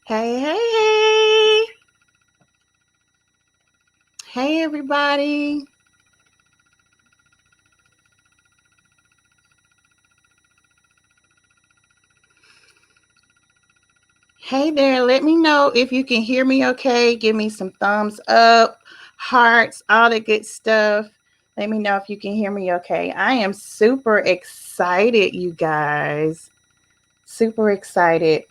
Hey, hey, hey. Hey, everybody. Hey there. Let me know if you can hear me okay. Give me some thumbs up, hearts, all the good stuff. Let me know if you can hear me okay. I am super excited, you guys. Super excited.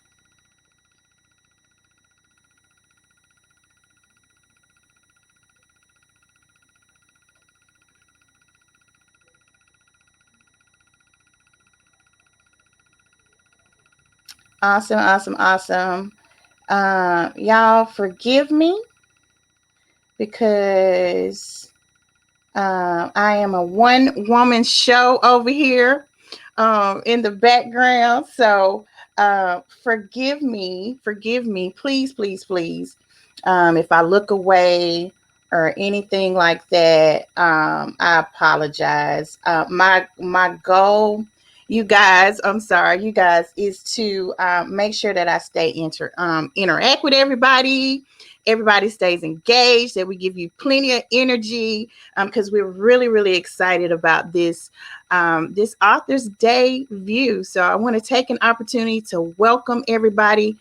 Awesome, awesome, awesome. Y'all forgive me because I am a one woman show over here in the background. So forgive me, please, please, please. If I look away or anything like that, I apologize. My goal, you guys, I'm sorry, you guys, is to make sure that I stay interact with everybody. Everybody stays engaged, that we give you plenty of energy because we're really, really excited about this Author's Day view. So I want to take an opportunity to welcome everybody,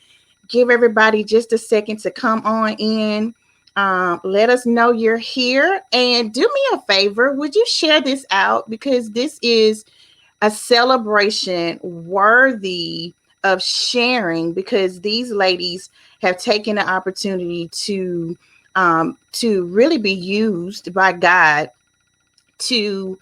give everybody just a second to come on in. Let us know you're here and do me a favor. Would you share this out? Because this is a celebration worthy of sharing because these ladies have taken the opportunity to really be used by God to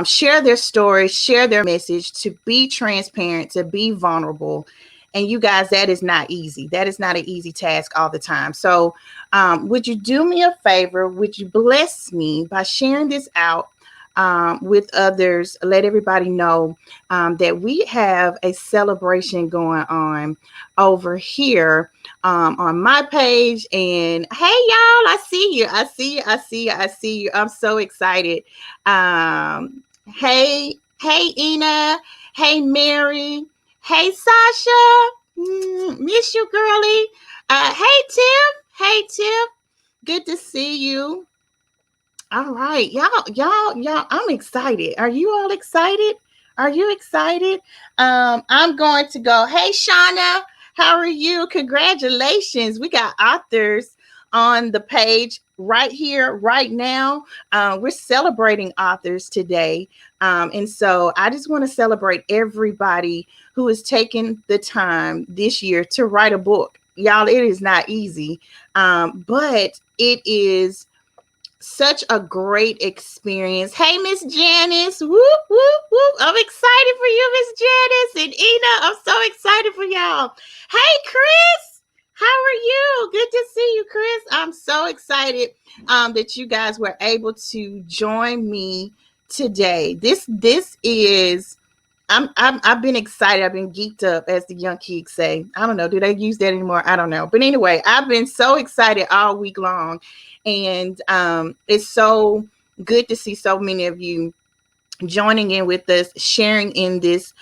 share their story, share their message, to be transparent, to be vulnerable. And you guys, that is not easy. That is not an easy task all the time. So, would you do me a favor? Would you bless me by sharing this out with others? Let everybody know that we have a celebration going on over here on my page. And hey, y'all, I see you. I see you. I see you. I see you. I'm so excited. Hey, Ina. Hey, Mary. Hey, Sasha. Miss you, girlie. Hey, Tiff. Hey, Tiff. Good to see you. All right, y'all. I'm excited. Are you all excited? Are you excited? I'm going to go. Hey, Shauna, how are you? Congratulations. We got authors on the page right here, right now. We're celebrating authors today. And so I just want to celebrate everybody who is taking the time this year to write a book. Y'all, it is not easy, but it is such a great experience. Hey, Miss Janice. Whoop, whoop, whoop. I'm excited for you, Miss Janice and Ina. I'm so excited for y'all. Hey, Chris. How are you? Good to see you, Chris. I'm so excited that you guys were able to join me today. This is I've been excited. I've been geeked up, as the young kids say. I don't know. Do they use that anymore? I don't know. But anyway, I've been so excited all week long, and it's so good to see so many of you joining in with us, sharing in this.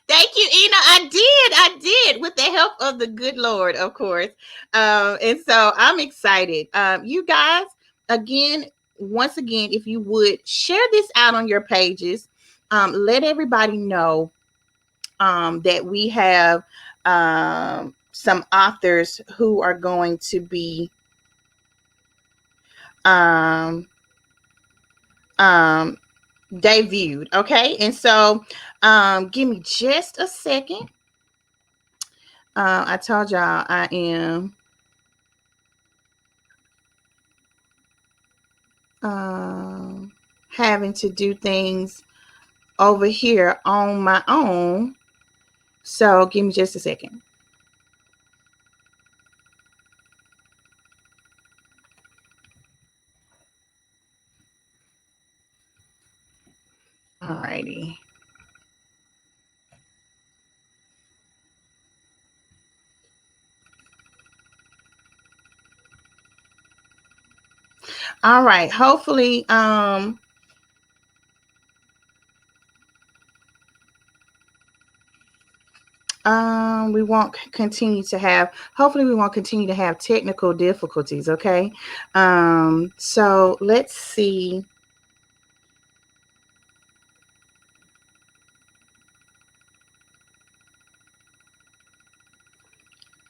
Thank you, Ina. I did, with the help of the good Lord, of course. And so I'm excited. You guys, again, once again, if you would share this out on your pages, let everybody know that we have some authors who are going to be um, um, debuted. Okay. And so give me just a second. I told y'all I am having to do things over here on my own. So give me just a second. All righty. All right. Hopefully, We won't continue to have, hopefully we won't continue to have technical difficulties, okay? So let's see.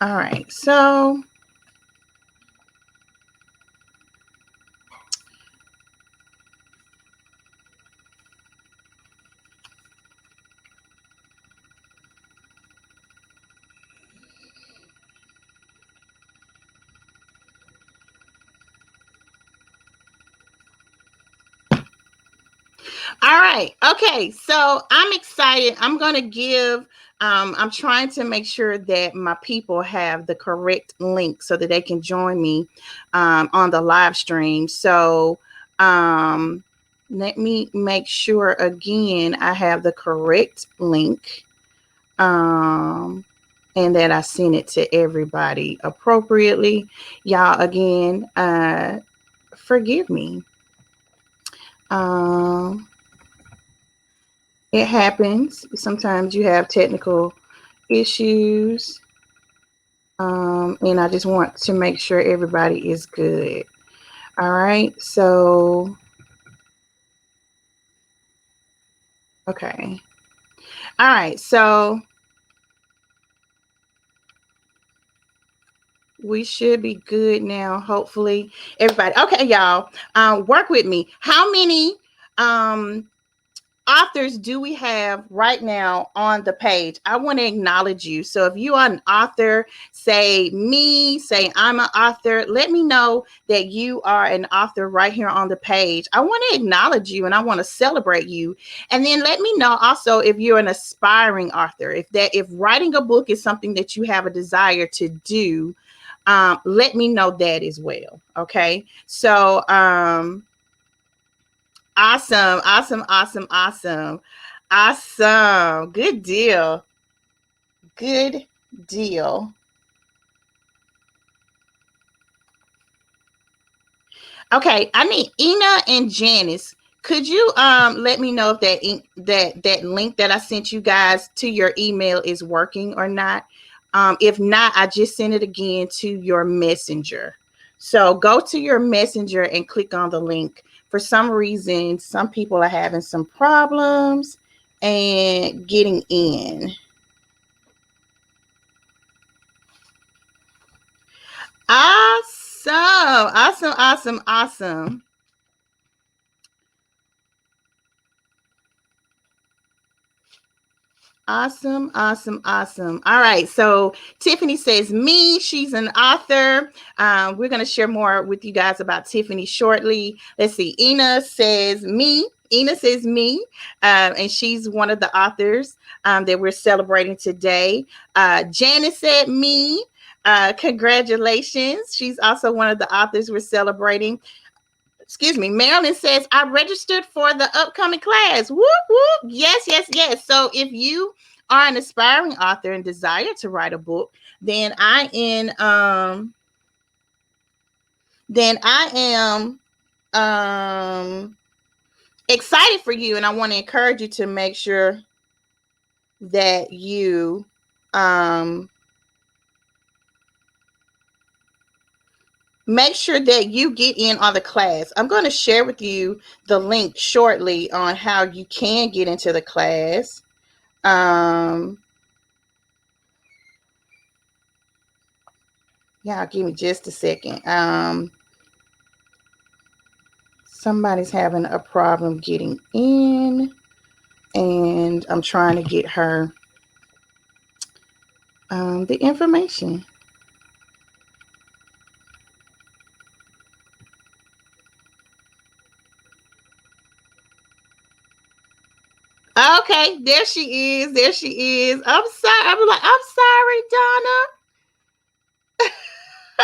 All right, so all right. Okay. So I'm excited. I'm going to give, I'm trying to make sure that my people have the correct link so that they can join me on the live stream. So um, let me make sure again I have the correct link and that I send it to everybody appropriately. Y'all, again, forgive me. Um, It happens. Sometimes you have technical issues. And I just want to make sure everybody is good. All right. So, okay. All right. So we should be good now. Hopefully, everybody. Okay, y'all. Work with me. How many authors do we have right now on the page? I want to acknowledge you. So if you are an author, say me, say I'm an author, let me know that you are an author right here on the page. I want to acknowledge you and I want to celebrate you. And then let me know also if you're an aspiring author, if writing a book is something that you have a desire to do, let me know that as well. Okay. So awesome, awesome, awesome, awesome. Awesome. Good deal. Good deal. Okay, I need Ina and Janice. Could you let me know if that link that I sent you guys to your email is working or not? If not, I just sent it again to your messenger. So go to your messenger and click on the link. For some reason, some people are having some problems and getting in. Awesome. Awesome. Awesome. Awesome. Awesome, awesome, awesome. All right. So Tiffany says, me, she's an author. We're going to share more with you guys about Tiffany shortly. Let's see. Ina says, me. Ina says, me. And she's one of the authors that we're celebrating today. Janice said, me. Congratulations. She's also one of the authors we're celebrating. Excuse me, Marilyn says, I registered for the upcoming class. Whoop, whoop. Yes, yes, yes. So if you are an aspiring author and desire to write a book, then I am excited for you. And I want to encourage you to make sure that you make sure that you get in on the class. I'm going to share with you the link shortly on how you can get into the class. Yeah, give me just a second. Somebody's having a problem getting in, and I'm trying to get her the information. Okay, there she is. There she is. I'm sorry. I'm sorry,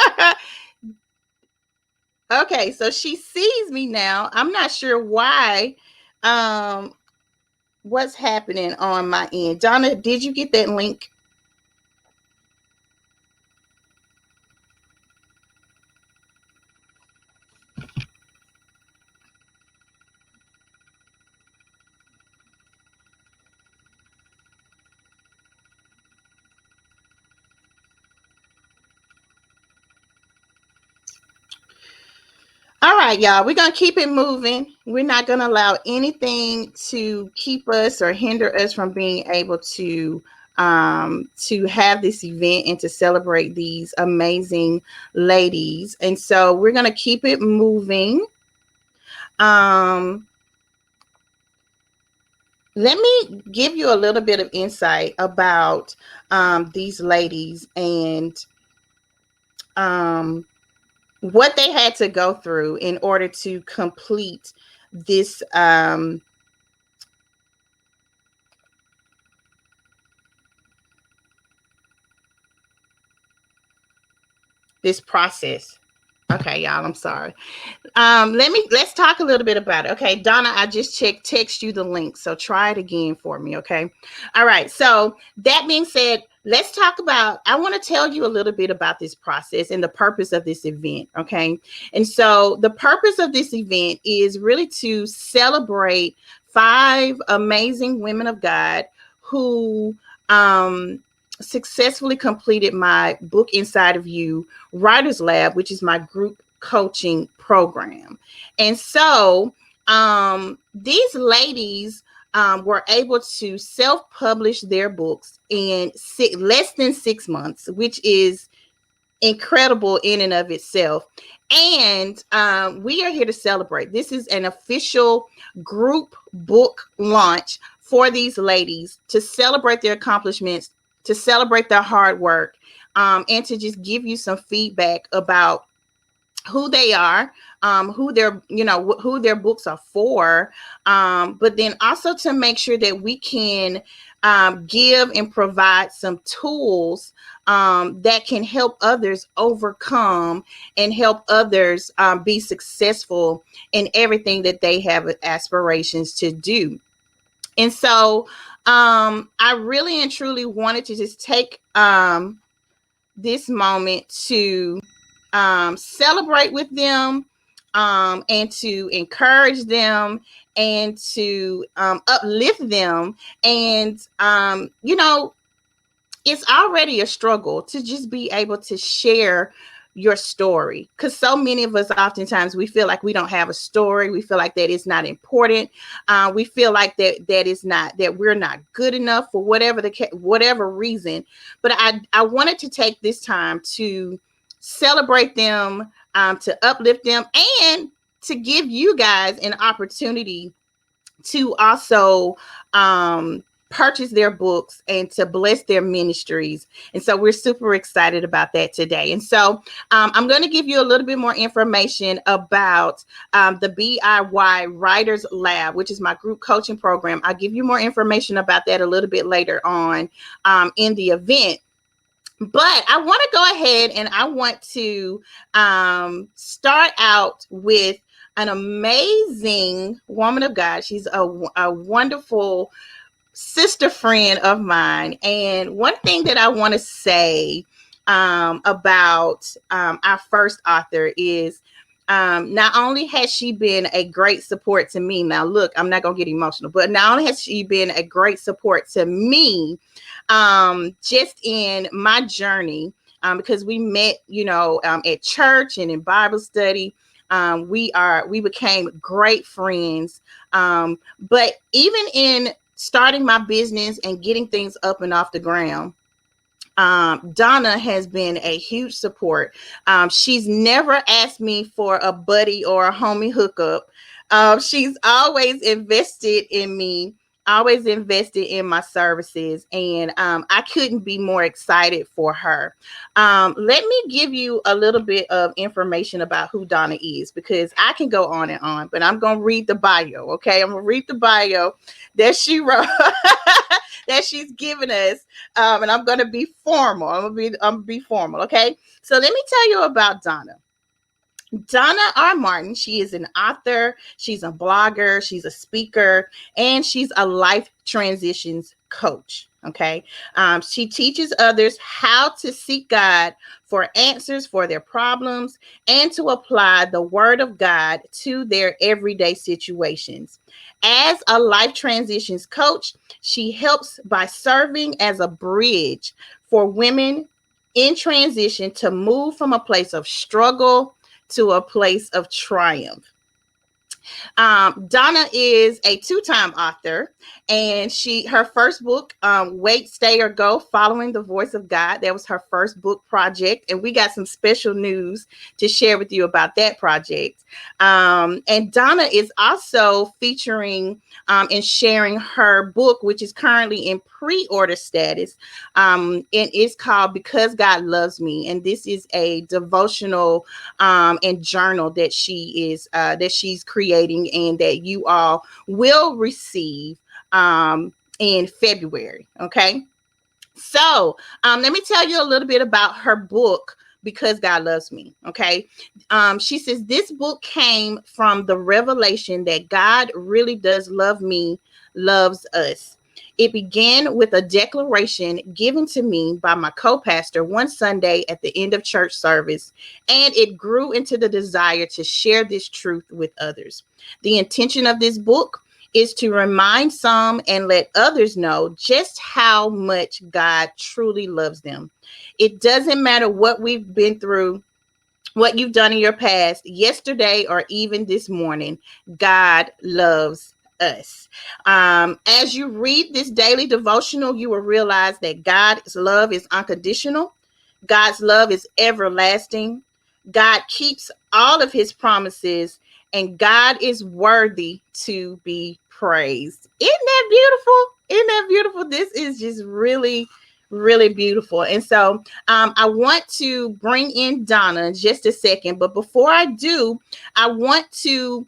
Donna. Okay, so she sees me now. I'm not sure why. Um, what's happening on my end? Donna, did you get that link? right, y'all. We're gonna keep it moving. We're not gonna allow anything to keep us or hinder us from being able to have this event and to celebrate these amazing ladies. And so we're gonna keep it moving. Um, Let me give you a little bit of insight about these ladies and um, what they had to go through in order to complete this this process. Okay, y'all, I'm sorry. Let's talk a little bit about it. Okay, Donna, I just text you the link, so try it again for me. Okay. All right. So that being said, let's talk about, I want to tell you a little bit about this process and the purpose of this event. Okay. And so the purpose of this event is really to celebrate 5 amazing women of God who successfully completed my book Inside of You Writers Lab, which is my group coaching program. And so these ladies were able to self-publish their books in less than 6 months, which is incredible in and of itself. And we are here to celebrate. This is an official group book launch for these ladies to celebrate their accomplishments, to celebrate their hard work, and to just give you some feedback about who they are, who who their books are for, but then also to make sure that we can give and provide some tools that can help others overcome and help others be successful in everything that they have aspirations to do. And so I really and truly wanted to just take this moment to celebrate with them, and to encourage them and to uplift them. And, it's already a struggle to just be able to share your story, because so many of us oftentimes we feel like we don't have a story. We feel like that is not important. We feel like that is not, that we're not good enough for whatever reason. But I wanted to take this time to celebrate them, to uplift them, and to give you guys an opportunity to also purchase their books and to bless their ministries. And so we're super excited about that today. And so I'm going to give you a little bit more information about the BIY Writers Lab, which is my group coaching program. I'll give you more information about that a little bit later on in the event. But I want to go ahead and I want to start out with an amazing woman of God. She's a wonderful sister friend of mine. And one thing that I want to say about our first author is not only has she been a great support to me. Now, look, I'm not going to get emotional, but not only has she been a great support to me, just in my journey, because we met, at church and in Bible study. We became great friends. But even in starting my business and getting things up and off the ground, Donna has been a huge support. She's never asked me for a buddy or a homie hookup. She's always invested in me, always invested in my services, and I couldn't be more excited for her. Let me give you a little bit of information about who Donna is, because I can go on and on, but I'm going to read the bio. Okay. I'm going to read the bio that she wrote, that she's given us. And I'm going to be formal. I'm going to be formal. Okay. So let me tell you about Donna. Donna R. Martin, she is an author, she's a blogger, she's a speaker, and she's a life transitions coach. Okay. She teaches others how to seek God for answers for their problems and to apply the word of God to their everyday situations. As a life transitions coach, she helps by serving as a bridge for women in transition to move from a place of struggle to a place of triumph. Donna is a two-time author, and her first book, Wait, Stay, or Go, Following the Voice of God, that was her first book project, and we got some special news to share with you about that project. And Donna is also featuring and sharing her book, which is currently in pre-order status, and it's called Because God Loves Me, and this is a devotional and journal that she's creating and that you all will receive in February. Okay. So let me tell you a little bit about her book, Because God Loves Me. Okay. She says, this book came from the revelation that God really does love me, loves us. It began with a declaration given to me by my co-pastor one Sunday at the end of church service, and it grew into the desire to share this truth with others. The intention of this book is to remind some and let others know just how much God truly loves them. It doesn't matter what we've been through, what you've done in your past, yesterday, or even this morning, God loves us. As you read this daily devotional, you will realize that God's love is unconditional. God's love is everlasting. God keeps all of his promises, and God is worthy to be praised. Isn't that beautiful? Isn't that beautiful? This is just really, really beautiful. And so I want to bring in Donna in just a second. But before I do, I want to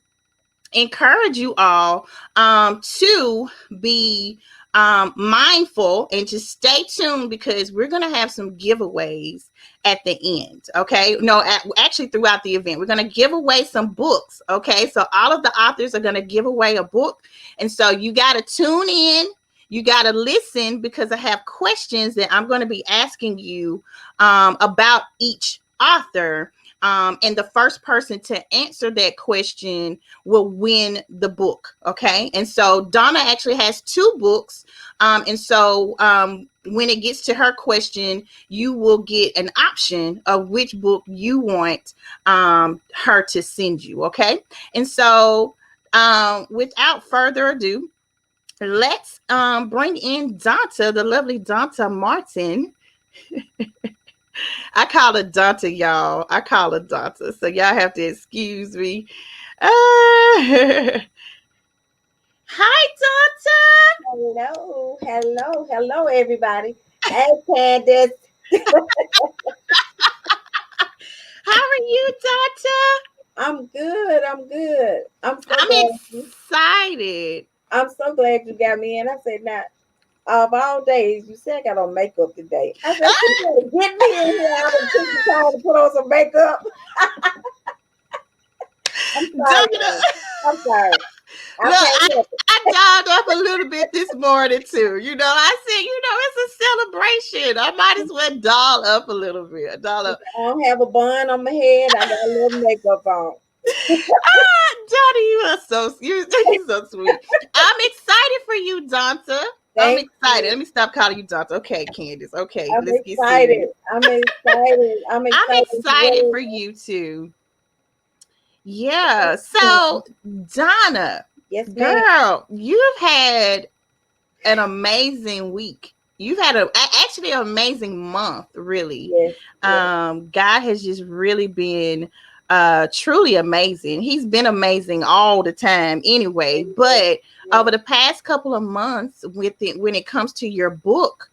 encourage you all to be mindful and to stay tuned, because we're going to have some giveaways at the end. Okay. No, actually throughout the event, we're going to give away some books. Okay. So all of the authors are going to give away a book. And so you got to tune in. You got to listen, because I have questions that I'm going to be asking you about each author. And the first person to answer that question will win the book. Okay. And so Donna actually has two books. And so when it gets to her question, you will get an option of which book you want her to send you. Okay. And so without further ado, let's bring in Donta, the lovely Donta Martin. I call her Donta, y'all. I call her Donta. So y'all have to excuse me. Hi, Donta. Hello, hello, hello, everybody. Hey, Candace. How are you, Donta? I'm good. I'm good. I'm excited. I'm so glad you got me in. I said, now, of all days, you said I got on makeup today. I said, you better get me in here. I done took the time to put on some makeup. I'm sorry, Donta, y'all. I'm sorry. I look, can't help it. I dialed up a little bit this morning too. I said, it's a celebration. I might as well doll up a little bit. Doll up. I don't have a bun on my head. I got a little makeup on. Donta, you're so sweet. I'm excited for you, Donta. I'm Thank excited. you. Let me stop calling you Donta. Okay, Candace. Okay, I'm let's get excited. serious. I'm excited. I'm I'm excited as excited well. for you too. Yeah. So, Donna, Yes, ma'am. girl, you've had an amazing week. You've had actually an amazing month, really. Yes, yes, God has just really been truly amazing. He's been amazing all the time anyway, yes, but yes, over the past couple of months when it comes to your book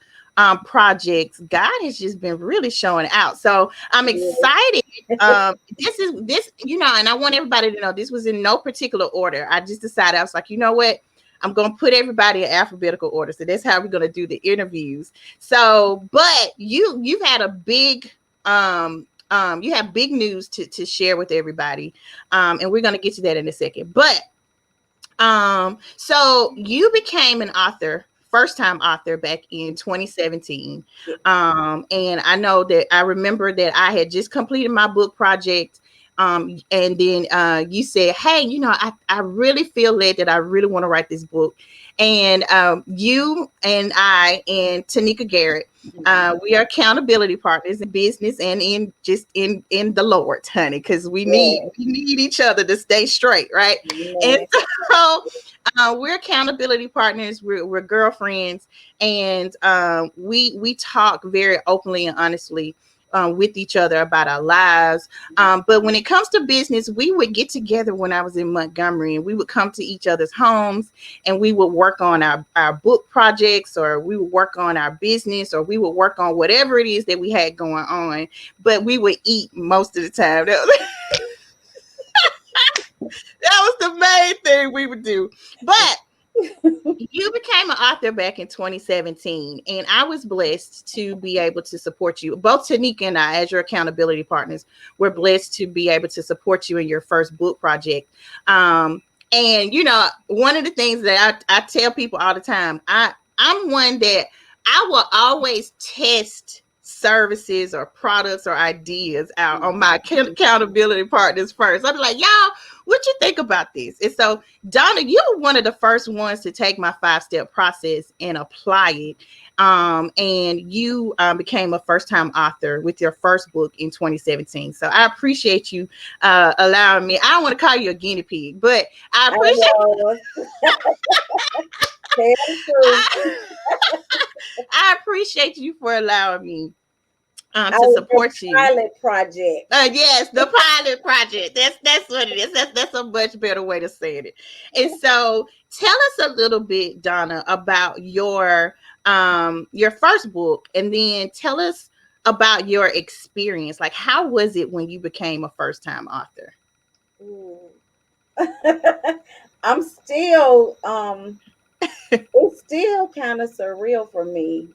projects, God has just been really showing out. So I'm yes. excited. And I want everybody to know this was in no particular order. I just decided, I was like, you know what? I'm going to put everybody in alphabetical order. So that's how we're going to do the interviews. So, but you've had a big, you have big news to share with everybody. And we're going to get to that in a second. But, so you became an author, first time author back in 2017. Yes. And I know that I remember that I had just completed my book project And then you said, hey, I really feel led that I really want to write this book. And you and I and Tanika Garrett, we are accountability partners in business and in just in the Lord, honey, because Yeah. we need each other to stay straight, right? And Amen. so we're accountability partners. We're girlfriends, and we talk very openly and honestly with each other about our lives. But when it comes to business, we would get together when I was in Montgomery, and we would come to each other's homes, and we would work on our book projects, or we would work on our business, or we would work on whatever it is that we had going on. But we would eat most of the time. That was the main thing we would do. But you became an author back in 2017, and I was blessed to be able to support you. Both Tanika and I, as your accountability partners, were blessed to be able to support you in your first book project. And one of the things that I tell people all the time, I'm one that I will always test services or products or ideas out on my accountability partners first. I'll be like, y'all, what you think about this? And so Donna, you were one of the first ones to take my 5-step process and apply it. And you became a first-time author with your first book in 2017. So I appreciate you allowing me. I don't want to call you a guinea pig, but I I appreciate was. Tell the truth. I appreciate you for allowing me I to was your support you. pilot project. Yes, the pilot project. That's what it is. That's a much better way to say it. And so, tell us a little bit, Donna, about your first book, and then tell us about your experience. Like, how was it when you became a first time author? Ooh. I'm still it's still kind of surreal for me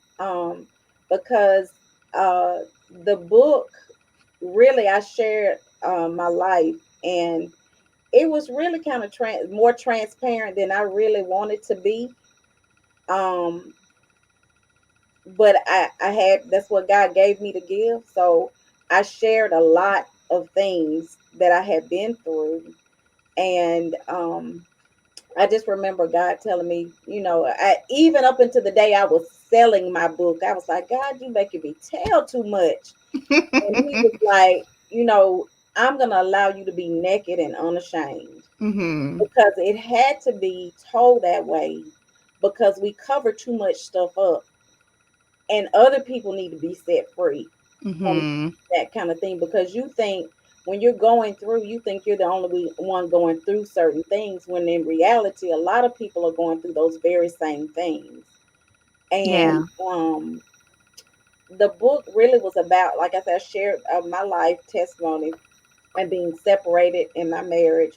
because uh the book really I shared my life, and it was really kind of more transparent than I really wanted to be. Um but I had that's what God gave me to give. So I shared a lot of things that I had been through, and I just remember God telling me, even up until the day I was selling my book, I was like, God, you making me tell too much. And he was like, I'm going to allow you to be naked and unashamed, Mm-hmm. because it had to be told that way, because we cover too much stuff up, and other people need to be set free from Mm-hmm. that kind of thing, because you think when you're going through, you think you're the only one going through certain things, when in reality a lot of people are going through those very same things. Yeah. And the book really was about, like I said, I shared my life testimony and being separated in my marriage,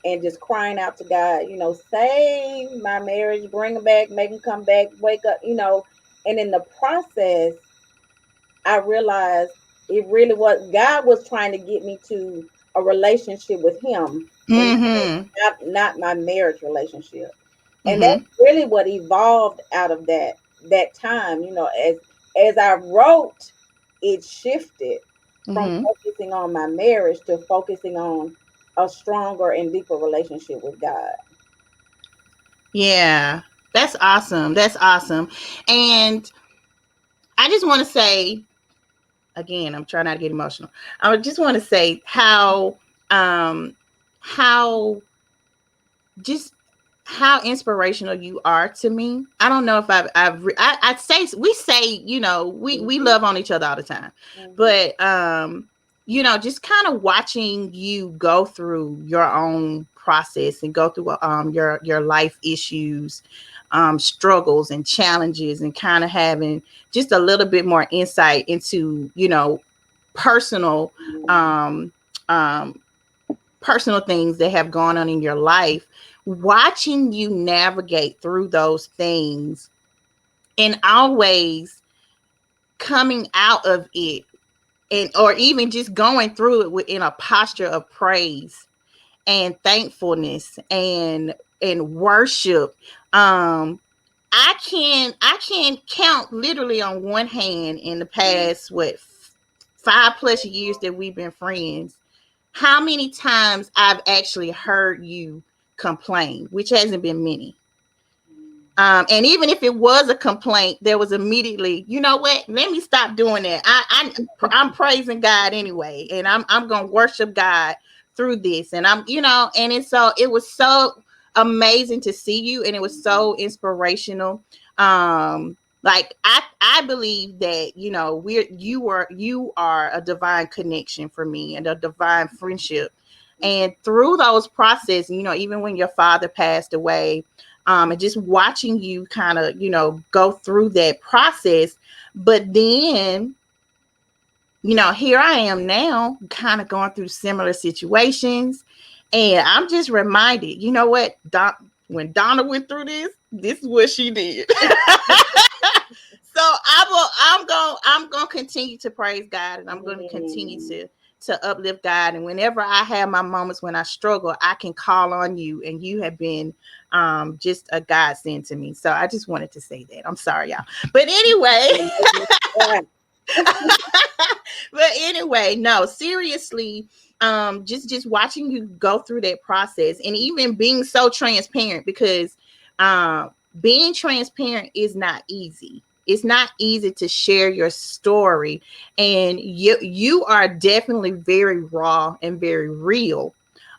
and just crying out to God, save my marriage, bring him back, make him come back, wake up, and in the process I realized it really was God was trying to get me to a relationship with Him, and Mm-hmm. not my marriage relationship. And Mm-hmm. that's really what evolved out of that time. As I wrote, it shifted from Mm-hmm. focusing on my marriage to focusing on a stronger and deeper relationship with God. Yeah. That's awesome. That's awesome. And I just want to say again, I'm trying not to get emotional. I just want to say how just how inspirational you are to me. I don't know if I'd say we say, we Mhm, love on each other all the time, mhm, but just kind of watching you go through your own process and go through your life issues, struggles and challenges, and kind of having just a little bit more insight into, personal mhm, um um personal things that have gone on in your life, watching you navigate through those things and always coming out of it, and or even just going through it in a posture of praise and thankfulness and worship. I can count literally on one hand in the past 5+ years that we've been friends, how many times I've actually heard you complain, which hasn't been many. And even if it was a complaint, there was immediately, you know what? Let me stop doing that. I'm praising God anyway, and I'm gonna worship God through this. And and it was so amazing to see you, and it was so inspirational. Like I believe that you are a divine connection for me and a divine friendship. And through those processes, even when your father passed away, and just watching you kind of, go through that process. But then, here I am now, kind of going through similar situations. And I'm just reminded, you know what? When Donna went through this is what she did. So I'm gonna continue to praise God, and I'm gonna continue Mm. to uplift God. And whenever I have my moments when I struggle, I can call on you, and you have been just a godsend to me. So I just wanted to say that. I'm sorry, y'all, but anyway. Gonna make me cry. But anyway, no, seriously, just watching you go through that process, and even being so transparent, because um being transparent is not easy. It's not easy to share your story, and you are definitely very raw and very real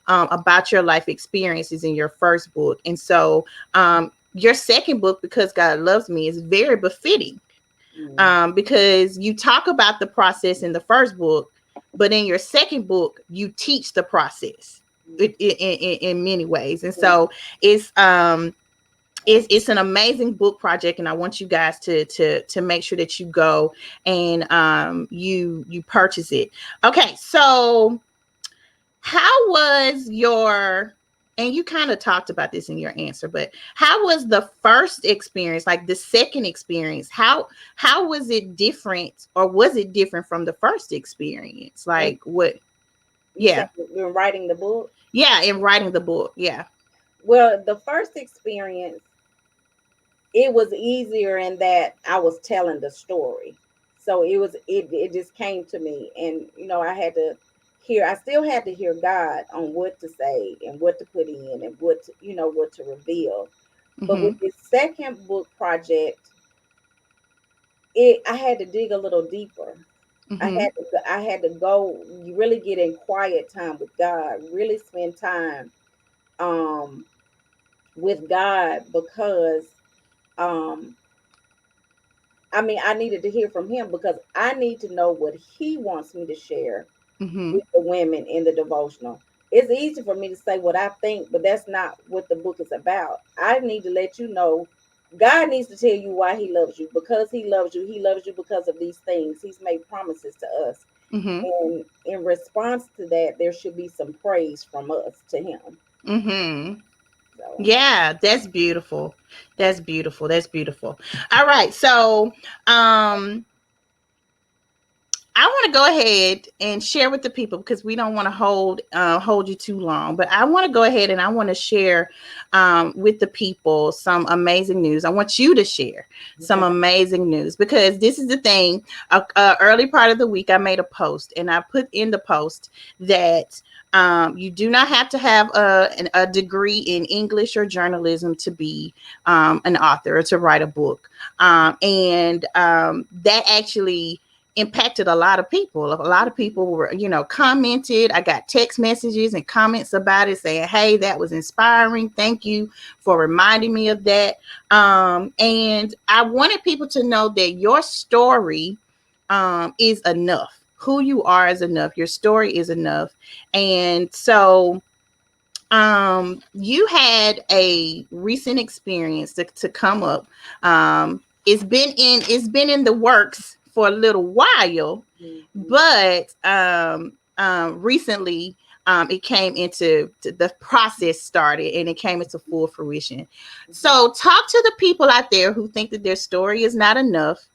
about your life experiences in your first book. And so your second book, Because God Loves Me, is very befitting, Mm. because you talk about the process in the first book, but in your second book, you teach the process in many ways. And Mm. so it's um it's an amazing book project, and I want you guys to make sure that you go and you purchase it. Okay, so how was your, and you kind of talked about this in your answer, but how was the first experience, like the second experience? How was it different, or was it different from the first experience? And Like what? you said Yeah. you're writing the book. Yeah, in writing the book. Yeah. Well, the first experience, it was easier in that I was telling the story. So it just came to me, and I had to hear I still had to hear God on what to say and what to put in and what to reveal. But with Mhm. this second book project, it I had to dig a little deeper. Mhm. I had to go really get in quiet time with God, really spend time um with God, because um I mean, I needed to hear from him, because I need to know what he wants me to share Mhm. with the women in the devotional. It's easy for me to say what I think, but that's not what the book is about. I need to let you know God needs to tell you why he loves you. Because he loves you, he loves you because of these things. He's made promises to us. Mhm. And in response to that, there should be some praise from us to him. Mhm. So, Yeah, that's beautiful. That's beautiful. That's beautiful. All right. So, I want to go ahead and share with the people, because we don't want to hold you too long. But I want to go ahead and I want to share with the people some amazing news. I want you to share some okay. amazing news, because this is the thing. Early part of the week, I made a post, and I put in the post that you do not have to have a degree in English or journalism to be an author or to write a book. And that actually impacted a lot of people. A lot of people were, commented. I got text messages and comments about it saying, "Hey, that was inspiring. Thank you for reminding me of that." And I wanted people to know that your story is enough. Who you are is enough. Your story is enough. And so you had a recent experience to come up. It's been in the works for a little while, Mhm. but recently it came into the process started, and it came into full fruition. Mhm. So talk to the people out there who think that their story is not enough.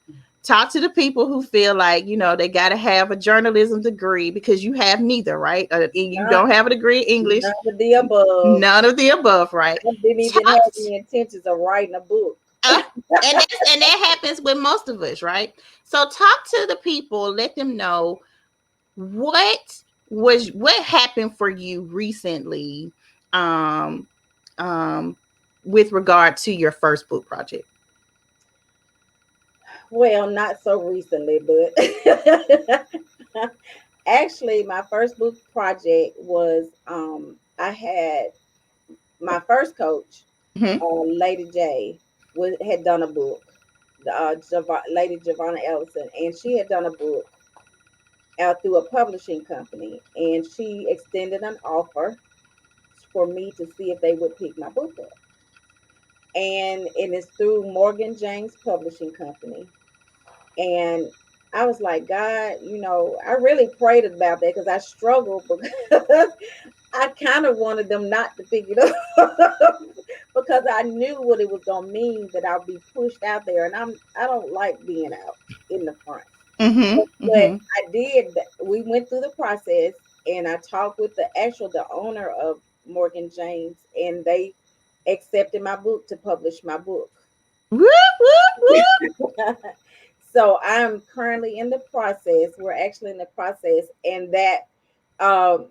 Talk to the people who feel like, they got to have a journalism degree, because you have neither, right? You Not, don't have a degree in English. none of the above. None of the above, right? I didn't even Talk, have the intentions of writing a book. uh, and that happens with most of us, right? So talk to the people, let them know what what happened for you recently, um, um, with regard to your first book project? Well, not so recently, but actually, my first book project was I had my first coach, Mm-hmm. Lady J, had done a book, Lady Giovanna Ellison, and she had done a book out through a publishing company, and she extended an offer for me to see if they would pick my book up, and it's through Morgan James Publishing Company. And I was like, God, I really prayed about that because I struggled because I kind of wanted them not to pick it up because I knew what it was gonna mean that I'll be pushed out there, and I don't like being out in the front. Mm-hmm. But Mm-hmm. I did. We went through the process, and I talked with the owner of Morgan James, and they accepted my book to publish my book. Whoop, whoop, whoop. So I'm currently in the process. We're actually in the process, and that um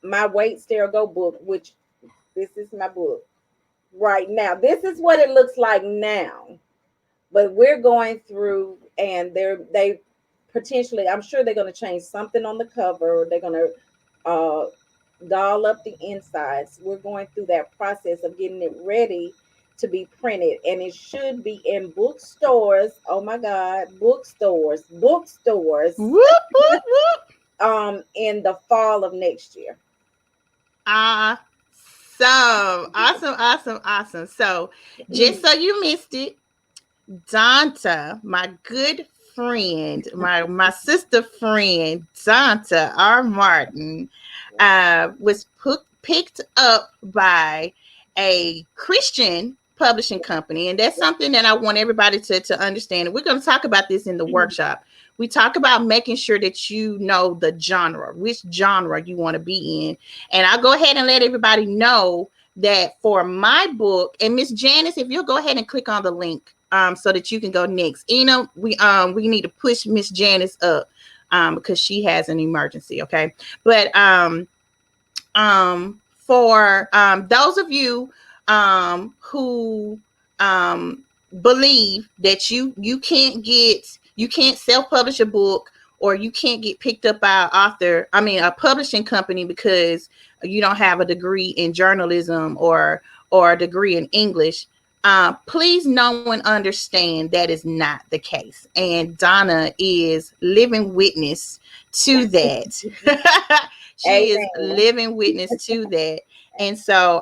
my Wait Stare Go book, which this is my book right now. This is what it looks like now. But we're going through, and they potentially, I'm sure they're going to change something on the cover. They're going to doll up the insides. We're going through that process of getting it ready to be printed, and it should be in bookstores. Oh my God, bookstores, Whoop, whoop, whoop. in the fall of next year. Awesome. Awesome, awesome, awesome. So, just so you missed it, Donta, my good friend, my sister friend, Donta R. Martin, was picked up by a Christian publishing company. And that's something that I want everybody to understand. And we're going to talk about this in the workshop. We talk about making sure that you know the genre, which genre you want to be in. And I'll go ahead and let everybody know that for my book, and Miss Janice, if you'll go ahead and click on the link, so that you can go next. We need to push Miss Janice up, because she has an emergency. Okay, but for those of you who believe that you can't self-publish a book, or you can't get picked up by an author, I mean a publishing company, because you don't have a degree in journalism or a degree in English, please know and understand that is not the case. And Donna is living witness to that. She is Amen. living witness to that. And so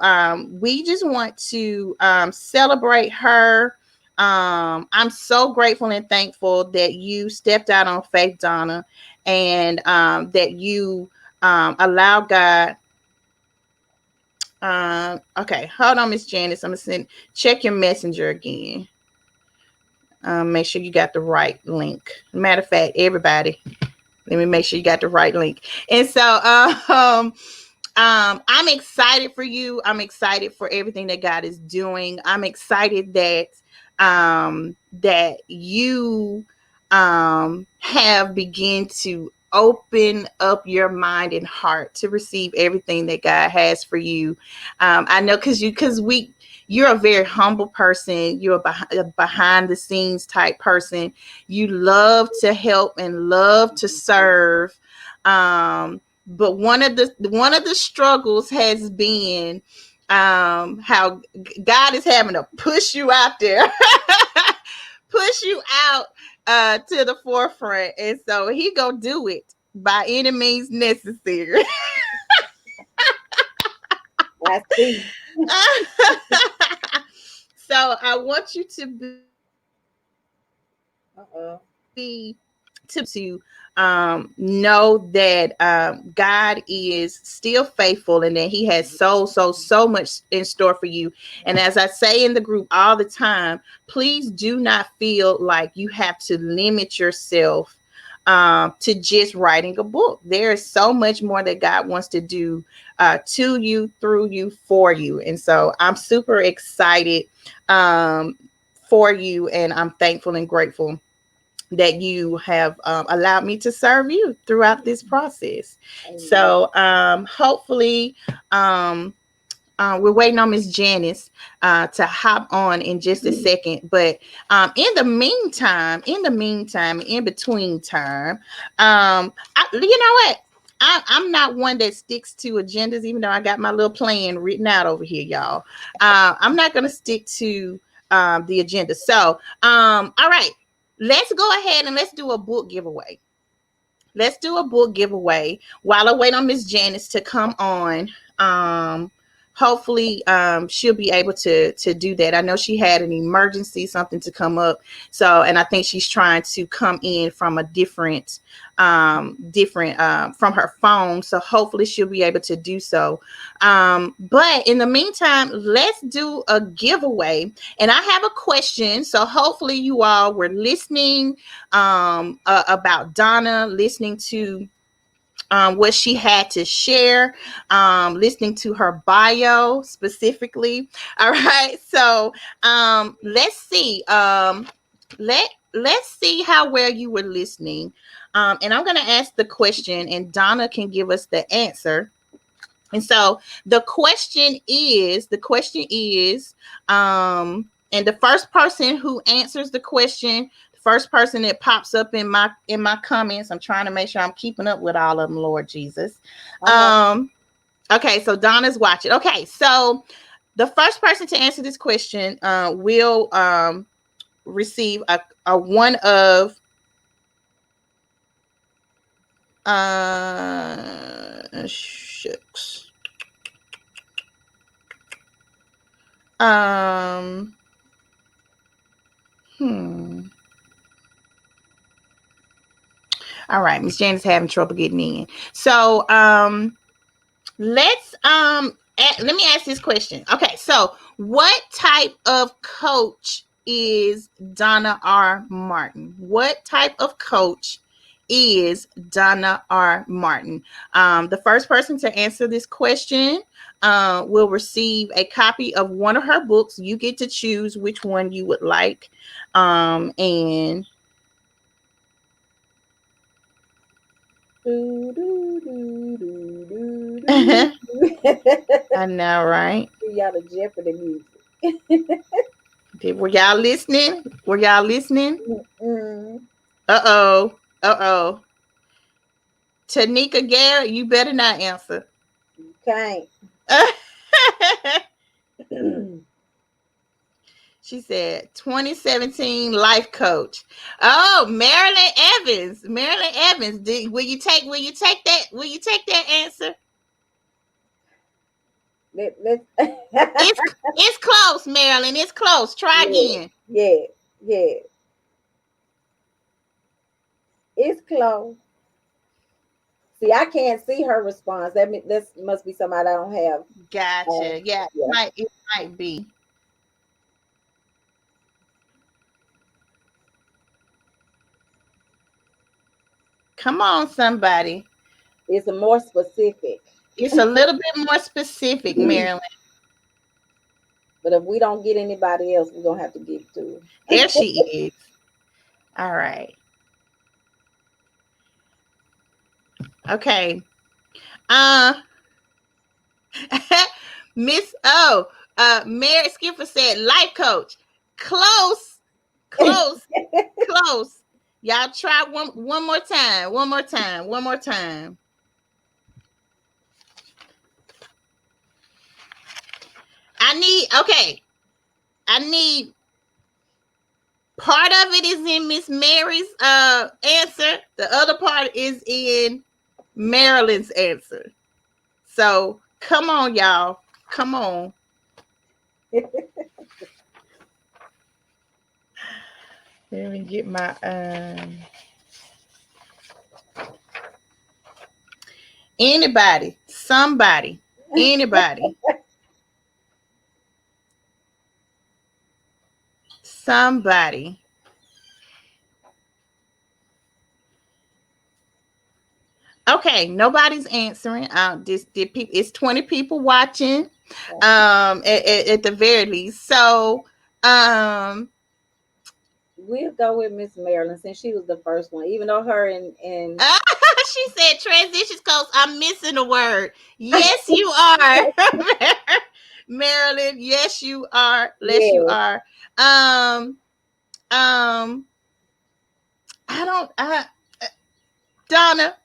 we just want to celebrate her. I'm so grateful and thankful that you stepped out on faith, Donna, and that you allow God. Okay, hold on, Miss Janice. I'm gonna check your messenger again. Make sure you got the right link. Matter of fact, everybody, let me make sure you got the right link. And so, I'm excited for you. I'm excited for everything that God is doing. I'm excited that you have begun to open up your mind and heart to receive everything that God has for you. I know you're a very humble person. You're a behind the scenes type person. You love to help and love to serve. But one of the struggles has been how God is having to push you out there, push you out to the forefront, and so He gonna do it by any means necessary. I see. So I want you to be Uh-oh. know that God is still faithful, and that He has so much in store for you. And as I say in the group all the time, please do not feel like you have to limit yourself to just writing a book. There is so much more that God wants to do to you, through you, for you. And so I'm super excited for you, and I'm thankful and grateful that you have allowed me to serve you throughout this process. Amen. So hopefully, um, we're waiting on Miss Janice to hop on in just a second. But in between time, you know what? I'm not one that sticks to agendas, even though I got my little plan written out over here, y'all. I'm not going to stick to the agenda. So, all right, let's go ahead and let's do a book giveaway. Let's do a book giveaway while I wait on Miss Janice to come on. Hopefully, she'll be able to do that. I know she had an emergency, something to come up. So, and I think she's trying to come in from a different from her phone. So hopefully she'll be able to do so. But in the meantime, let's do a giveaway. And I have a question. So hopefully you all were listening about Donna, listening to what she had to share, listening to her bio specifically. All right, so let's see. Let's see how well you were listening. And I'm going to ask the question, and Donna can give us the answer. And so and the first person who answers the question, the first person that pops up in my comments, I'm trying to make sure I'm keeping up with all of them, Lord Jesus. Okay. Okay, so Donna's watching. Okay, so the first person to answer this question will receive a one of shucks. Um, hmm. All right, Miss Janice having trouble getting in. So let me ask this question. Okay, so what type of coach is Donna R. Martin? What type of coach is Donna R. Martin? The first person to answer this question will receive a copy of one of her books. You get to choose which one you would like. And Do, do, do, do, do, I do. know, right? Y'all the Jeopardy music. Were y'all listening? Were y'all listening? Mm-mm. Uh-oh. Uh-oh. Tanika Garrett, you better not answer. Can't. She said 2017 life coach. Oh, Marilyn Evans. Marilyn Evans. Will you take that answer? Let's It's close, Marilyn. It's close. Try yeah, again. yeah, yeah. It's close. See, I can't see her response. This must be somebody I don't have. Gotcha. Yeah, Yeah. it might be. Come on, somebody. It's a more specific. It's a little bit more specific, Marilyn. But if we don't get anybody else, we're gonna have to get to There she is. All right. Okay. Uh Miss Mary Skipper said life coach. Close, close, close. Y'all try one more time. One more time. One more time. Okay. I need part of it is in Miss Mary's answer. The other part is in Marilyn's answer. So come on, y'all. Come on. Let me get my anybody, somebody, anybody, somebody. Okay, nobody's answering. It's 20 people watching. At the very least. So, um, we'll go with Miss Marilyn since she was the first one, even though her and She said transitions coach. I'm missing a word. Yes, you are. Marilyn, yes, you are. Yes, you yeah. are. Um, um, I don't Donna,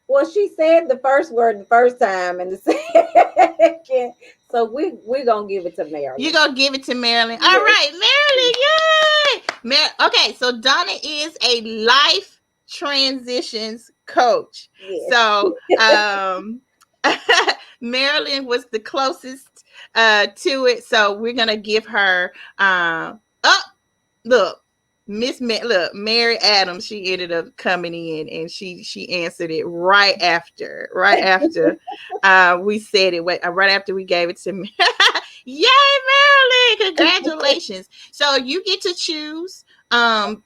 Well, she said the first word the first time and the second. So we're gonna give it to you Marilyn. gonna give it to Marilyn. All Yes. right, Marilyn, yay! Okay, so Donna is a life transitions coach. Yes. So Marilyn was the closest to it. So we're gonna give her oh, look, look, Mary Adams, she ended up coming in and she answered it right after we said it right after we gave it to me. Yay, Marilyn, congratulations. So you get to choose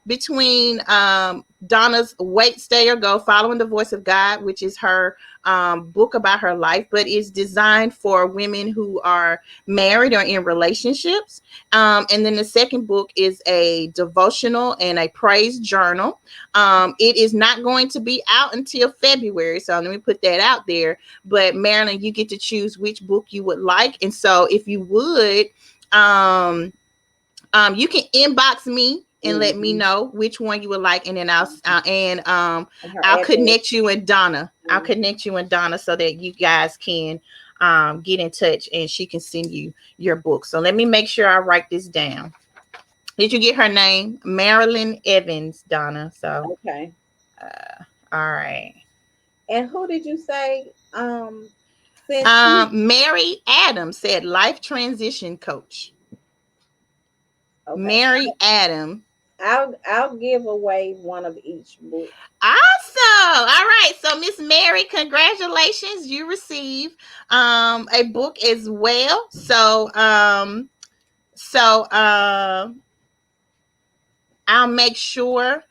between Donna's Wait, Stay or Go, Following the Voice of God, which is her book about her life, but is designed for women who are married or in relationships. And then the second book is a devotional and a praise journal. It is not going to be out until February. So let me put that out there. But Marilyn, you get to choose which book you would like. And so if you would, um, you can inbox me and let me Mm-hmm. know which one you would like, and then And her I'll address. connect you and Donna. I'll Mhm. connect you and Donna so that you guys can get in touch, and she can send you your book. So let me make sure I write this down. Did you get her name? Marilyn Evans, Donna. So, Okay. all right. And who did you say? Since she Mary Adams said life transition coach. okay, Mary Adams. I'll give away one of each book. Awesome. All right. So Miss Mary, congratulations. You receive a book as well. So I'll make sure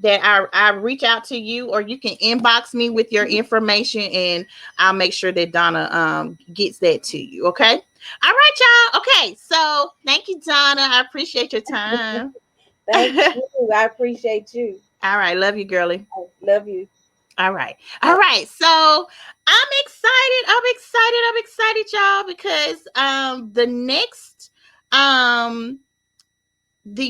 that I reach out to you, or you can inbox me with your information, and I'll make sure that Donna gets that to you. Okay. All right, y'all. Okay. So thank you, Donna. I appreciate your time. Thank All you. I appreciate you. right. Love you, girly. I love you. All right. All Uh, right. So I'm excited. I'm excited, y'all, because um the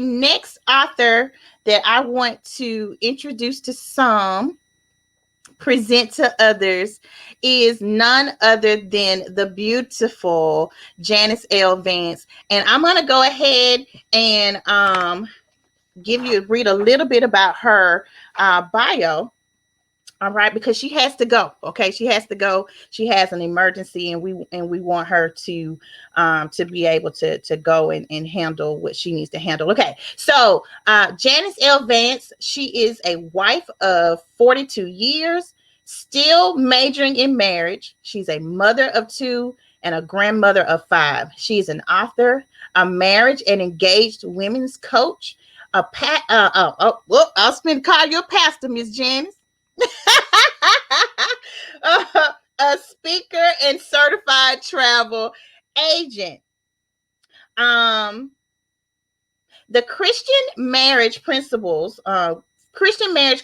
next author that I want to introduce to some, present to others, is none other than the beautiful Janice L. Vance. And I'm gonna go ahead and read a little bit about her bio. All right, because she has to go. Okay, she has to go. She has an emergency, and we want her to be able to go and handle what she needs to handle. Okay, so Janice L. Vance, she is a wife of 42 years, still majoring in marriage. She's a mother of two and a grandmother of five. She's an author, a marriage and engaged women's coach, a pat. I'll spend call you a pastor, Miss Janice. A speaker and certified travel agent. Um, the Christian marriage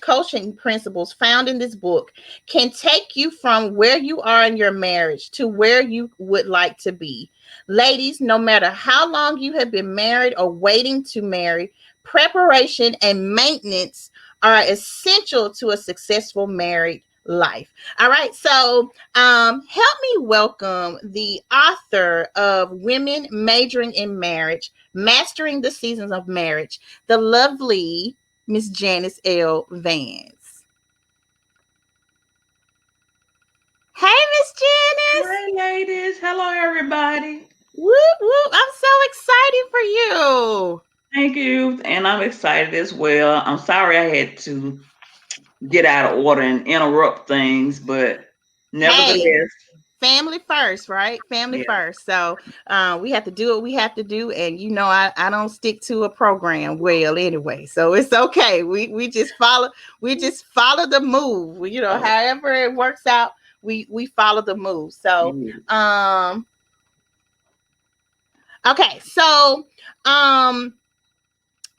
coaching principles found in this book can take you from where you are in your marriage to where you would like to be. Ladies, no matter how long you have been married or waiting to marry, preparation and maintenance are essential to a successful married life. All right, so help me welcome the author of Women Majoring in Marriage, Mastering the Seasons of Marriage, the lovely Miss Janice L. Vance. Hey, Miss Janice. Hi, ladies. Hello, everybody. Whoop, whoop. I'm so excited for you. Thank you. And I'm excited as well. I'm sorry I had to get out of order and interrupt things, but Hey, nevertheless, family first, right? Family yeah. first. So we have to do what we have to do. And I don't stick to a program well anyway. So it's okay. We just follow the move. Oh, However it works out, we follow the move. So yeah. um okay. So um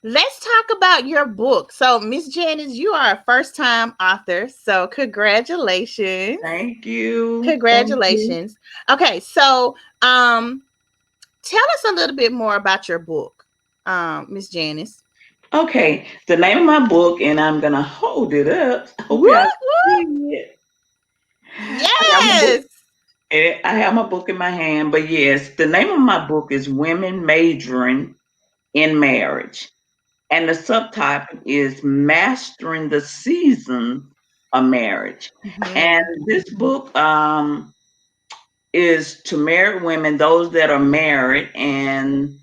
let's talk about your book. So, Miss Janice, you are a first-time author. So, congratulations. Thank you. Thank you. Congratulations. Okay, so tell us a little bit more about your book, Miss Janice. Okay, the name of my book, and I'm gonna hold it up. I hope Woo, y'all can woo. see it. I have my book. Yes. I have my book in my hand, but yes, the name of my book is Women Majoring in Marriage. And the subtitle is Mastering the Seasons of Marriage. And Mhm. this book is to married women, those that are married and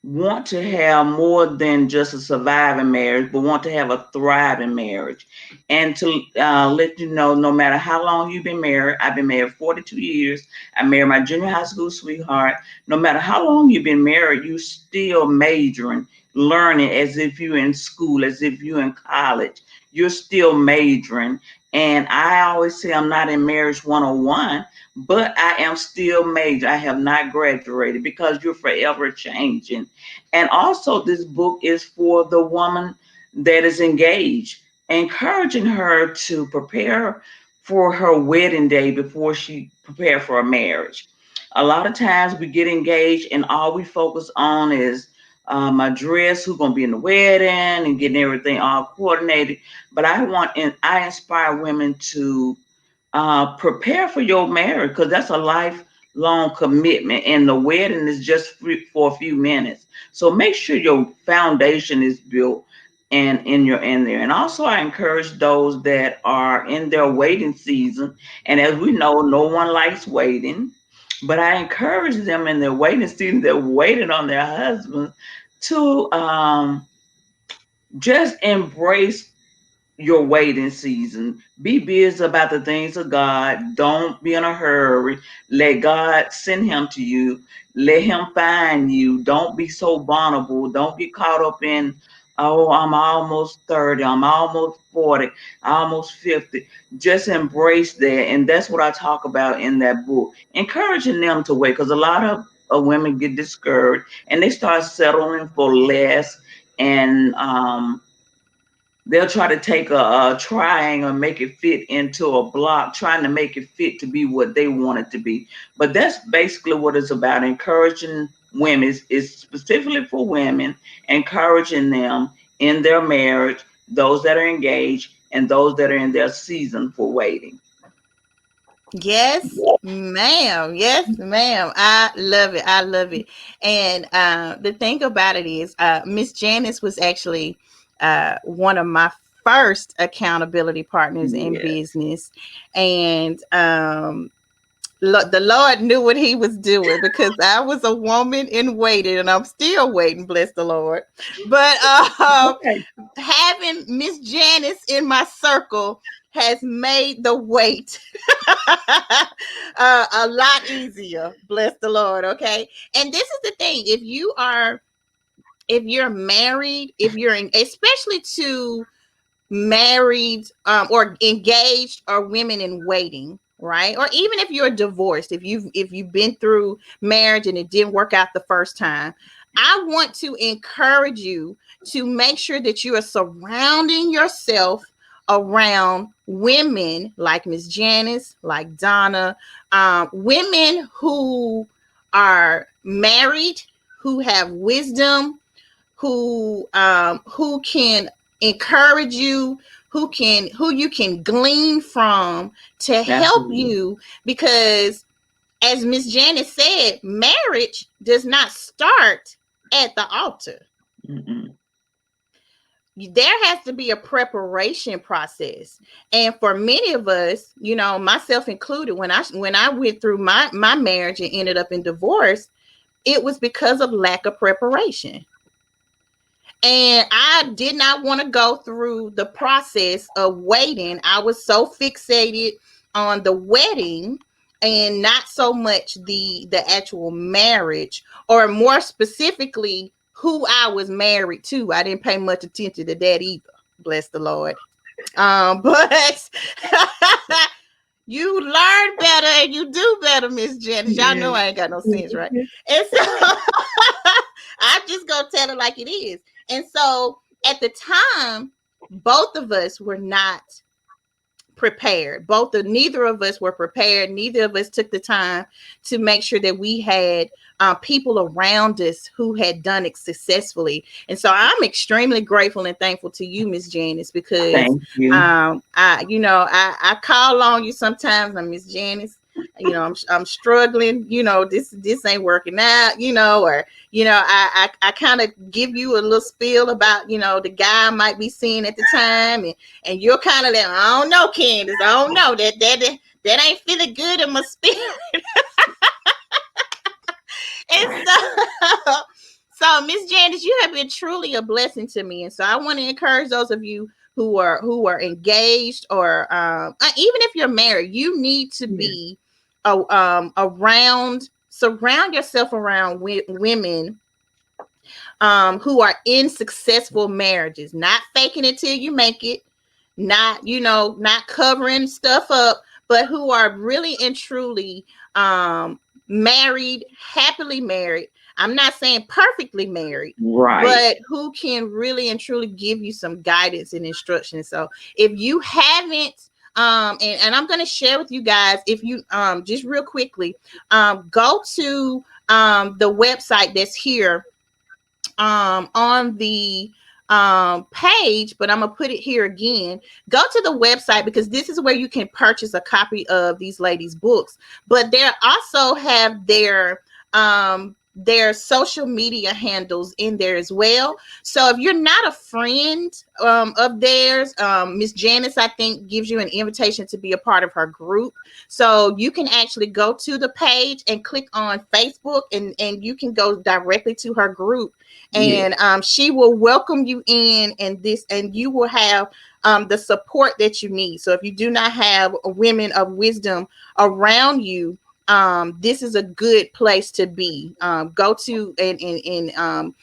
want to have more than just a surviving marriage, but want to have a thriving marriage. And to let you know, no matter how long you've been married, I've been married 42 years. I married my junior high school sweetheart. No matter how long you've been married, you still majoring, learning as if you're in school, as if you're in college. You're still majoring. And I always say I'm not in marriage 101, but I am still major. I have not graduated because you're forever changing. And also, this book is for the woman that is engaged, encouraging her to prepare for her wedding day before she prepare for a marriage. A lot of times we get engaged and all we focus on is my dress, who's gonna be in the wedding, and getting everything all coordinated. But I inspire women to prepare for your marriage because that's a lifelong commitment, and the wedding is just for a few minutes. So make sure your foundation is built and in there. And also, I encourage those that are in their waiting season. And as we know, no one likes waiting, but I encourage them in their waiting season. They're waiting on their husbands to just embrace your waiting season. Be busy about the things of God. Don't be in a hurry. Let God send him to you. Let him find you. Don't be so vulnerable. Don't get caught up in, oh, I'm almost 30, I'm almost 40, almost 50. Just embrace that. And that's what I talk about in that book. Encouraging them to wait because a lot of women get discouraged and they start settling for less and they'll try to take a triangle and make it fit into a block, trying to make it fit to be what they want it to be. But that's basically what it's about, encouraging women. It's specifically for women, encouraging them in their marriage, those that are engaged, and those that are in their season for waiting. Yes, ma'am. Yes, ma'am. I love it. I love it. And the thing about it is, Miss Janice was actually one of my first accountability partners in Yes. business, and the Lord knew what He was doing because I was a woman in waiting, and I'm still waiting. Bless the Lord. But Okay. having Miss Janice in my circle has made the wait a lot easier. Bless the Lord. Okay. And this is the thing: if you're married, if you're in, especially to married or engaged or women in waiting, right? Or even if you're divorced, if you've been through marriage and it didn't work out the first time, I want to encourage you to make sure that you are surrounding yourself around women like Miss Janice, like Donna, women are married, who have wisdom, who can encourage you, who you can glean from to help Absolutely. you, because as Miss Janice said, marriage does not start at the altar. Mm-mm. There has to be a preparation process, and for many of us, myself included, when I went through my marriage and ended up in divorce, it was because of lack of preparation. And I did not want to go through the process of waiting. I was so fixated on the wedding and not so much the actual marriage, or more specifically who I was married to. I didn't pay much attention to that either. Bless the Lord. But you learn better and you do better, Miss Janice. Y'all know Yeah. I ain't got no sense, right? And so I'm just gonna tell it like it is. And so at the time, both of us were not prepared. Neither of us were prepared. Neither of us took the time to make sure that we had people around us who had done it successfully. And so I'm extremely grateful and thankful to you, Miss Janice, because Thank you. I call on you sometimes. I'm Miss Janice. I'm struggling. This ain't working out. Or I kind of give you a little spiel about the guy I might be seeing at the time, and you're kind of like, I don't know, Candace. I don't know that ain't feeling good in my spirit. And so Miss Janice, you have been truly a blessing to me, and so I want to encourage those of you who are engaged, or even if you're married, you need to Yes. be surround yourself around women who are in successful marriages, not faking it till you make it, not covering stuff up, but who are really and truly married, happily married. I'm not saying perfectly married, Right. but who can really and truly give you some guidance and instruction. So if you haven't, and I'm going to share with you guys, if you just real quickly, go to the website that's here on the page, but I'm gonna put it here again. Go to the website, because this is where you can purchase a copy of these ladies' books. But they also have their social media handles in there as well. So if you're not a friend of theirs, Miss Janice, I think, gives you an invitation to be a part of her group. So you can actually go to the page and click on Facebook, and you can go directly to her group, Yes. and she will welcome you in, and you will have the support that you need. So if you do not have women of wisdom around you, this is a good place to be. Go to and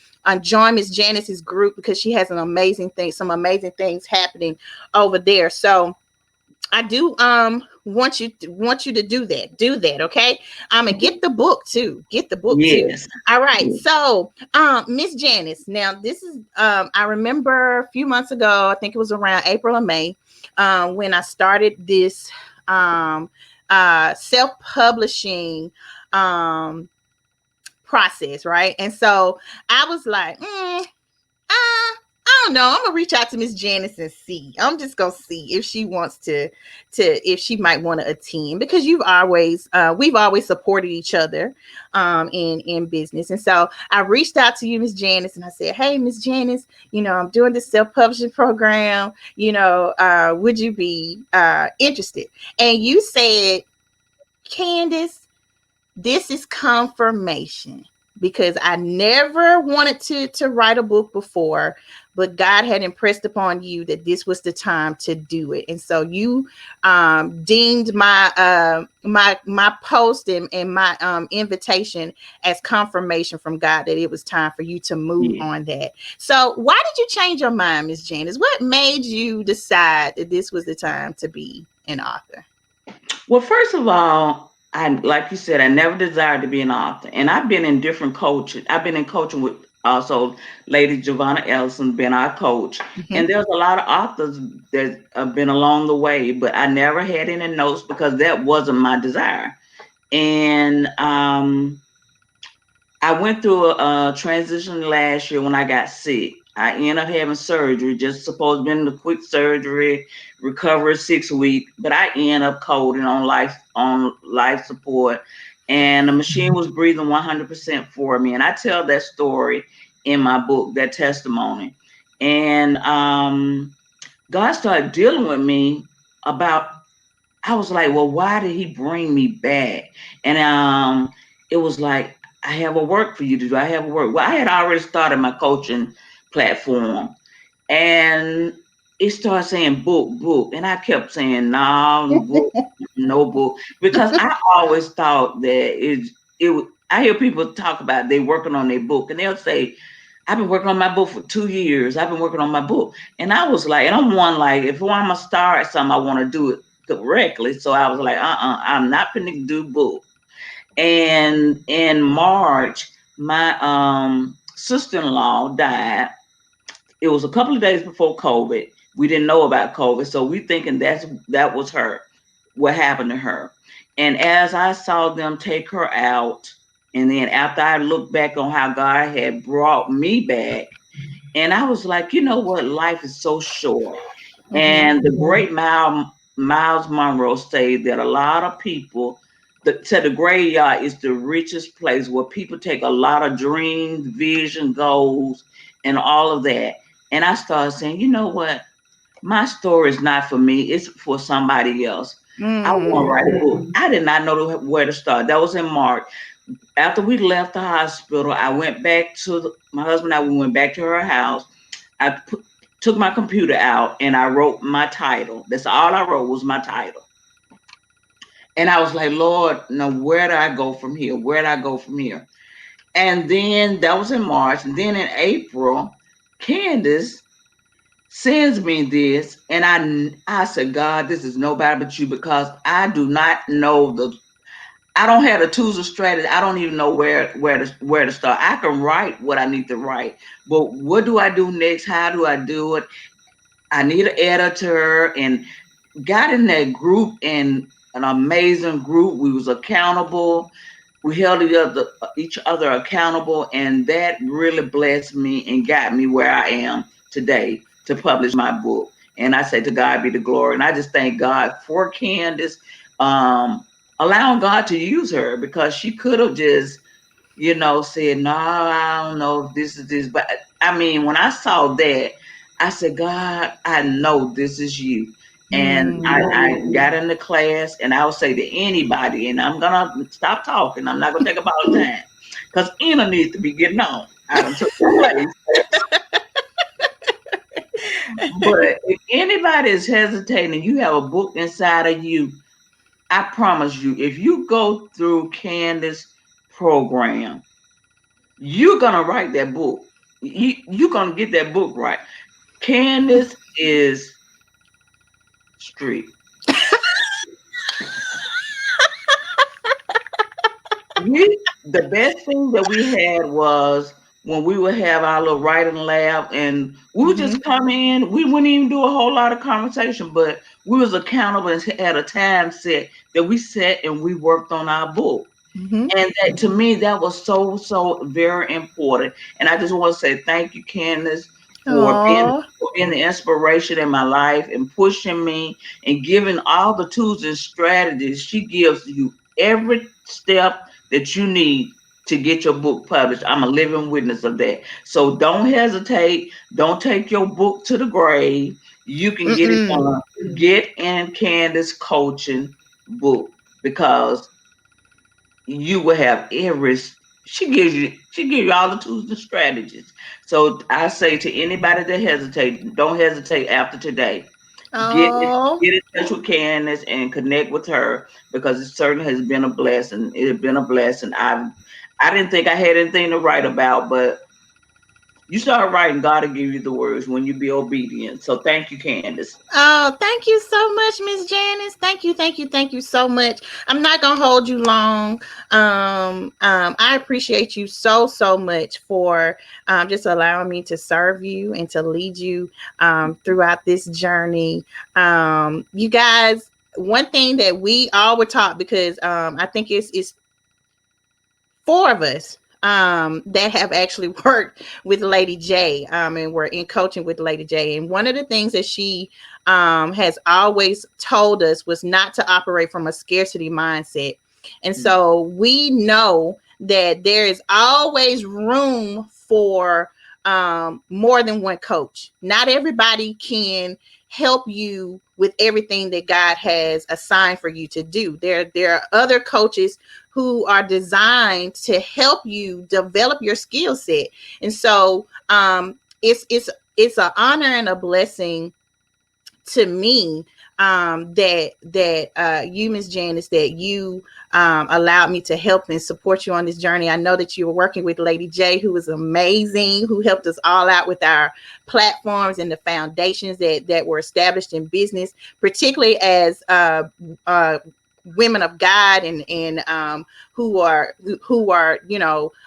join Miss Janice's group, because she has some amazing things happening over there. So I do want you to do that, okay? And get the book too. Get the book too. Yes. All right. Yes. So Miss Janice, now this is I remember a few months ago, I think it was around April or May, when I started this self-publishing process, right? And so I was like, I don't know. I'm gonna reach out to Miss Janice and see. I'm just gonna see if she wants if she might want to attend, because we've always supported each other in business. And so I reached out to you, Miss Janice, and I said, hey, Miss Janice, I'm doing this self-publishing program. Would you be interested? And you said, Candace, this is confirmation, because I never wanted to write a book before, but God had impressed upon you that this was the time to do it. And so you deemed my post and my invitation as confirmation from God that it was time for you to move Yes. on that. So why did you change your mind, Miss Janice? What made you decide that this was the time to be an author? Well, first of all, like you said, I never desired to be an author, and I've been in different coaches. I've been in coaching with also Lady Giovanna Ellison, been our coach, Mm-hmm. and there's a lot of authors that have been along the way, but I never had any notes because that wasn't my desire. And I went through a transition last year when I got sick. I ended up having surgery, just supposed to been a quick surgery, recover 6 weeks, but I ended up coding on life support, and the machine was breathing 100% for me. And I tell that story in my book, that testimony. And God started dealing with me about. I was like, well, why did He bring me back? And it was like, I have a work for you to do. I have a work. Well, I had already started my coaching platform, and it started saying book, book, and I kept saying no book, no book, because I always thought that it. I hear people talk about they working on their book, and they'll say, I've been working on my book for 2 years. I've been working on my book. And I was like, and I'm one like, if I'm gonna start something, I want to do it correctly. So I was like, I'm not gonna do book. And in March, my sister-in-law died. It was a couple of days before COVID. We didn't know about COVID, so we thinking that was her, what happened to her. And as I saw them take her out, and then after I looked back on how God had brought me back, and I was like, you know what, life is so short. Mm-hmm. And the great Miles Monroe said that a lot of people, the graveyard is the richest place where people take a lot of dreams, vision, goals, and all of that. And I started saying, you know what? My story is not for me, it's for somebody else. I want to Mm. write a book. I did not know where to start. That was in March. After we left the hospital, I went back to my husband and I, we went back to her house. I took my computer out and I wrote my title. That's all I wrote was my title. And I was like, Lord, now where do I go from here? Where do I go from here? And then that was in March. And then in April, Candace sends me this. And I said, God, this is nobody but you because I do not know I don't have the tools or strategy. I don't even know where to start. I can write what I need to write, but what do I do next? How do I do it? I need an editor, and got in that group, and an amazing group. We was accountable. We held each other accountable, and that really blessed me and got me where I am today to publish my book. And I say to God be the glory. And I just thank God for Candace, um, allowing God to use her because she could have just said, no, I don't know if this is this. But I mean, when I saw that, I said, God, I know this is you. And I got in the class, and I would say to anybody, and I'm going to stop talking. I'm not going to take up all the time because Ina needs to be getting on. I done took her place. But if anybody is hesitating, you have a book inside of you, I promise you, if you go through Candace program, you're gonna write that book. You're gonna get that book right. Candace is strict. The best thing that we had was when we would have our little writing lab, and we would Mm-hmm. just come in. We wouldn't even do a whole lot of conversation, but we was accountable and had a time set that we sat and we worked on our book. Mm-hmm. And that, to me, that was so very important. And I just want to say thank you, Candace, for being Oh. the inspiration in my life and pushing me and giving all the tools and strategies. She gives you every step that you need to get your book published. I'm a living witness of that. So don't hesitate. Don't take your book to the grave. You can get it Mm-mm. done. Get in Candace coaching book because you will have every she gives you all the tools and strategies. So I say to anybody that hesitate, don't hesitate after today. Get Oh. get in touch with Candace and connect with her because it certainly has been a blessing. It has been a blessing. I didn't think I had anything to write about, but you start writing, God will give you the words when you be obedient. So thank you, Candace. Oh, thank you so much, Miss Janice. Thank you, thank you, thank you so much. I'm not gonna hold you long. I appreciate you so much for just allowing me to serve you and to lead you throughout this journey. You guys, one thing that we all were taught because I think it's four of us that have actually worked with Lady J, and we're in coaching with Lady J. And one of the things that she has always told us was not to operate from a scarcity mindset. And so we know that there is always room for more than one coach. Not everybody can help you with everything that God has assigned for you to do. There are other coaches who are designed to help you develop your skill set. And so it's an honor and a blessing to me that you, Miss Janice, that you allowed me to help and support you on this journey. I know that you were working with Lady J, who was amazing, who helped us all out with our platforms and the foundations that were established in business, particularly as women of God, and who are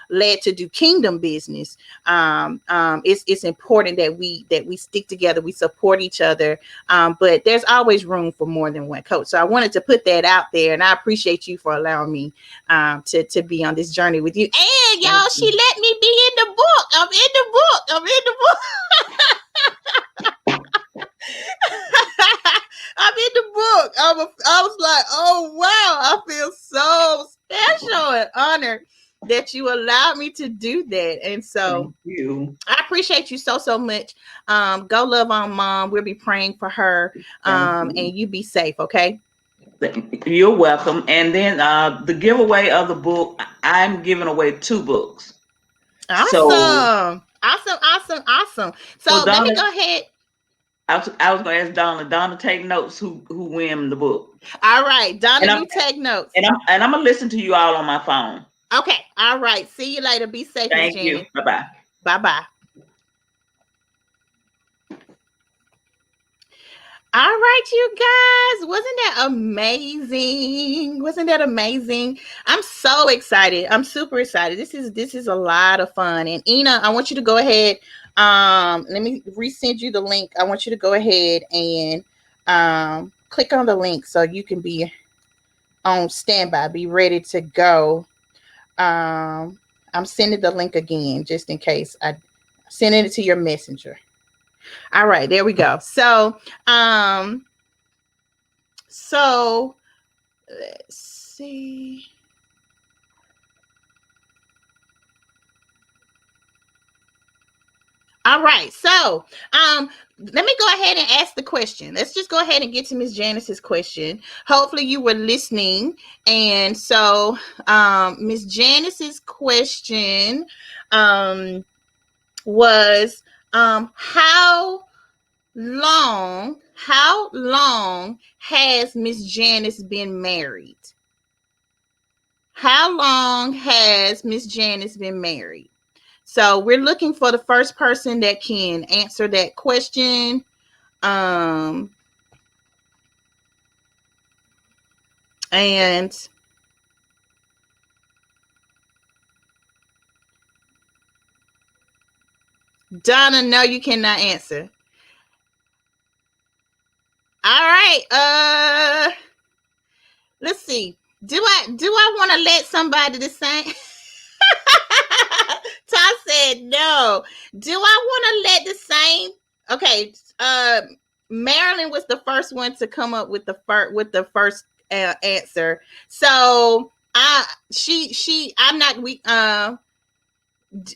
led to do kingdom business. It's important that we stick together, we support each other. But there's always room for more than one coach. So I wanted to put that out there, and I appreciate you for allowing me to be on this journey with you. And Thank y'all, she you. let me be in the book. I'm in the book. I'm in the book. I'm in the book. I was like, oh wow, I feel so special and honored that you allowed me to do that. And so Thank you. I appreciate you so much. Go love on mom. We'll be praying for her. Thank you. And you be safe, okay? You're welcome. And then the giveaway of the book, I'm giving away 2 books. So, Awesome. Awesome, awesome, awesome. so So let me Donna, go ahead. I was going to ask Donna. Donna, take notes. Who win the book? All right, Donna, And I'm you take notes. and I'm gonna listen to you all on my phone. Okay. All right. See you later. Be safe, Miss Thank you. Janice. Bye bye. Bye bye. All right, you guys. Wasn't that amazing? Wasn't that amazing? I'm so excited. I'm super excited. This is a lot of fun. And Ina, I want you to go ahead. Let me resend you the link. I want you to go ahead and click on the link so you can be on standby, be ready to go. I'm sending the link again just in case. I sending it to your messenger. All right, there we go. Um, so let's see. All right, so let me go ahead and ask the question. Let's just go ahead and get to Miss Janice's question. Hopefully, you were listening, and so Miss Janice's question um, was how long has Miss Janice been married? How long has Miss Janice been married? So we're looking for the first person that can answer that question. Um, and Donna, no, you cannot answer. All right. Let's see. Do I want to let somebody the same? Todd said no. Do I want to let the same? Okay. Marilyn was the first one to come up with the first answer. So I'm not.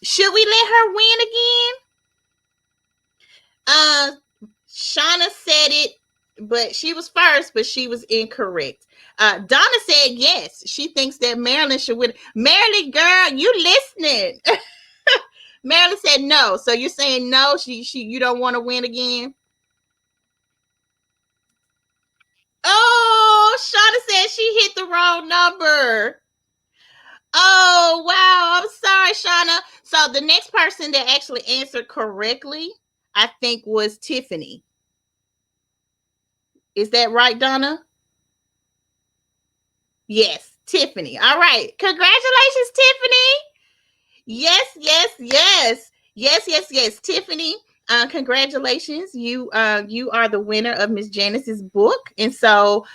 Should we let her win again? Uh, Shauna said it, but she was first, but she was incorrect. Donna said yes. She thinks that Marilyn should win. Marilyn, girl, you listening? Marilyn said no. So you're saying no? You don't want to win again? Oh, Shauna said she hit the wrong number. Oh, wow. I'm sorry, Shauna. So the next person that actually answered correctly, I think, was Tiffany. Is that right, Donna? Yes, Tiffany. All right. Congratulations, Tiffany. Yes, yes, yes. Yes, yes, yes. Tiffany, congratulations. You are the winner of Miss Janice's book. And so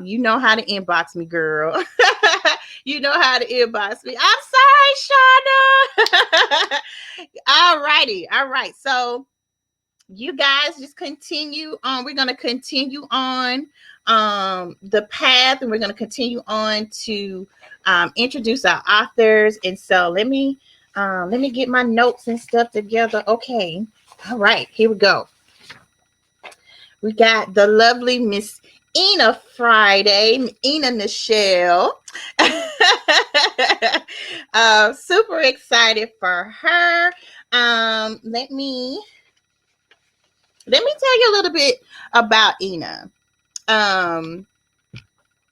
you know how to inbox me, girl. You know how to inbox me. I'm sorry, Shauna. All righty. All right. So you guys just continue on. We're going to continue on the path, and we're going to continue on to introduce our authors. And so let me get my notes and stuff together. Okay. All right, here we go. We got the lovely Miss Ina Friday, Ina Nichelle. Super excited for her. Let me tell you a little bit about Ina.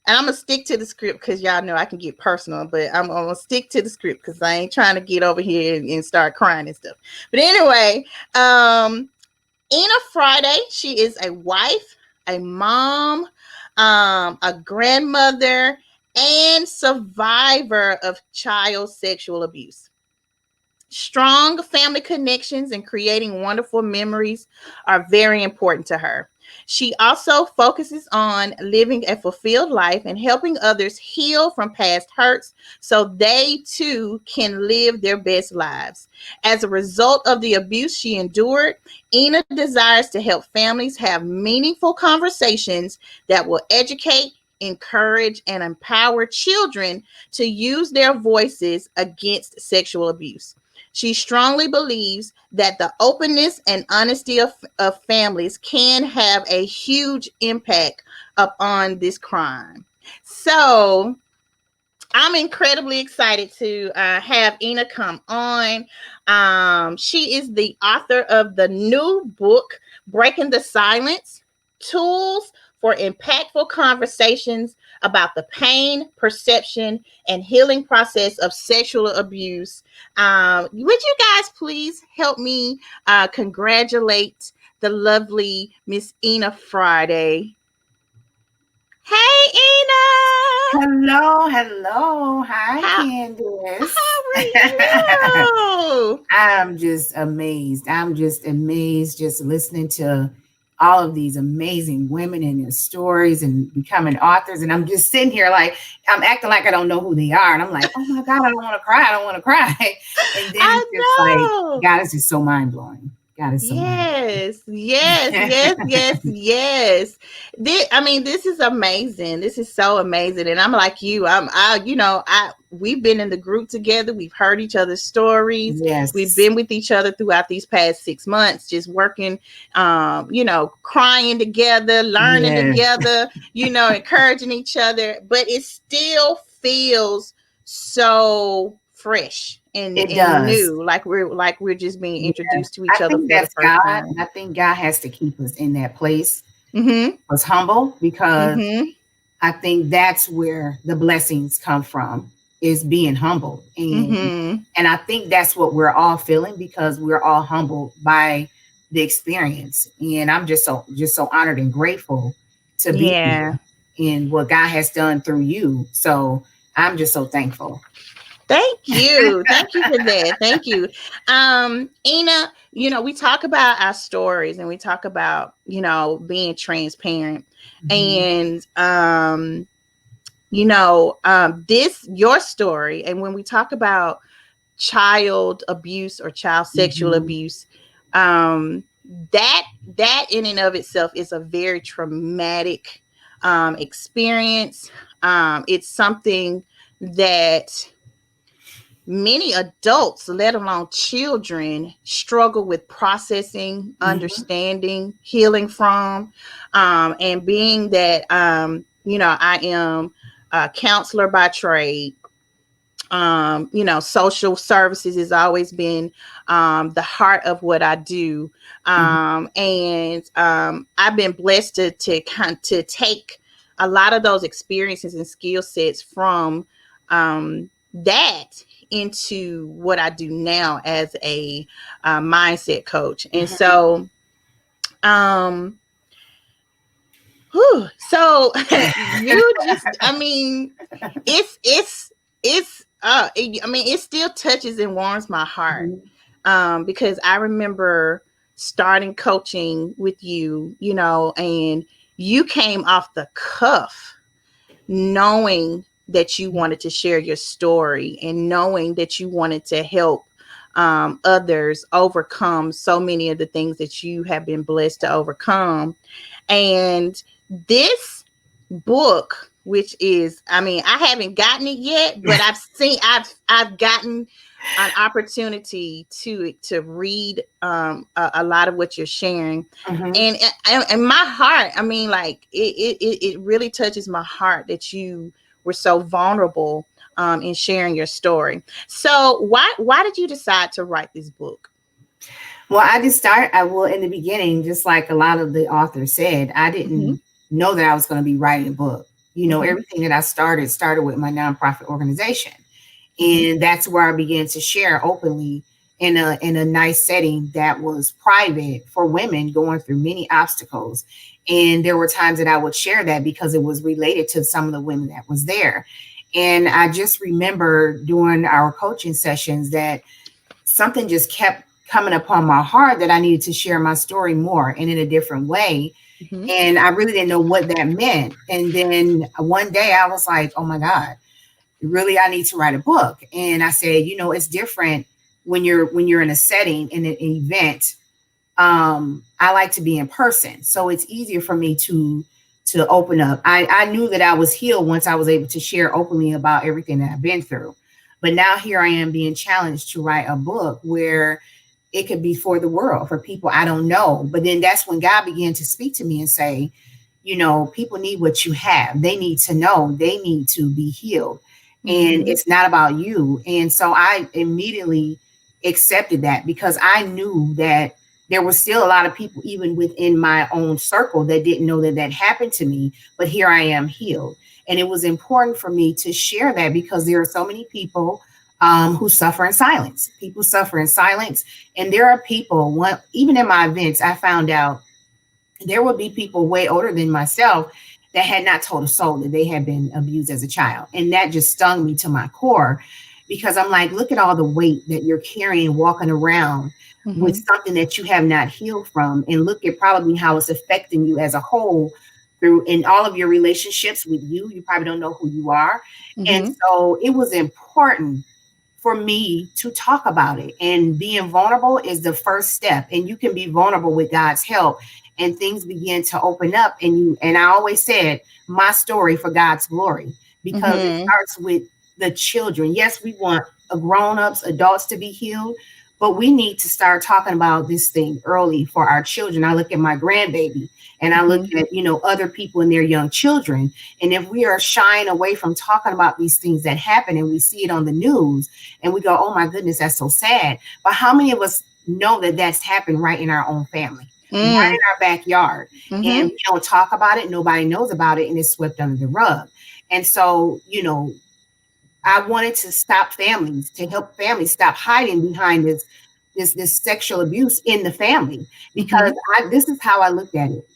And I'm gonna stick to the script because y'all know I can get personal, but I'm gonna stick to the script because I ain't trying to get over here and start crying and stuff. But anyway, Ina Friday, she is a wife, a mom, a grandmother, and survivor of child sexual abuse. Strong family connections and creating wonderful memories are very important to her. She also focuses on living a fulfilled life and helping others heal from past hurts so they too can live their best lives. As a result of the abuse she endured, Ina desires to help families have meaningful conversations that will educate, encourage, and empower children to use their voices against sexual abuse. She strongly believes that the openness and honesty of families can have a huge impact upon this crime. So, I'm incredibly excited to have Ina come on. She is the author of the new book, Breaking the Silence: Tools for Impactful Conversations about the Pain, Perception, and Healing Process of Sexual Abuse. Would you guys please help me congratulate the lovely Miss Ina Friday? Hey, Ina! Hello, hello. Hi, How Candace. how are you? I'm just amazed. I'm just amazed just listening to all of these amazing women and their stories and becoming authors. And I'm just sitting here like, I'm acting like I don't know who they are. And I'm like, oh my God, I don't want to cry. I don't want to cry. And then I it's just like, know. God is just so mind blowing. God is so mind Yes, yes, yes, blowing. yes, yes. This is amazing. This is so amazing. And I'm like you. We've been in the group together. We've heard each other's stories. We've Yes, been with each other throughout these past 6 months, just working, crying together, learning yes, together, encouraging each other. But it still feels so fresh it and does. new, like we're just being Yeah, introduced to I each other think for the that's first God. time. I think God has to keep us in that place, Mhm. us humble, because Mhm. I think that's where the blessings come from, is being humble. Mhm. And I think that's what we're all feeling because we're all humbled by the experience. And I'm just so honored and grateful to be Yeah. here in what God has done through you. So I'm just so thankful. Thank you. Thank you for that. Thank you. Ina, we talk about our stories and we talk about, being transparent. Mhm. And this your story, and when we talk about child abuse or child sexual Mhm. abuse, um that that in and of itself is a very traumatic experience. It's something that many adults, let alone children, struggle with processing, Mhm. understanding, healing from. And being that I am a counselor by trade, social services has always been the heart of what I do. Mhm. And I've been blessed to take a lot of those experiences and skill sets from that into what I do now as a mindset coach. And Mhm. so, um, so you just, it still touches and warms my heart. Mhm. Because I remember starting coaching with you, and you came off the cuff knowing that you wanted to share your story and knowing that you wanted to help others overcome so many of the things that you have been blessed to overcome. And this book, which is, I haven't gotten it yet, but I've gotten an opportunity to read a lot of what you're sharing. Mhm. And my heart, like it really touches my heart that you were so vulnerable in sharing your story. So why did you decide to write this book? Well, I will in the beginning, just like a lot of the authors said, I Hmm. didn't know that I was going to be writing a book. Hmm. Everything that I started with my nonprofit organization. Hmm. And that's where I began to share openly in a nice setting that was private for women going through many obstacles. And there were times that I would share that because it was related to some of the women that was there. And I just remember during our coaching sessions that something just kept coming upon my heart that I needed to share my story more and in a different way. Mm-hmm. And I really didn't know what that meant. And then one day I was like, oh my God, really, I need to write a book. And I said, it's different when you're in a setting, in an event. I like to be in person. So it's easier for me to open up. I knew that I was healed once I was able to share openly about everything that I've been through. But now here I am being challenged to write a book where it could be for the world, for people I don't know. But then that's when God began to speak to me and say, people need what you have. They need to know, they need to be healed. And it's not about you. And so I immediately accepted that because I knew that there were still a lot of people, even within my own circle, that didn't know that that happened to me. But here I am healed. And it was important for me to share that because there are so many people who suffer in silence. People suffer in silence. And there are people, even in my events, I found out there would be people way older than myself that had not told a soul that they had been abused as a child. And that just stung me to my core because I'm like, look at all the weight that you're carrying, walking around with something that you have not healed from. And look at probably how it's affecting you as a whole through in all of your relationships with you. You probably don't know who you are. And so it was important for me to talk about it. And being vulnerable is the first step. And you can be vulnerable with God's help. And things begin to open up. And I always said, my story for God's glory, because it starts with the children. Yes, we want grown-ups, adults to be healed, but we need to start talking about this thing early for our children. I look at my grandbaby and I look at, other people and their young children. And if we are shying away from talking about these things that happen and we see it on the news and we go, oh my goodness, that's so sad. But how many of us know that that's happened right in our own family? Right in our backyard, and we don't talk about it. Nobody knows about it, and it's swept under the rug. And so, I wanted to stop families, to help families stop hiding behind this sexual abuse in the family, because this is how I looked at it.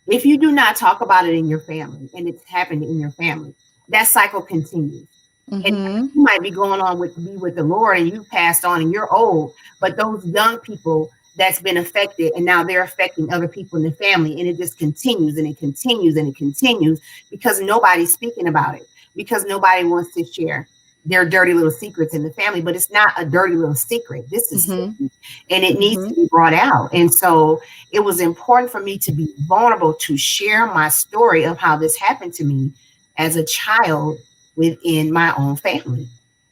If you do not talk about it in your family, and it's happened in your family, that cycle continues. And you might be going on be with the Lord, and you passed on, and you're old, but those young people that's been affected, and now they're affecting other people in the family, and it just continues and it continues and it continues because nobody's speaking about it, because nobody wants to share their dirty little secrets in the family. But it's not a dirty little secret. This is and it needs to be brought out. And so it was important for me to be vulnerable, to share my story of how this happened to me as a child within my own family.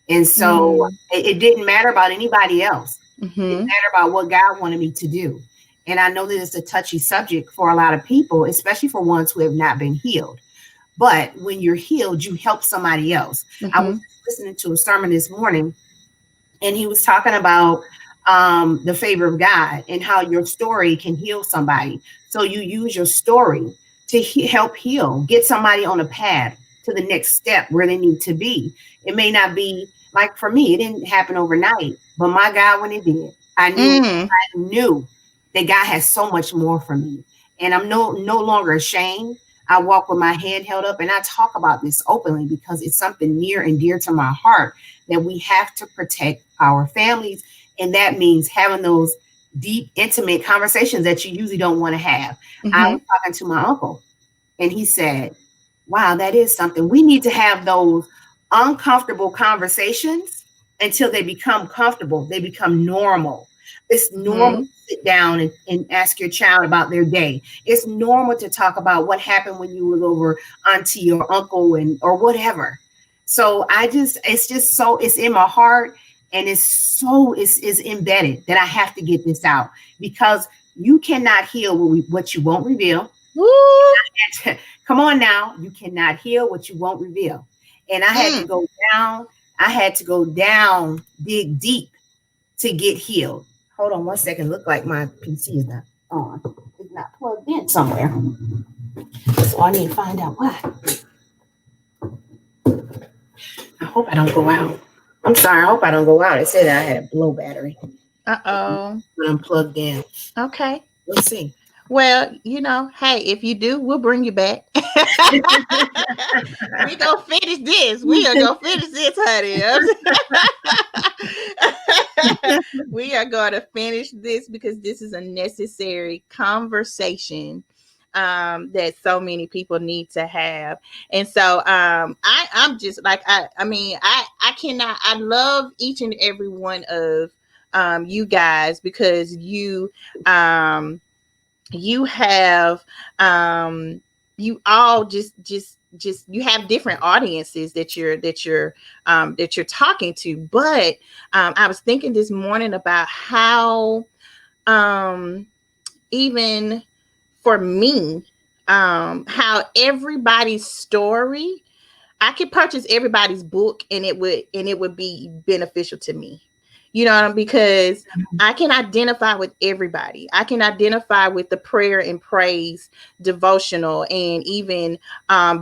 And so it didn't matter about anybody else. It mattered about what God wanted me to do. And I know that it's a touchy subject for a lot of people, especially for ones who have not been healed. But when you're healed, you help somebody else. I was listening to a sermon this morning, and he was talking about the favor of God and how your story can heal somebody. So you use your story to help heal, get somebody on a path to the next step where they need to be. It may not be like for me, it didn't happen overnight, but my God, when it did, I knew that God has so much more for me. And I'm no longer ashamed. I walk with my head held up, and I talk about this openly because it's something near and dear to my heart that we have to protect our families. And that means having those deep, intimate conversations that you usually don't want to have. I was talking to my uncle, and he said, wow, that is something. We need to have those uncomfortable conversations until they become comfortable. They become normal. It's normal to sit down and ask your child about their day. It's normal to talk about what happened when you were over auntie or uncle or whatever. So it's in my heart, and it's embedded that I have to get this out, because you cannot heal what you won't reveal. Come on now. You cannot heal what you won't reveal. And I had to go down. I had to go down, dig deep to get healed. Hold on one second. Look like my PC is not on. It's not plugged in somewhere. So I need to find out why. I hope I don't go out. I'm sorry. I hope I don't go out. It said I had a low battery Uh-oh. when I'm plugged in. Okay. Let's see. Well, hey, if you do, we'll bring you back. We gonna finish this. We are gonna finish this, honey. We are gonna finish this because this is a necessary conversation that so many people need to have. And so I'm just like I mean I cannot I love each and every one of you guys because you have you all just you have different audiences that you're talking to, but I was thinking this morning about how um even for me how everybody's story, I could purchase everybody's book and it would be beneficial to me. You know what I mean? Because I can identify with everybody. I can identify with the prayer and praise devotional, and even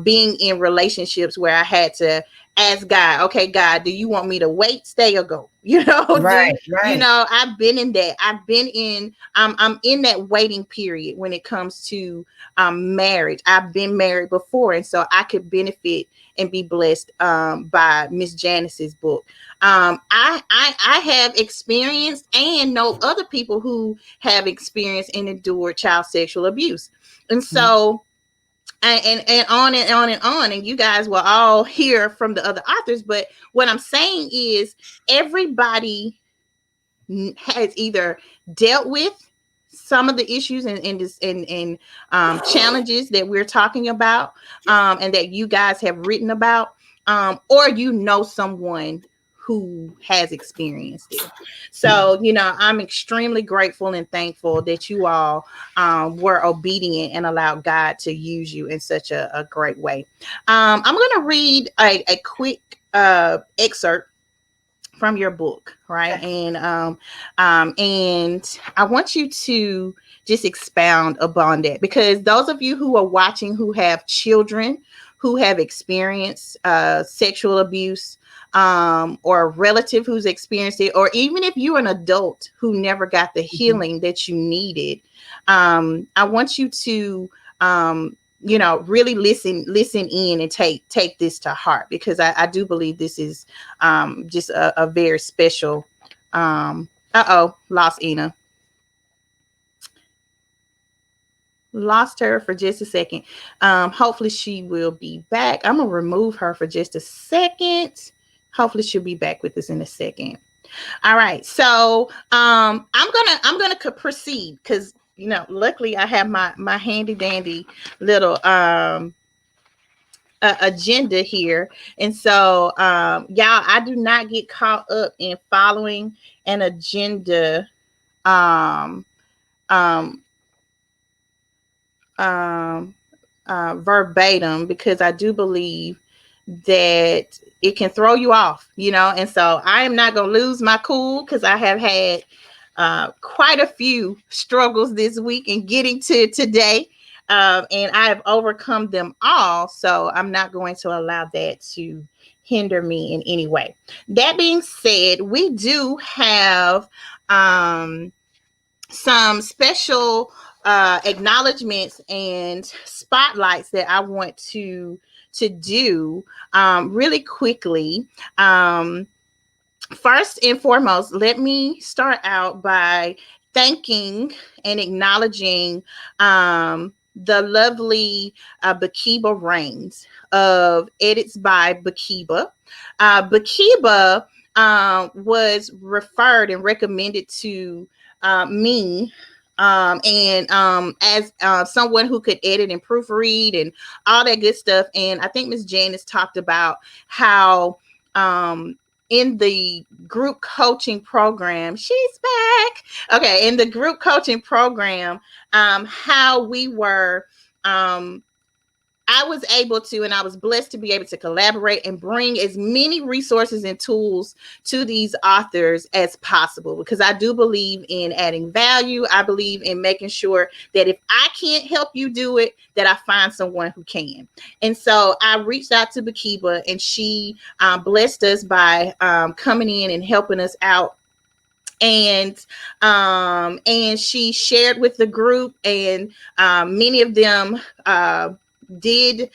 being in relationships where I had to ask God, okay, God, do you want me to wait, stay, or go? Right, right. I've been in that. I've been in. I'm in that waiting period when it comes to marriage. I've been married before, and so I could benefit and be blessed by Miss Janice's book. I have experienced and know other people who have experienced and endured child sexual abuse, and so and on and on and on. And you guys will all hear from the other authors, but what I'm saying is everybody has either dealt with some of the issues and challenges that we're talking about, and that you guys have written about, or someone who has experienced it. So I'm extremely grateful and thankful that you all were obedient and allowed God to use you in such a great way. I'm going to read a quick excerpt from your book, right? And I want you to just expound upon that, because those of you who are watching who have children who have experienced sexual abuse, or a relative who's experienced it, or even if you're an adult who never got the healing that you needed, I want you to really listen in and take this to heart, because I do believe this is just a very special. Lost Ina. Lost her for just a second. Hopefully she will be back. I'm gonna remove her for just a second. Hopefully she'll be back with us in a second. All right, so I'm gonna proceed, because luckily I have my handy dandy little agenda here. And so y'all, I do not get caught up in following an agenda um um um verbatim, because I do believe that it can throw you off, and so I am not going to lose my cool, because I have had quite a few struggles this week in getting to today. And I have overcome them all. So I'm not going to allow that to hinder me in any way. That being said, we do have some special acknowledgments and spotlights that I want to do really quickly. First and foremost, let me start out by thanking and acknowledging the lovely Bakiba Reigns of Edits by Bakiba. Bakiba was referred and recommended to me, and as someone who could edit and proofread and all that good stuff. And I think Miss Janice talked about how in the group coaching program, she's back. Okay, in the group coaching program, how we were I was able to, and I was blessed to be able to collaborate and bring as many resources and tools to these authors as possible, because I do believe in adding value. I believe in making sure that if I can't help you do it, that I find someone who can. And so I reached out to Bakiba, and she blessed us by coming in and helping us out, and she shared with the group, and many of them did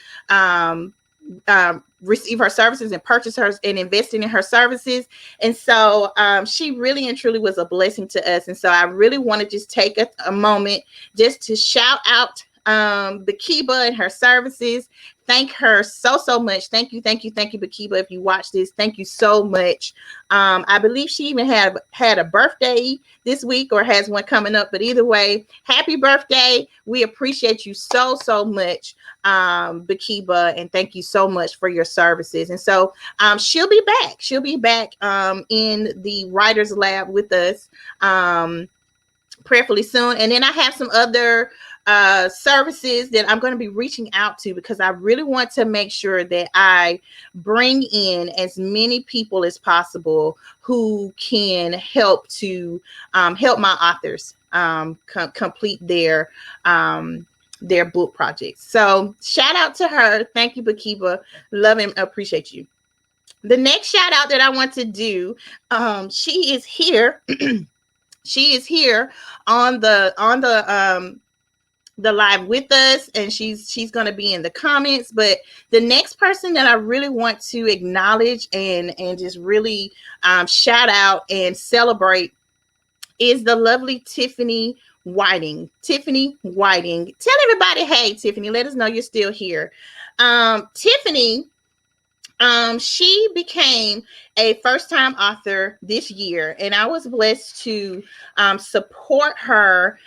receive her services and purchase hers and investing in her services. And so she really and truly was a blessing to us. And so I really want to just take a moment just to shout out Bakiba and her services. Thank her so much. Thank you, Bakiba. If you watch this, thank you so much. I believe she even had a birthday this week, or has one coming up. But either way, happy birthday. We appreciate you so much, Bakiba, and thank you so much for your services. And so she'll be back. In the Writers Lab with us prayerfully soon. And then I have some other services that I'm going to be reaching out to, because I really want to make sure that I bring in as many people as possible who can help to help my authors complete their book projects. So shout out to her. Thank you, Bakiba. Love and appreciate you. The next shout out that I want to do, she is here. She is here on the live with us, and she's going to be in the comments. But the next person that I really want to acknowledge and just really shout out and celebrate is the lovely Tiffany Whiting. Tiffany Whiting. Tell everybody, hey, Tiffany, let us know you're still here. Tiffany, she became a first-time author this year, and I was blessed to support her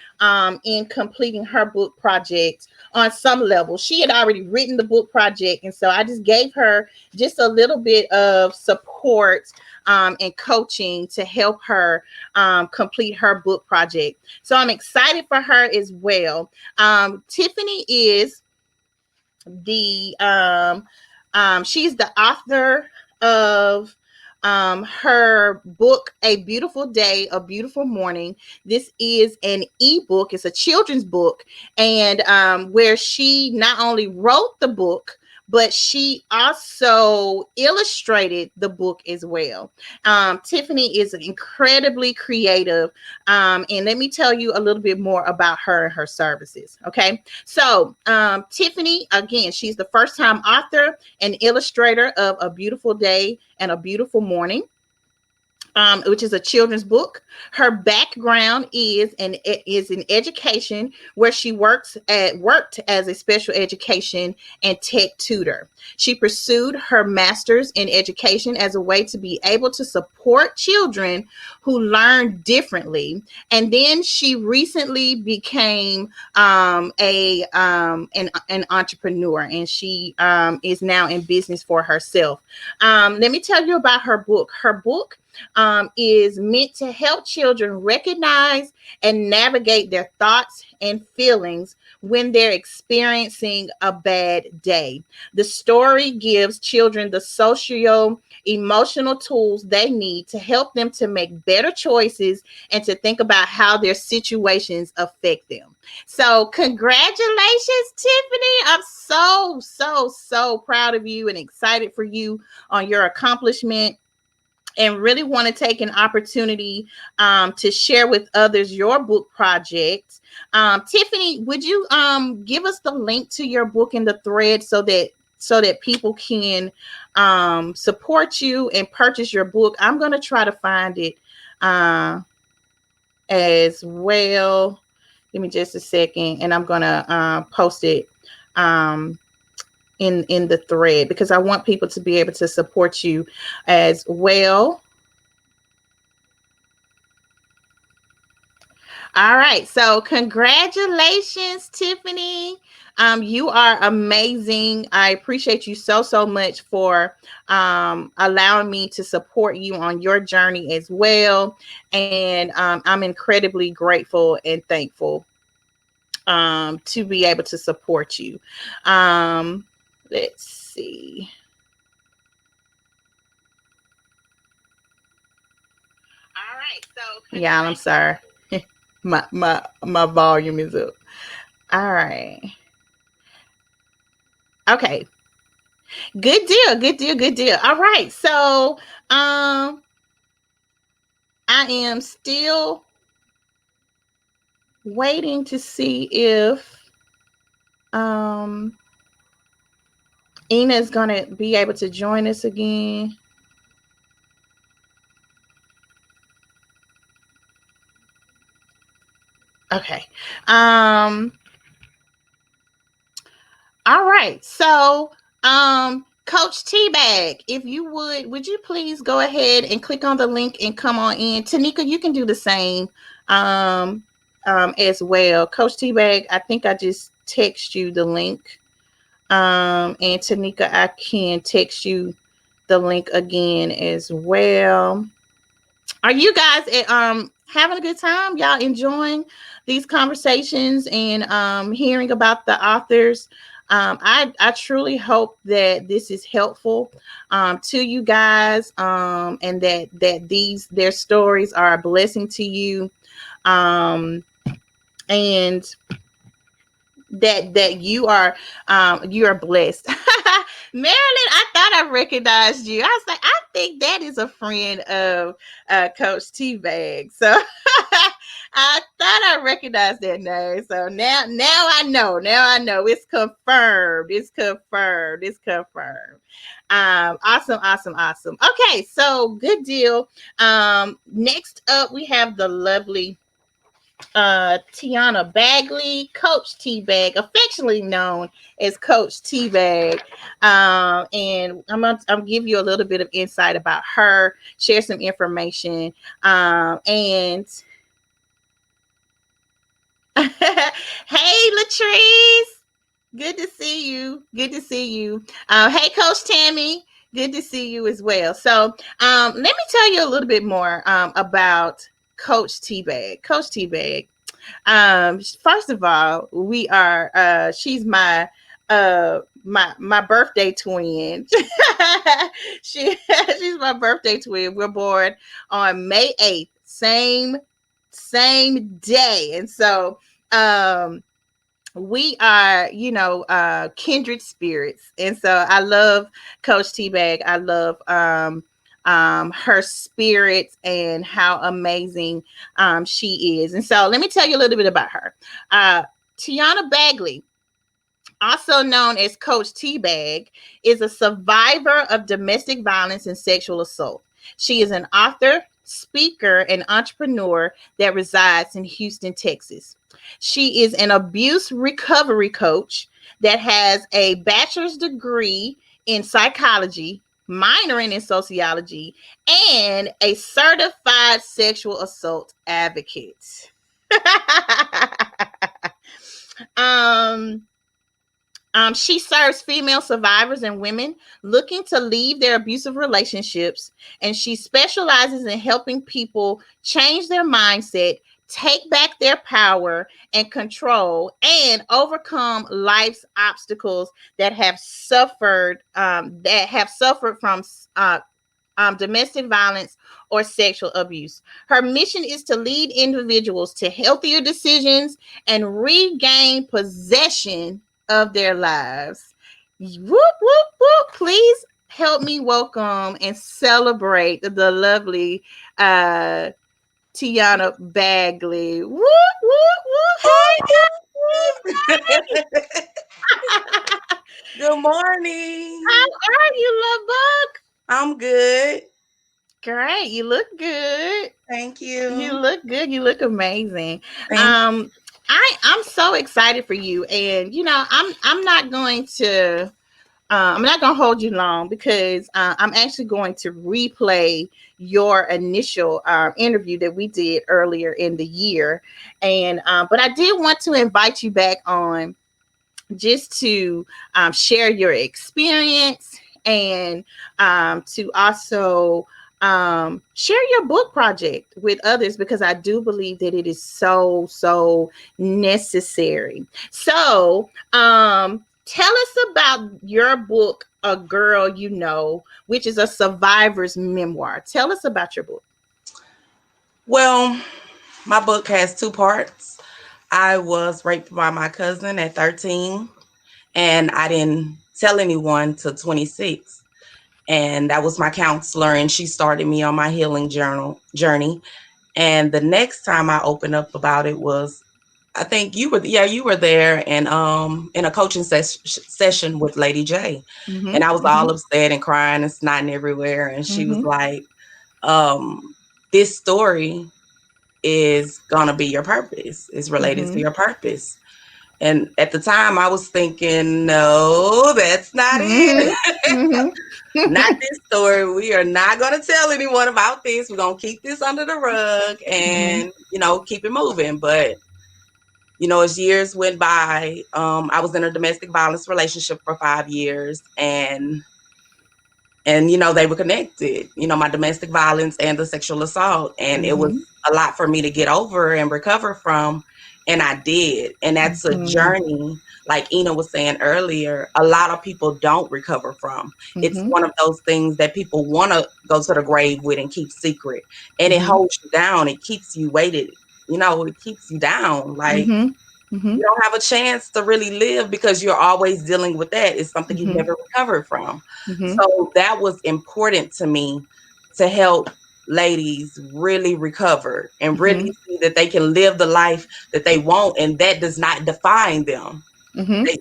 in completing her book project on some level. She had already written the book project, and so I just gave her just a little bit of support and coaching to help her complete her book project. So I'm excited for her as well. Tiffany is the she's the author of her book, A Beautiful Day, A Beautiful Morning. This is an ebook. It's a children's book, and where she not only wrote the book, but she also illustrated the book as well. Tiffany is incredibly creative, and let me tell you a little bit more about her and her services. Okay, so Tiffany, again, she's the first-time author and illustrator of A Beautiful Day and A Beautiful Morning, which is a children's book. Her background is in education, where she worked as a special education and tech tutor. She pursued her master's in education as a way to be able to support children who learn differently. And then she recently became an entrepreneur, and she is now in business for herself. Let me tell you about her book. Her book is meant to help children recognize and navigate their thoughts and feelings when they're experiencing a bad day. The story gives children the socio-emotional tools they need to help them to make better choices and to think about how their situations affect them. So congratulations, Tiffany. I'm so proud of you and excited for you on your accomplishment, and really want to take an opportunity to share with others your book project. Tiffany, would you give us the link to your book in the thread so that people can support you and purchase your book? I'm going to try to find it as well. Give me just a second, and I'm going to post it in the thread, because I want people to be able to support you as well. All right. So congratulations, Tiffany. You are amazing. I appreciate you so much for allowing me to support you on your journey as well. And I'm incredibly grateful and thankful. to be able to support you. Let's see. All right. So yeah, I'm sorry. My volume is up. All right. Okay. Good deal. Good deal. Good deal. All right. So I am still waiting to see if um Ina is gonna be able to join us again. Okay. Um all right. So Coach T-Bag, if you would you please go ahead and click on the link and come on in? Tanika, you can do the same as well. Coach T-Bag, I think I just text you the link. And Tanika, I can text you the link again as well. Are you guys having a good time? Y'all enjoying these conversations and hearing about the authors? I truly hope that this is helpful to you guys, and that these their stories are a blessing to you, and that you are blessed. Marilyn, I thought I recognized you. I was like, I think that is a friend of Coach T Bag. So I thought I recognized that name. So now I know. Now I know. It's confirmed. It's confirmed. It's confirmed. Awesome, awesome, awesome. Okay, so good deal. Next up we have the lovely Tiana Bagley, Coach T Bag, affectionately known as Coach T Bag. And I'm give you a little bit of insight about her, share some information. And hey, Latrice, good to see you. Good to see you. Hey, Coach Tammy, good to see you as well. So let me tell you a little bit more about Coach T Bag. Coach T Bag. First of all, we are she's my birthday twin. She's my birthday twin. We're born on May 8th, same day. And so we are, kindred spirits. And so I love Coach T Bag. I love her spirit and how amazing she is. And so let me tell you a little bit about her. Tiana Bagley, also known as Coach T-Bag, is a survivor of domestic violence and sexual assault. She is an author, speaker, and entrepreneur that resides in Houston, Texas. She is an abuse recovery coach that has a bachelor's degree in psychology, minoring in sociology, and a certified sexual assault advocate. um she serves female survivors and women looking to leave their abusive relationships, and she specializes in helping people change their mindset, take back their power and control, and overcome life's obstacles that have suffered from domestic violence or sexual abuse. Her mission is to lead individuals to healthier decisions and regain possession of their lives. Whoop, whoop, whoop. Please help me welcome and celebrate the lovely Tiana Bagley. Whoop, whoop, whoop. Hey, Good morning. how are you, love bug? I'm good. Great. You look good. Thank You you. look good. You look amazing. Thank Um, I'm so excited for you, and I'm not gonna hold you long because I'm actually going to replay your initial interview that we did earlier in the year, and but I did want to invite you back on just to share your experience and to also share your book project with others, because I do believe that it is so, so necessary. So, tell us about your book, A Girl You Know, which is a survivor's memoir. Tell us about your book. Well, my book has two parts. I was raped by my cousin at 13, and I didn't tell anyone till 26. And that was my counselor, and she started me on my healing journey. And the next time I opened up about it was, I think you were there, and in a coaching session with Lady J. Mm-hmm, And I was mm-hmm, all upset and crying and snotting everywhere, and she was mm-hmm, like, this story is gonna be your purpose. It's related to mm-hmm, your purpose. And at the time I was thinking, no, that's not it. mm-hmm, Not mm-hmm, this story. We are not going to tell anyone about this. We're going to keep this under the rug mm-hmm, and, keep it moving. But, as years went by, I was in a domestic violence relationship for 5 years, and they were connected, my domestic violence and the sexual assault. And it was mm-hmm, a lot for me to get over and recover from. And I did. And that's a mm-hmm, journey, like Ina was saying earlier, a lot of people don't recover from. It's mm-hmm, one of those things that people want to go to the grave with and keep secret. And it mm-hmm, holds you down. It keeps you weighted. It keeps you down. Like, mm-hmm, mm-hmm, you don't have a chance to really live because you're always dealing with that. It's something you've mm-hmm, never recovered from. mm-hmm, So that was important to me, to help ladies really recover and mm-hmm, really see that they can live the life that they want, and that does not define them. mm-hmm. They,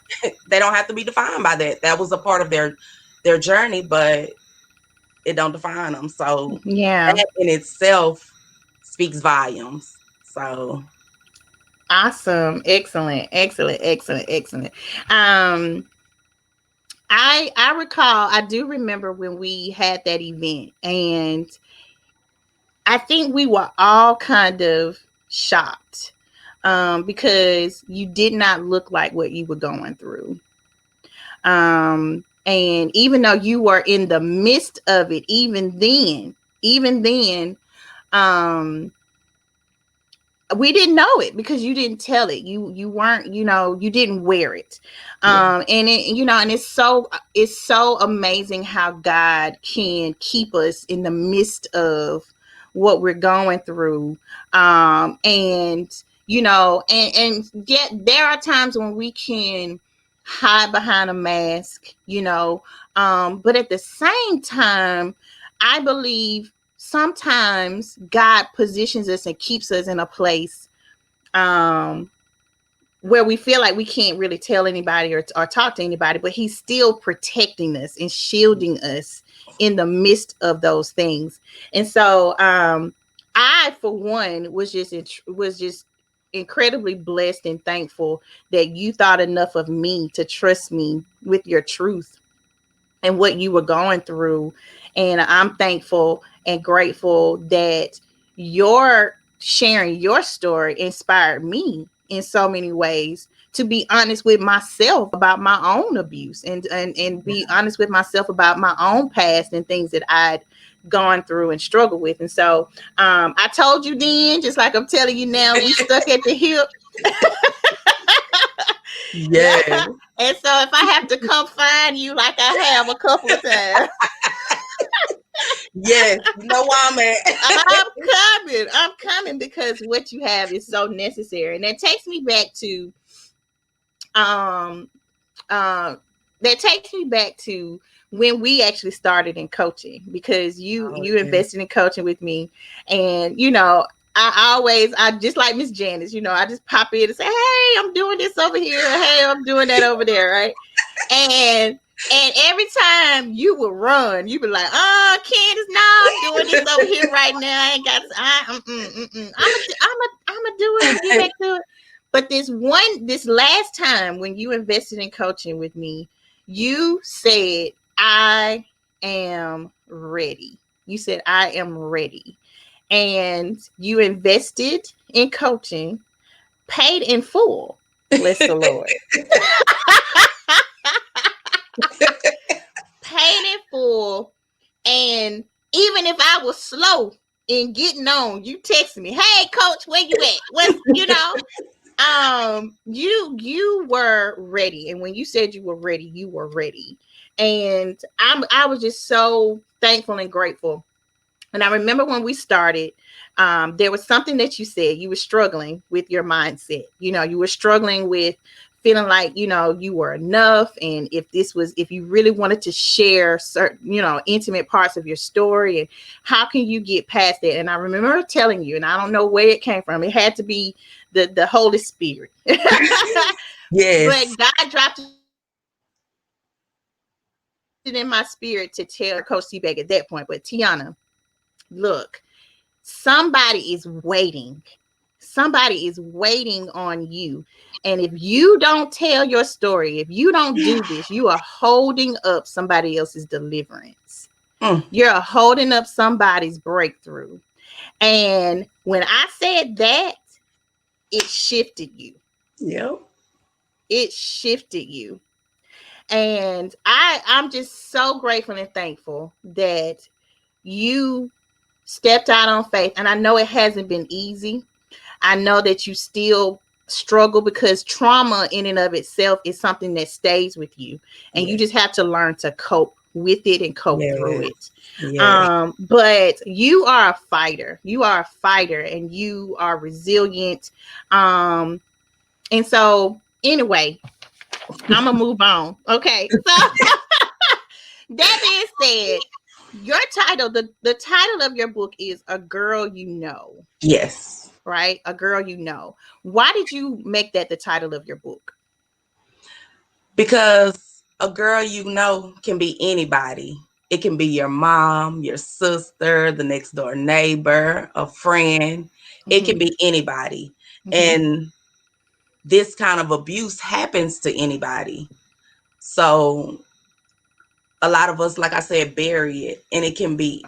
they don't have to be defined by that. That was a part of their journey, but it don't define them. So Yeah. that in itself speaks volumes. So Awesome. Excellent. Excellent. Excellent. Excellent. Um, I recall, I do remember when we had that event, and I think we were all kind of shocked, because you did not look like what you were going through. And even though you were in the midst of it, even then, um, we didn't know it because you didn't tell it. You weren't, you didn't wear it. yeah. And and it's so amazing how God can keep us in the midst of what we're going through. And and yet there are times when we can hide behind a mask, but at the same time, I believe sometimes God positions us and keeps us in a place, um, where we feel like we can't really tell anybody, or talk to anybody, but He's still protecting us and shielding us in the midst of those things. And so, I, for one, was just incredibly blessed and thankful that you thought enough of me to trust me with your truth and what you were going through. And I'm thankful and grateful that your sharing your story inspired me in so many ways to be honest with myself about my own abuse, and be honest with myself about my own past and things that I'd gone through and struggled with. And so, I told you then, just like I'm telling you now, we stuck at the hip. Yeah. Yes. And so if I have to come find you like I have a couple of times, Yes. You know why I'm at. I'm coming because what you have is so necessary. And that takes me back to um uh, when we actually started in coaching, because you Oh, you yes. invested in coaching with me. And I just like Miss Janice, I just pop in and say, hey, I'm doing this over here, hey, I'm doing that over there, right? And every time you would run, you'd be like, oh, Candace, no, I'm doing this over here right now. I ain't got I'm a do it. I'm get back to it. But this last time when you invested in coaching with me, you said, I am ready. You said, I am ready. And you invested in coaching, paid in full. Bless the Lord. Paid in full. And Even if I was slow in getting on, you text me, "Hey, coach, where you at? What's you were ready, and when you said you were ready, you were ready." And I was just so thankful and grateful. And I remember when we started, there was something that you said. You were struggling with your mindset. You were struggling with feeling like, you were enough. And if you really wanted to share certain, intimate parts of your story, and how can you get past that? And I remember telling you, and I don't know where it came from. It had to be the Holy Spirit. Yes. But God dropped it in my spirit to tell Coach T-Bag at that point. But Tiana, look, somebody is waiting. Somebody is waiting on you. And if you don't tell your story, if you don't do this, you are holding up somebody else's deliverance. You're Mm. holding up somebody's breakthrough. And when I said that, it shifted you. Yep. It shifted you. And I'm just so grateful and thankful that you stepped out on faith. And I know it hasn't been easy. I know that you still struggle, because trauma in and of itself is something that stays with you. And you Yes. just have to learn to cope with it and cope through Yes. it. Yes. But you are a fighter. You are a fighter, and you are resilient. Um, and so anyway, I'm gonna move on. Okay. So that being said, your title, the title of your book is A Girl You Know, Yes. right? A Girl You Know. Why did you make that the title of your book? Because a girl you know can be anybody. It can be your mom, your sister, the next door neighbor, a friend. It can Mm-hmm. be anybody. Mm-hmm. And this kind of abuse happens to anybody. So a lot of us, like I said, bury it. And it can be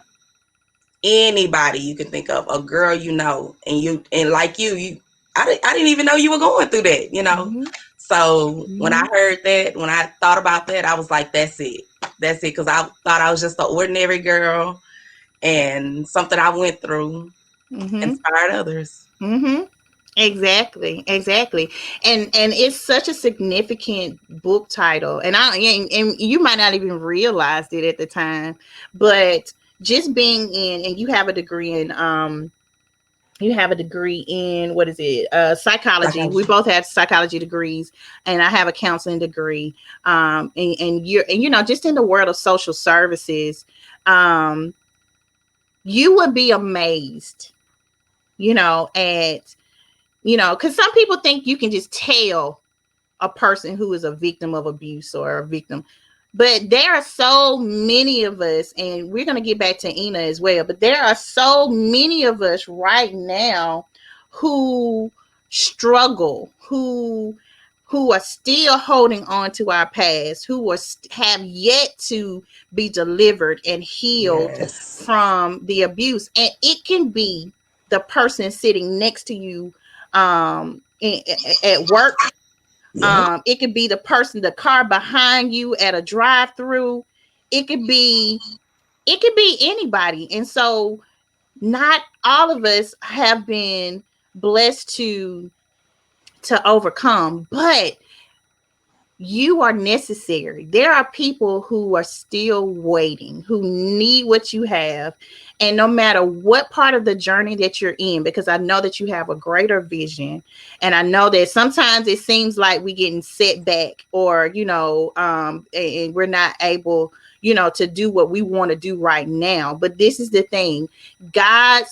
anybody you can think of, a girl you know, and like I didn't even know you were going through that. Mm-hmm. So when I Mm-hmm. heard that, when I thought about that, I was like, that's it, because I thought I was just an ordinary girl, and something I went through Mm-hmm. inspired others. Mm-hmm. Exactly. And it's such a significant book title. And you might not even realize it at the time, but just being in, and you have a degree in, what is it, psychology. We Psychology. both have psychology degrees, and I have a counseling degree. And just in the world of social services, um you would be amazed, at, because some people think you can just tell a person who is a victim of abuse or a victim. But there are so many of us, and we're going to get back to Ina as well, but there are so many of us right now who struggle, who are still holding on to our past, who have yet to be delivered and healed Yes. from the abuse. And it can be the person sitting next to you at work. Yep. It could be the car behind you at a drive-through. It could be anybody. And so not all of us have been blessed to overcome, but you are necessary. There are people who are still waiting, who need what you have. And no matter what part of the journey that you're in, because I know that you have a greater vision. And I know that sometimes it seems like we're getting set back, or, and we're not able, to do what we want to do right now. But this is the thing. God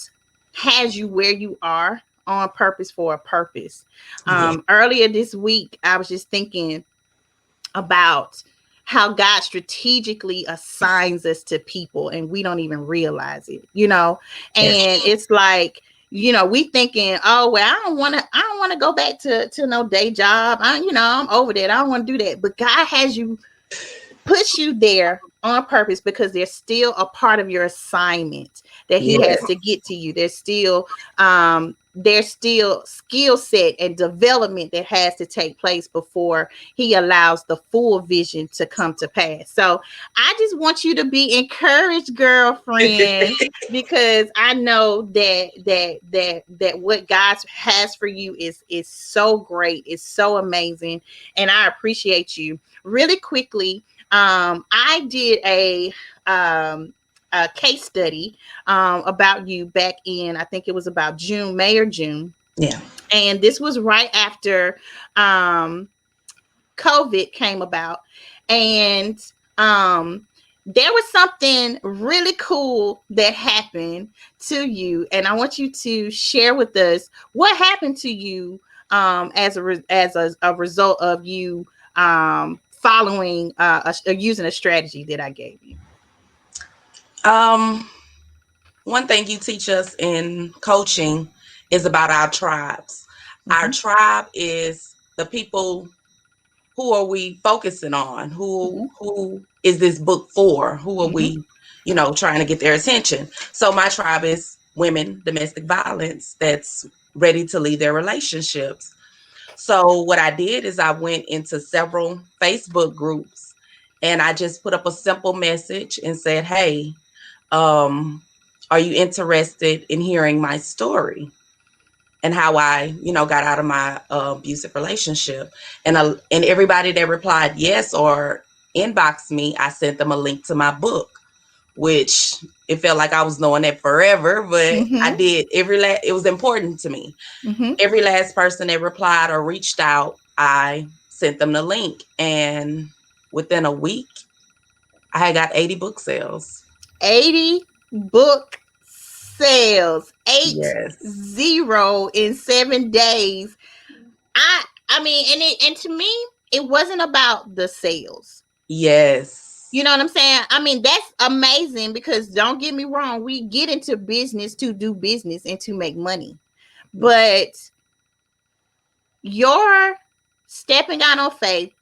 has you where you are on purpose, for a purpose. Yes. Earlier this week, I was just thinking about how God strategically assigns us to people, and we don't even realize it. Yes. And it's like, we thinking, oh well, I don't want to go back to no day job. I'm over that. I don't want to do that. But God has you, puts you there on purpose, because there's still a part of your assignment that he has Yes. to get to you. There's still skill set and development that has to take place before he allows the full vision to come to pass. So I just want you to be encouraged, girlfriend, because I know that what God has for you is so great, it's so amazing, and I appreciate you. Really quickly, I did a case study about you back in, I think it was about June, May or June, Yeah. and this was right after um, COVID came about, and there was something really cool that happened to you, and I want you to share with us what happened to you as a result of you following using a strategy that I gave you. Um, One thing you teach us in coaching is about our tribes. Our Mm-hmm, tribe is the people. Who are we focusing on? mm-hmm, Who is this book for? Who are mm-hmm, we, trying to get their attention? So my tribe is women, domestic violence, that's ready to leave their relationships. So what I did is I went into several Facebook groups and I just put up a simple message and said, "Hey, um, are you interested in hearing my story?" And how I, got out of my abusive relationship. And everybody that replied yes or inboxed me, I sent them a link to my book, which it felt like I was knowing that forever, but I mm-hmm, did. It was important to me. mm-hmm. Every last person that replied or reached out, I sent them the link, and within a week, I had got 80 book sales. 80 book sales, eight Yes. zero in 7 days. I mean, and to me, it wasn't about the sales. Yes. You know what I'm saying? I mean, that's amazing, because don't get me wrong, we get into business to do business and to make money. But your stepping out on faith,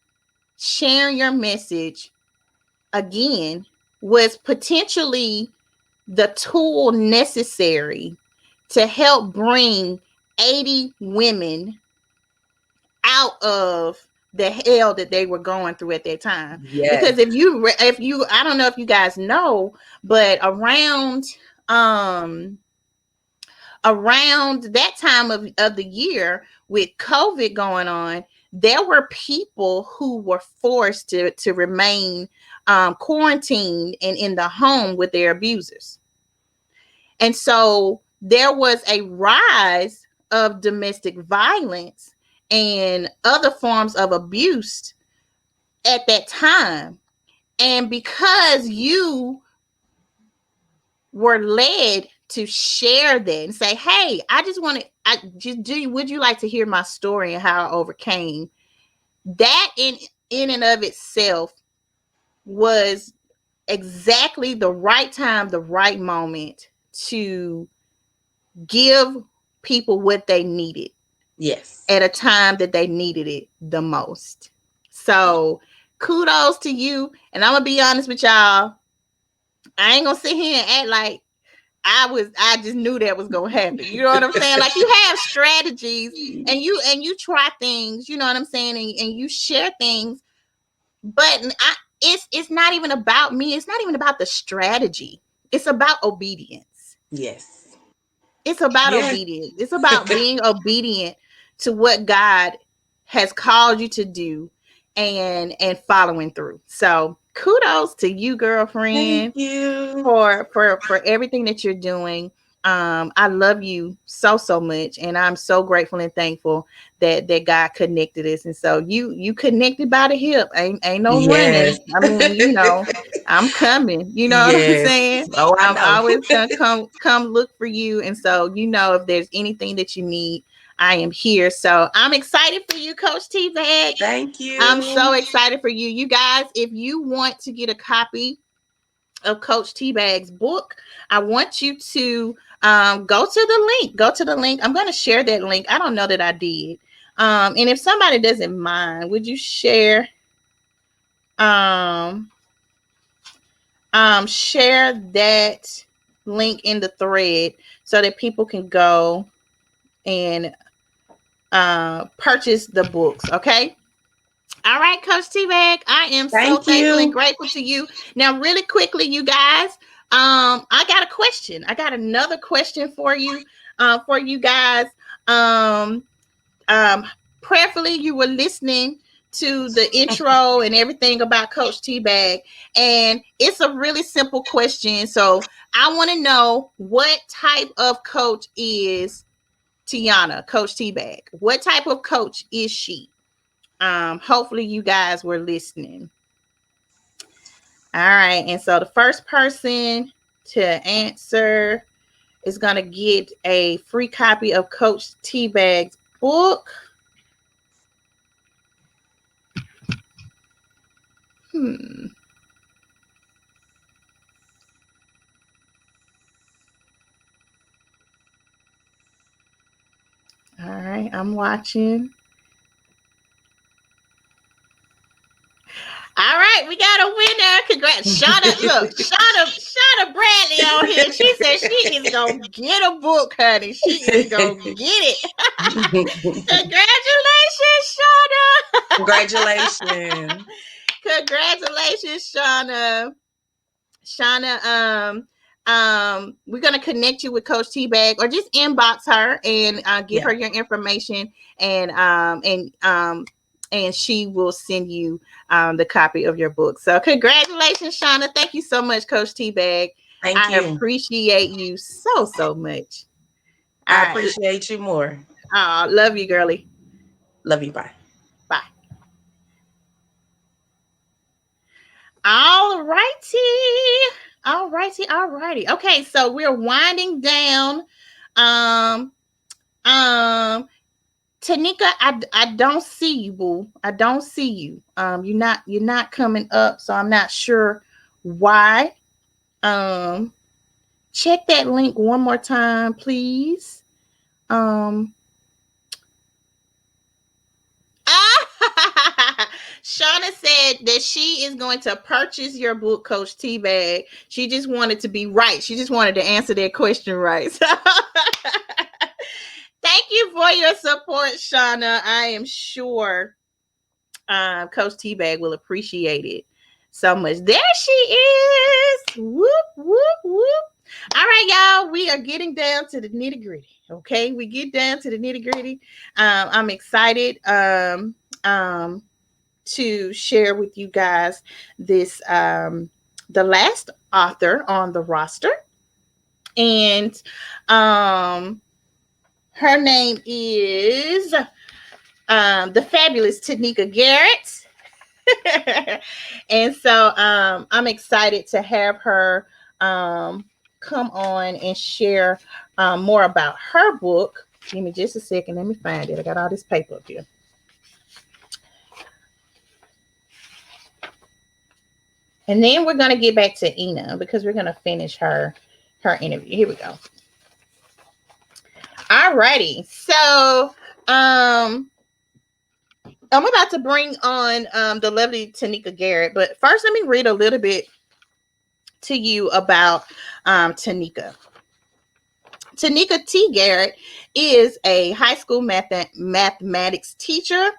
sharing your message again, was potentially the tool necessary to help bring 80 women out of the hell that they were going through at that time. Yes. Because if you I don't know if you guys know, but um around that time of the year, with COVID going on, there were people who were forced to remain quarantined and in the home with their abusers. And so there was a rise of domestic violence and other forms of abuse at that time. And because you were led to share that and say, "Hey, I just want to, I just do. Would you like to hear my story and how I overcame that?" In and of itself was exactly the right time, the right moment to give people what they needed Yes. at a time that they needed it the most. So kudos to you. And I'm gonna be honest with y'all. I ain't gonna sit here and act like I just knew that was gonna happen. You know what I'm saying? Like, you have strategies and you try things, you know what I'm saying, and you share things, but it's not even about me, it's not even about the strategy. It's about obedience. Yes. It's about Yes. obedience. It's about being obedient to what God has called you to do, and following through. So kudos to you, Thank girlfriend, you. for everything that you're doing. I love you so much, and I'm so grateful and thankful that God connected us. And so you connected by the hip. Ain't no Yes. running. I mean, I'm coming. You know what I'm Yes. saying? Oh, I I'm know. always gonna come look for you. And so, if there's anything that you need, I am here. So I'm excited for you, Coach T Bag. Thank I'm so you. excited for you. You guys, if you want to get a copy of Coach T Bag's book, I want you to go to the link. Go to the link. I'm going to share that link. I don't know that I did. And if somebody doesn't mind, would you share um, share that link in the thread so that people can go and purchase the books. Okay. All right, Coach T Bag. I am so Thank thankful and you. grateful to you. Now, really quickly, you guys, I got a question. I got another question for you guys. Um, um, Prayerfully, you were listening to the intro and everything about Coach T Bag, and it's a really simple question. So I want to know, what type of coach is Tiana, Coach T Bag? What type of coach is she? Hopefully you guys were listening. All right, and so the first person to answer is gonna get a free copy of Coach T Bag's book. Hmm. All right, I'm watching. All right, we got a winner. Congrats, Shauna. Look, Shauna Bradley on here. She said she is gonna get a book, honey. She is gonna get it. Congratulations, Shauna. Congratulations. Congratulations, Shauna. Shauna, we're gonna connect you with Coach T Bag, or just inbox her and give her Yeah. your information, and she will send you the copy of your book. So congratulations, Shauna. Thank you so much, Coach T Bag. Thank I you. appreciate you so much. All I right. appreciate you more. Love you, girly. Love you. Bye. Bye. All righty. All righty. All righty. Okay, so we're winding down. Um, Tanika, I don't see you, boo. I don't see you. You're not coming up, so I'm not sure why. Um, Check that link one more time, please. Um, Shauna said that she is going to purchase your book, Coach T Bag. She just wanted to be right. She just wanted to answer that question right. So thank you for your support, Shauna. I am sure Coach T Bag will appreciate it so much. There she is. Whoop, whoop, whoop. All right, y'all. We are getting down to the nitty gritty. Okay. We get down to the nitty gritty. I'm excited to share with you guys this the last author on the roster. And her name is the fabulous Tanika Garrett. And so I'm excited to have her come on and share more about her book. Give me just a second. Let me find it. I got all this paper up here. And then we're going to get back to Ina because we're going to finish her interview. Here we go. All righty. So I'm about to bring on the lovely Tanika Garrett. But first, let me read a little bit to you about Tanika. Tanika T. Garrett is a high school mathematics teacher.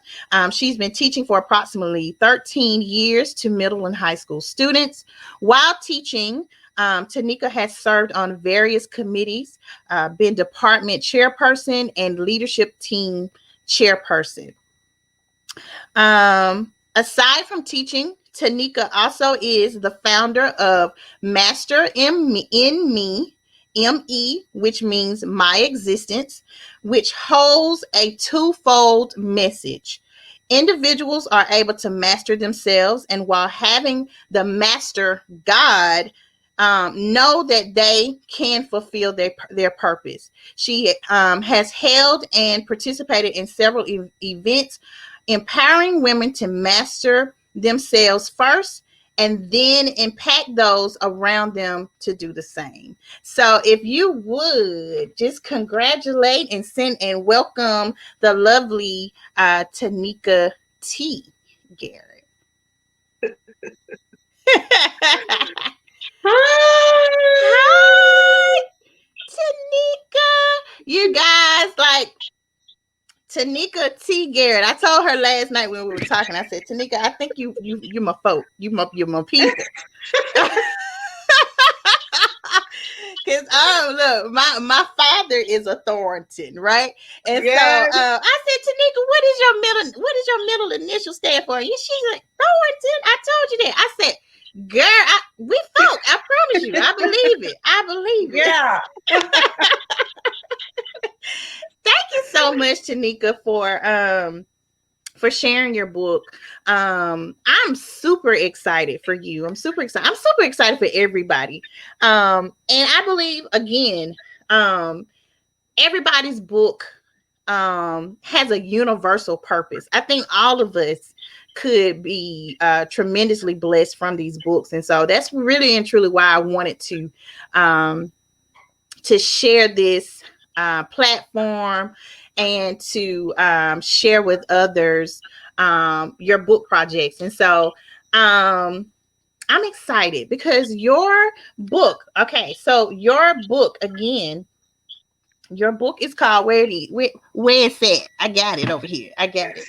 She's been teaching for approximately 13 years to middle and high school students. While teaching, Tanika has served on various committees, been department chairperson and leadership team chairperson. Aside from teaching, Tanika also is the founder of Master in Me, ME, which means my existence, which holds a twofold message. Individuals are able to master themselves, and while having the master God, know that they can fulfill their purpose. She has held and participated in several events empowering women to master themselves first and then impact those around them to do the same. So if you would just congratulate and send and welcome the lovely Tanika T. Garrett. Tanika T. Garrett. I told her last night when we were talking. I said, Tanika, I think you my folk. You're my people. Cause look, my father is a Thornton, right? And so Yes. I said, Tanika, what is your middle initial stand for? And she's like, Thornton. I told you that. I said, girl, we folk. I promise you. I believe it. I believe it. Yeah. Thank you so much, Tanika, for sharing your book. I'm super excited for you. I'm super excited. I'm super excited for everybody. And I believe again, everybody's book has a universal purpose. I think all of us could be tremendously blessed from these books. And so that's really and truly why I wanted to share this platform and to share with others your book projects. And so I'm excited because your book, okay, so your book again, your book is called where it's at. I got it over here. I got it.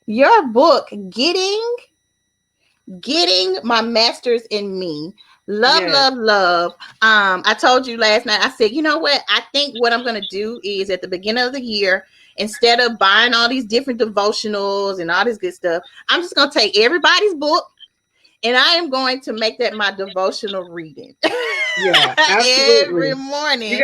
Your book, Getting My Masters in Me. Love, Yes. love, love. I told you last night, I said, you know what? I think what I'm going to do is at the beginning of the year, instead of buying all these different devotionals and all this good stuff, I'm just going to take everybody's book and I am going to make that my devotional reading Yeah, every absolutely. morning. You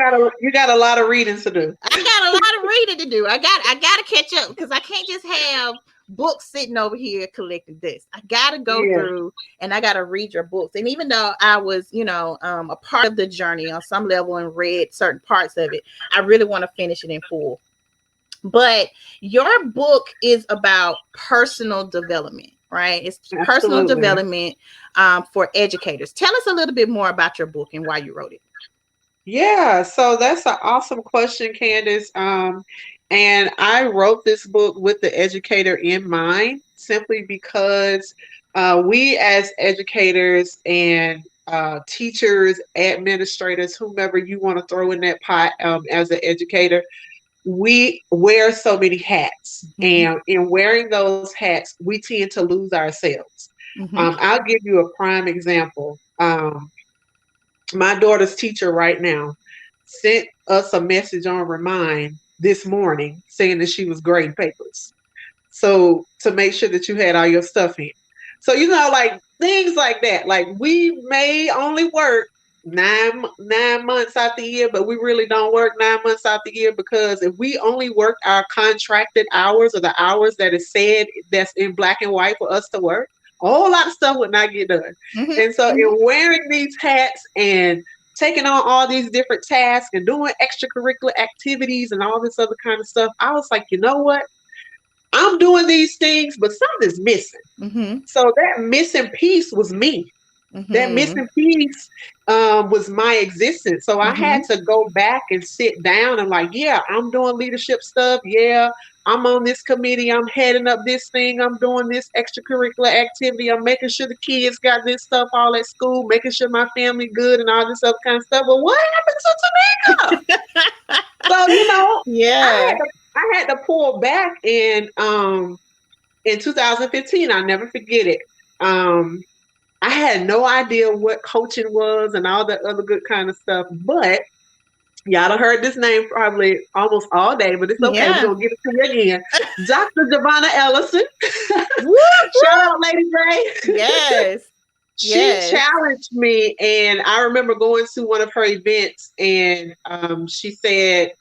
got a lot of reading to do. I got a lot of reading to do. I got to catch up because I can't just have books sitting over here collecting this. I got to go Yeah, through and I got to read your books. And even though I was, a part of the journey on some level and read certain parts of it, I really want to finish it in full. But your book is about personal development, right? It's personal absolutely. development for educators. Tell us a little bit more about your book and why you wrote it. Yeah, so that's an awesome question, Candace. And I wrote this book with the educator in mind, simply because we as educators and teachers, administrators, whomever you want to throw in that pot as an educator, we wear so many hats. Mm-hmm. And in wearing those hats, we tend to lose ourselves. Mm-hmm. I'll give you a prime example. My daughter's teacher right now sent us a message on Remind this morning saying that she was grading papers. So to make sure that you had all your stuff in. So like things like that. Like we may only work 9 months out the year, but we really don't work 9 months out the year, because if we only work our contracted hours, or the hours that is said that's in black and white for us to work, a whole lot of stuff would not get done. And so Mm-hmm. in wearing these hats and taking on all these different tasks and doing extracurricular activities and all this other kind of stuff, I was like, you know what? I'm doing these things, but something's missing. Mm-hmm. So that missing piece was me. That Mm-hmm. missing piece was my existence. So I Mm-hmm. had to go back and sit down and like, yeah, I'm doing leadership stuff. Yeah, I'm on this committee. I'm heading up this thing. I'm doing this extracurricular activity. I'm making sure the kids got this stuff all at school, making sure my family good and all this other kind of stuff. But what happened to Tamika? So, I Yeah. had to I had to pull back in 2015. I'll never forget it. I had no idea what coaching was and all that other good kind of stuff. But y'all have heard this name probably almost all day, but it's okay. We're Yeah. gonna give it to you again. Dr. Giovanna Ellison. Woo, Shout woo. out Lady Ray. Yes. She Yes. challenged me, and I remember going to one of her events, and she said,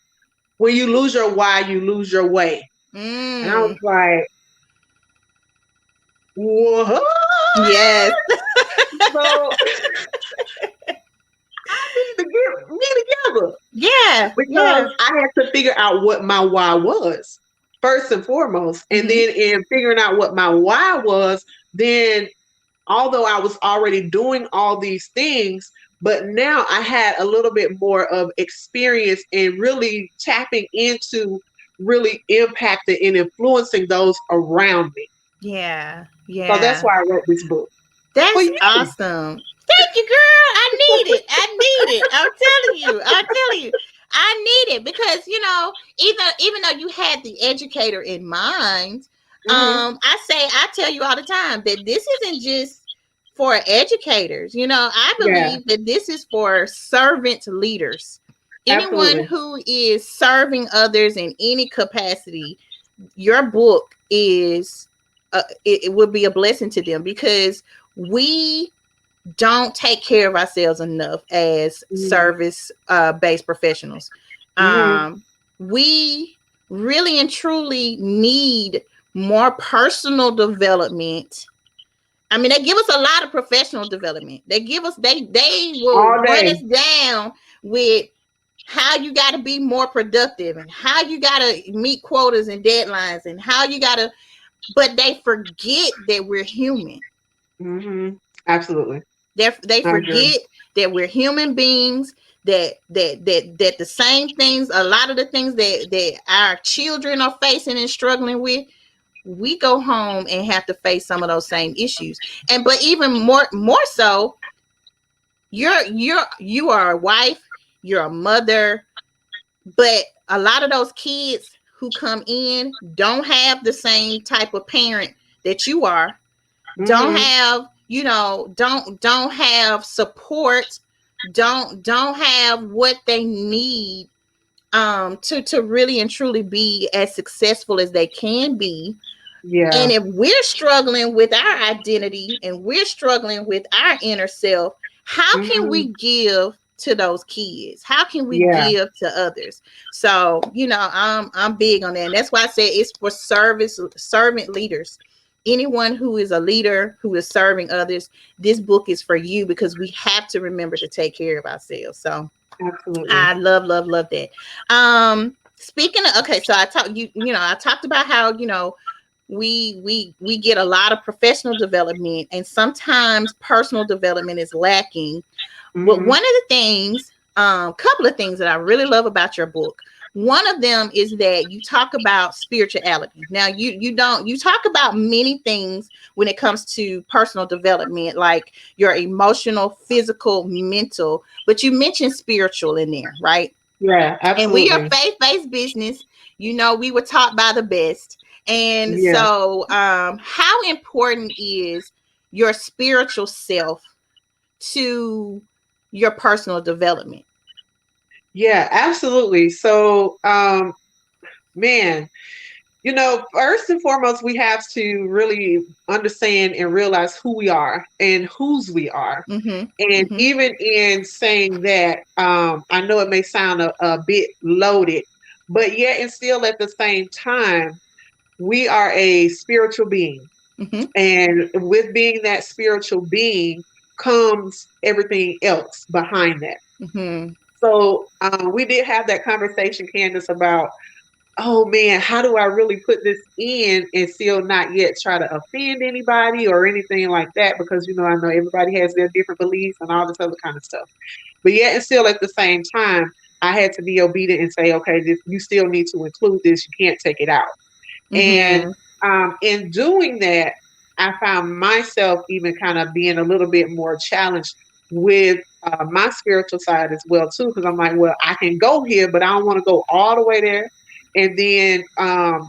when you lose your why, you lose your way. And I was Mm. like, what? Yes. So I need to get me together, Yeah. Yeah. because I had to figure out what my why was first and foremost. And Mm-hmm. then in figuring out what my why was, then although I was already doing all these things, but now I had a little bit more of experience in really tapping into really impacting and influencing those around me. Yeah. So that's Yeah. why I wrote this book. For That's you. awesome. Thank you, girl. I need it. I need it. I'm telling you. I'm telling you. I need it because even though you had the educator in mind, Mm-hmm. I tell you all the time that this isn't just for educators. I Yeah, believe that this is for servant leaders. Anyone absolutely. who is serving others in any capacity, your book it would be a blessing to them because we don't take care of ourselves enough as Mm-hmm. service based professionals. Mm-hmm. We really and truly need more personal development. I mean, they give us a lot of professional development. They will All run day. us down with how you got to be more productive and how you got to meet quotas and deadlines and how you got to, but they forget that we're human. Mm-hmm. Absolutely. They I agree. forget that we're human beings. That the same things, a lot of the things that our children are facing and struggling with, we go home and have to face some of those same issues. And but even more so, you are a wife, you're a mother, but a lot of those kids who come in don't have the same type of parent that you are, don't Mm-hmm. have don't have support, don't have what they need to really and truly be as successful as they can be. And Yeah. if we're struggling with our identity and we're struggling with our inner self, how can Mm-hmm. we give to those kids? How can we Yeah. give to others? So, I'm big on that. And that's why I say it's for servant leaders. Anyone who is a leader who is serving others, this book is for you because we have to remember to take care of ourselves. So Absolutely. I love, love, love that. Speaking of, okay, so I talked about how, we get a lot of professional development and sometimes personal development is lacking. But Mm-hmm. one of the things, couple of things that I really love about your book, one of them is that you talk about spirituality. Now you talk about many things when it comes to personal development, like your emotional, physical, mental, but you mentioned spiritual in there, right? Yeah, And we are absolutely. faith-based business. We were taught by the best. And Yeah. so how important is your spiritual self to your personal development? Yeah, absolutely. So, man, first and foremost, we have to really understand and realize who we are and whose we are. Mm-hmm. And Mm-hmm. even in saying that, I know it may sound a bit loaded, but yet and still at the same time, we are a spiritual being. Mm-hmm. And with being that spiritual being comes everything else behind that. Mm-hmm. So we did have that conversation, Candace, about, oh man, how do I really put this in and still not yet try to offend anybody or anything like that? Because, I know everybody has their different beliefs and all this other kind of stuff. But yet and still at the same time, I had to be obedient and say, okay, you still need to include this. You can't take it out. And Mm-hmm. in doing that, I found myself even kind of being a little bit more challenged with my spiritual side as well too, because I'm like, well, I can go here, but I don't want to go all the way there, and then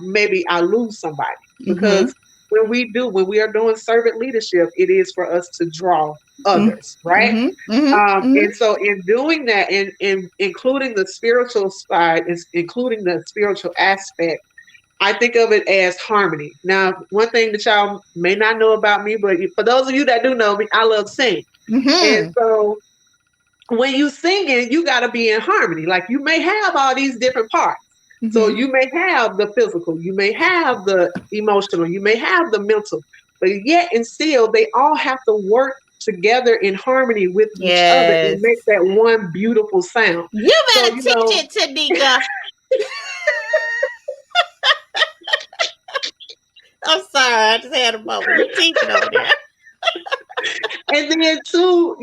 maybe I lose somebody Mm-hmm. because when we are doing servant leadership, it is for us to draw Mm-hmm. others, right? Mm-hmm. Mm-hmm. And so in doing that, in including the spiritual side, including the spiritual aspect, I think of it as harmony. Now, one thing that y'all may not know about me, but for those of you that do know me, I love sing. And Mm-hmm. so when you singing, you got to be in harmony. Like you may have all these different parts. So Mm-hmm. you may have the physical, you may have the emotional, you may have the mental, but yet and still, they all have to work together in harmony with each other and Yes. make that one beautiful sound. You So, better teach it, Tanika. I'm sorry, I just had a moment. You teaching over there. and then too,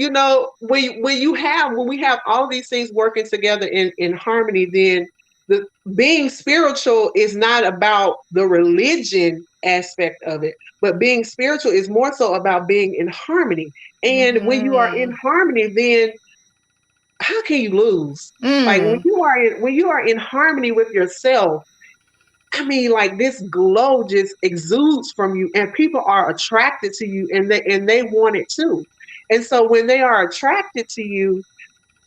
when we have all these things working together in harmony, then the being spiritual is not about the religion aspect of it, but being spiritual is more so about being in harmony. And when you are in Mm-hmm. harmony, then how can you lose? Like Mm. when you are in harmony with yourself, I mean, like this glow just exudes from you, and people are attracted to you, and they want it too. And so when they are attracted to you,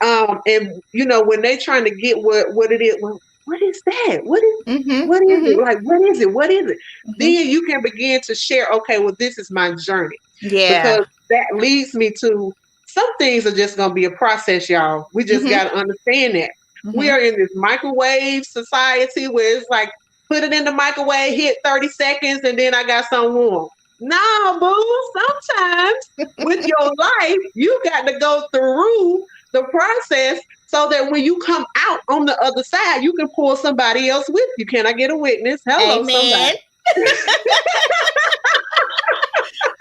and you know when they trying to get what it is, well, what is that? Mhm. What is it? Mhm. Like what is it? What is it? Mhm. Then you can begin to share. Okay, well, this is my journey, Yeah. because that leads me to some things are just gonna be a process, y'all. We just Mhm. gotta understand that we Mhm. are in this microwave society where it's like put it in the microwave, hit 30 seconds, and then I got some warm. No, boo. Sometimes with your life, you got to go through the process so that when you come out on the other side, you can pull somebody else with you. Can I get a witness? Hello, somebody. Amen.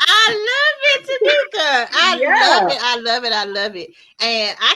I love it, Tanika. I love Yeah. it. I love it. I love it. And I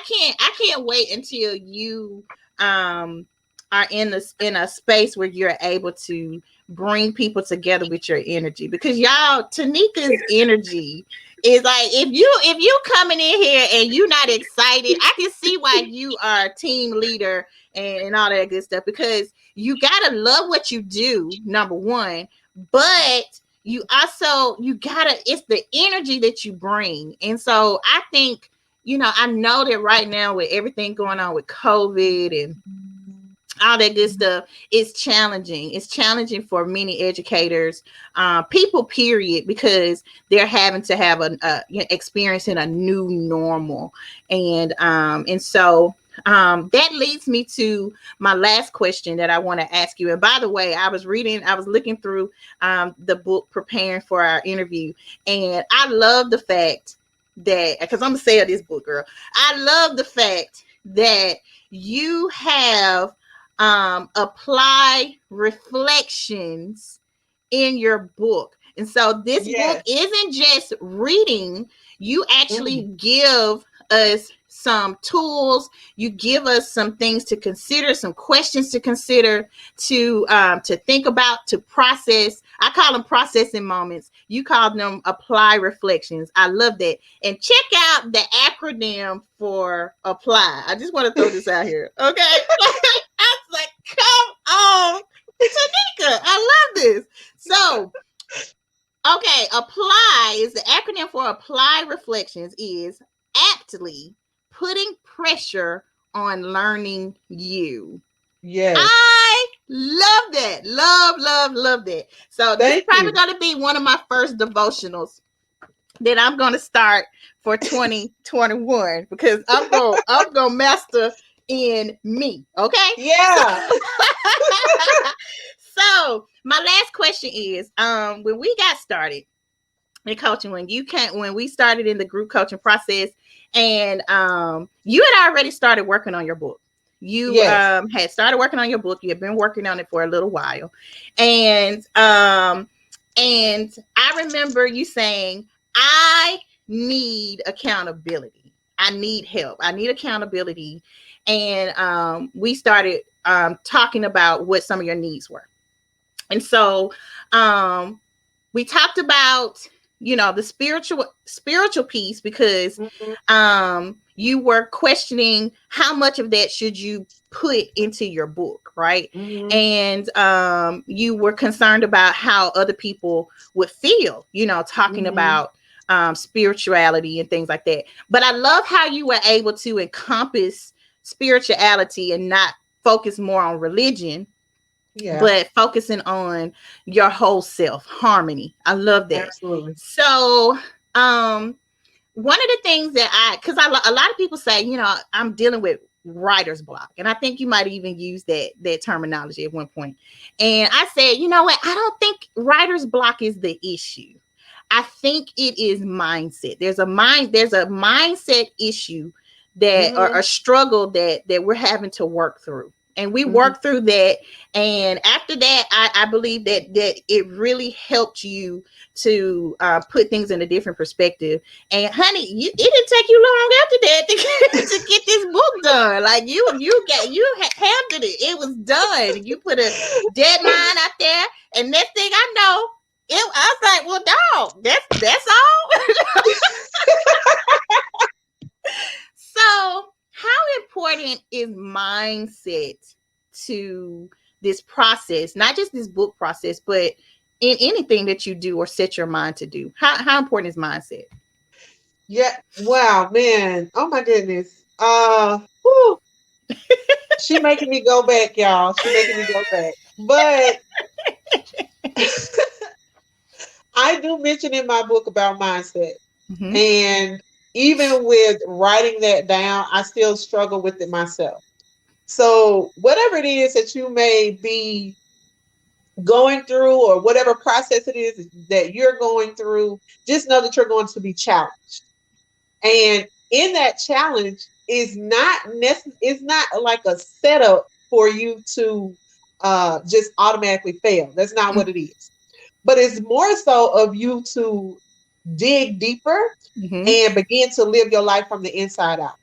can't wait until you um are in a space where you're able to bring people together with your energy, because y'all, Tanika's energy is like, if you coming in here and you not excited, I can see why you are a team leader and all that good stuff, because you gotta love what you do, number one, but you gotta, it's the energy that you bring. And so I think, I know that right now with everything going on with COVID and all that good stuff, it's challenging for many educators, people period, because they're having to have experiencing a new normal. And so that leads me to my last question that I want to ask you. And by the way, I was looking through the book preparing for our interview, and I love the fact that, because I'm gonna sell this book, girl, I love the fact that you have apply reflections in your book. And so this book Yes. isn't just reading, you actually Mm, give us some tools, you give us some things to consider, some questions to consider, to think about, to process. I call them processing moments, you call them apply reflections. I love that. And check out the acronym for apply. I just want to throw this out here, okay? I was like, come on, Tanika, I love this. So, okay, apply is the acronym for apply reflections, is aptly putting pressure on learning you. yes. I love that. Love, love, love that. So this is Thank probably you. going to be one of my first devotionals that I'm going to start for 2021, because I'm going to master in me. Okay? So Yeah. so my last question is, when we got started in coaching, when we started in the group coaching process, and you had already started working on your book. You Yes. had started working on your book. You had been working on it for a little while, and I remember you saying, I need accountability, I need help, I need accountability. And we started talking about what some of your needs were. And so um we talked about, the spiritual piece, because Mhm, you were questioning how much of that should you put into your book, right? mhm, And you were concerned about how other people would feel, talking mhm. about spirituality and things like that. But I love how you were able to encompass spirituality and not focus more on religion, Yeah, but focusing on your whole self, harmony. I love that. absolutely. So one of the things that because a lot of people say, I'm dealing with writer's block, and I think you might even use that terminology at one point. And I said, you know what, I don't think writer's block is the issue. I think it is mindset. There's a mindset issue, that, or Mhm, a struggle that we're having to work through. And we mhm. work through that. And after that, I believe that it really helped you to put things in a different perspective. And honey, it didn't take you long after that to get this book done. Like handled it. It was done. You put a deadline out there, and next thing I know, I was like, well, dog, that's all. So, how is mindset to this process, not just this book process, but in anything that you do or set your mind to do? How important is mindset? Yeah. Wow, man. Oh my goodness. Whew, she making me go back, y'all. She making me go back. But I do mention in my book about mindset. Mm-hmm. And even with writing that down, I still struggle with it myself. So, whatever it is that you may be going through, or whatever process it is that you're going through, just know that you're going to be challenged. And in that challenge is not like a setup for you to just automatically fail. That's not what it is. But it's more so of you to dig deeper Mm-hmm. and begin to live your life from the inside out.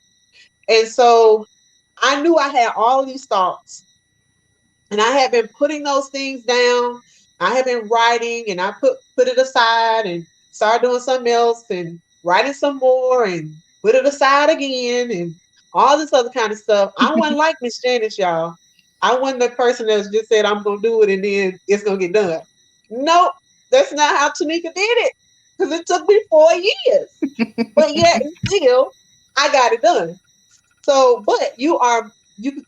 And so I knew I had all these thoughts, and I had been putting those things down. I had been writing, and I put it aside and started doing something else and writing some more and put it aside again and all this other kind of stuff. I wasn't like Miss Janice, y'all. I wasn't the person that just said I'm gonna do it and then it's gonna get done. Nope, that's not how Tanika did it. Because it took me 4 years. But yet and still I got it done. So, but you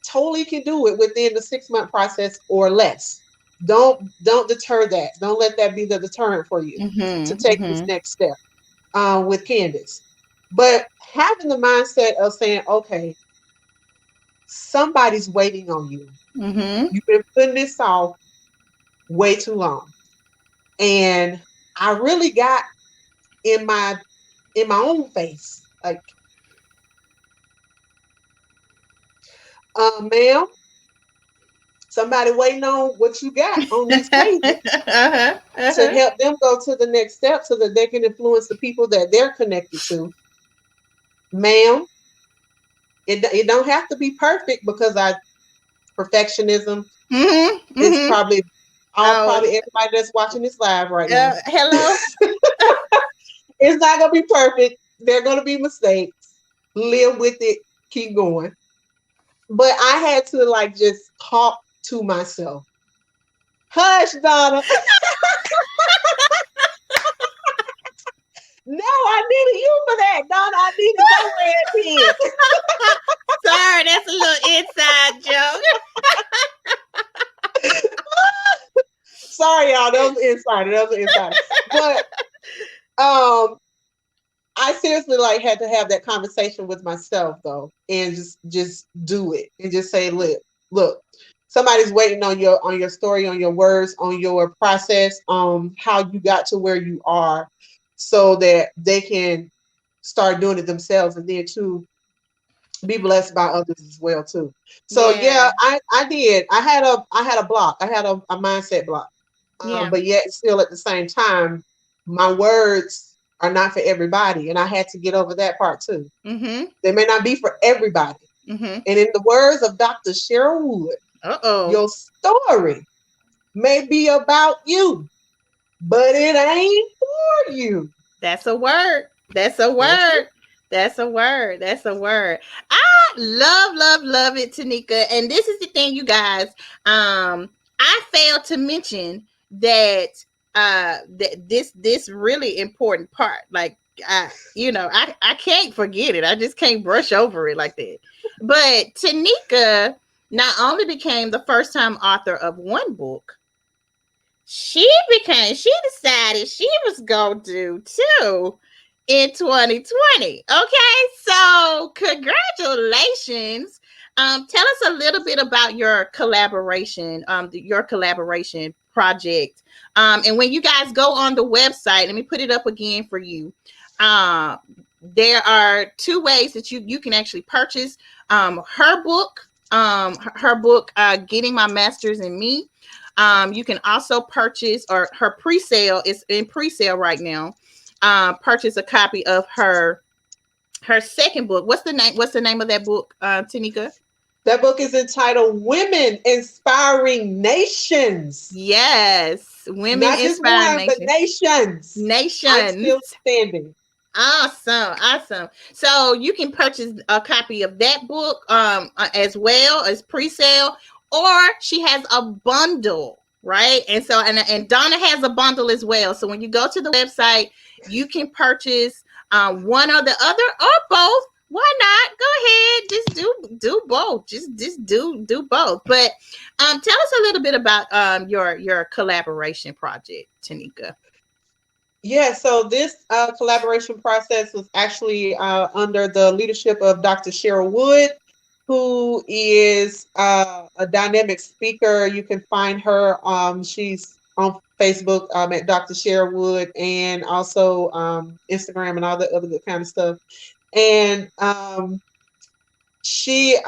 totally can do it within the 6 month process or less. Don't deter that. Don't let that be the deterrent for you to Mm-hmm. take this Mm-hmm. next step with Candace. But having the mindset of saying, okay, somebody's waiting on you. Mm-hmm. You've been putting this off way too long. And I really got in my own face, like, ma'am, somebody waiting on what you got on these pages Uh-huh. to Uh-huh. help them go to the next step so that they can influence the people that they're connected to. Ma'am, it don't have to be perfect, because I perfectionism Mm-hmm. is Mm-hmm. probably all Oh, probably everybody that's watching this live right now. hello. It's not gonna be perfect. There are gonna be mistakes. Live with it, keep going. But I had to like just talk to myself. Hush, Donna. No, I needed you for that, Donna. I needed your red pen. Sorry, that's a little inside joke. Sorry, y'all. That was an insider. That was an insider. But um, I seriously like had to have that conversation with myself though, and just do it and just say, look, somebody's waiting on your story, on your words, on your process, on how you got to where you are, so that they can start doing it themselves, and then too be blessed by others as well too. So Yeah. yeah, I did. I had a block. I had a mindset block. Yeah. But yet still at the same time, my words are not for everybody, and I had to get over that part too. Mm-hmm. They may not be for everybody. Mm-hmm. And in the words of Dr. Cheryl Wood, Uh-oh. your story may be about you, but it ain't for you. That's a word. That's a Mhm. word. That's a word. That's a word. I love, love, love it, Tanika. And this is the thing, you guys. I failed to mention that this really important part. Like I can't forget it. I just can't brush over it like that. But Tanika not only became the first time author of one book, she decided she was gonna do two in 2020. Okay, so congratulations. Tell us a little bit about your collaboration, your collaboration project. And when you guys go on the website, let me put it up again for you. uh, there are two ways that you can actually purchase her book, her book, Getting My Masters in Me. You can also purchase, or her pre-sale is in pre-sale right now. Purchase a copy of her second book. What's the name of that book, Tanika? That book is entitled Women Inspiring Nations. Yes, Women Not just Inspiring one, but Nation. nations. I'm Nations. still standing. Awesome, awesome. So you can purchase a copy of that book as well as pre-sale, or she has a bundle, right? And so and Donna has a bundle as well. So when you go to the website, you can purchase one or the other or both. Why not? Go ahead, just do both. Just do both. But tell us a little bit about your collaboration project, Tanika. Yeah, so this collaboration process was actually under the leadership of Dr. Cheryl Wood, who is a dynamic speaker. You can find her. She's on Facebook at Dr. Cheryl Wood, and also Instagram and all the other good kind of stuff. And she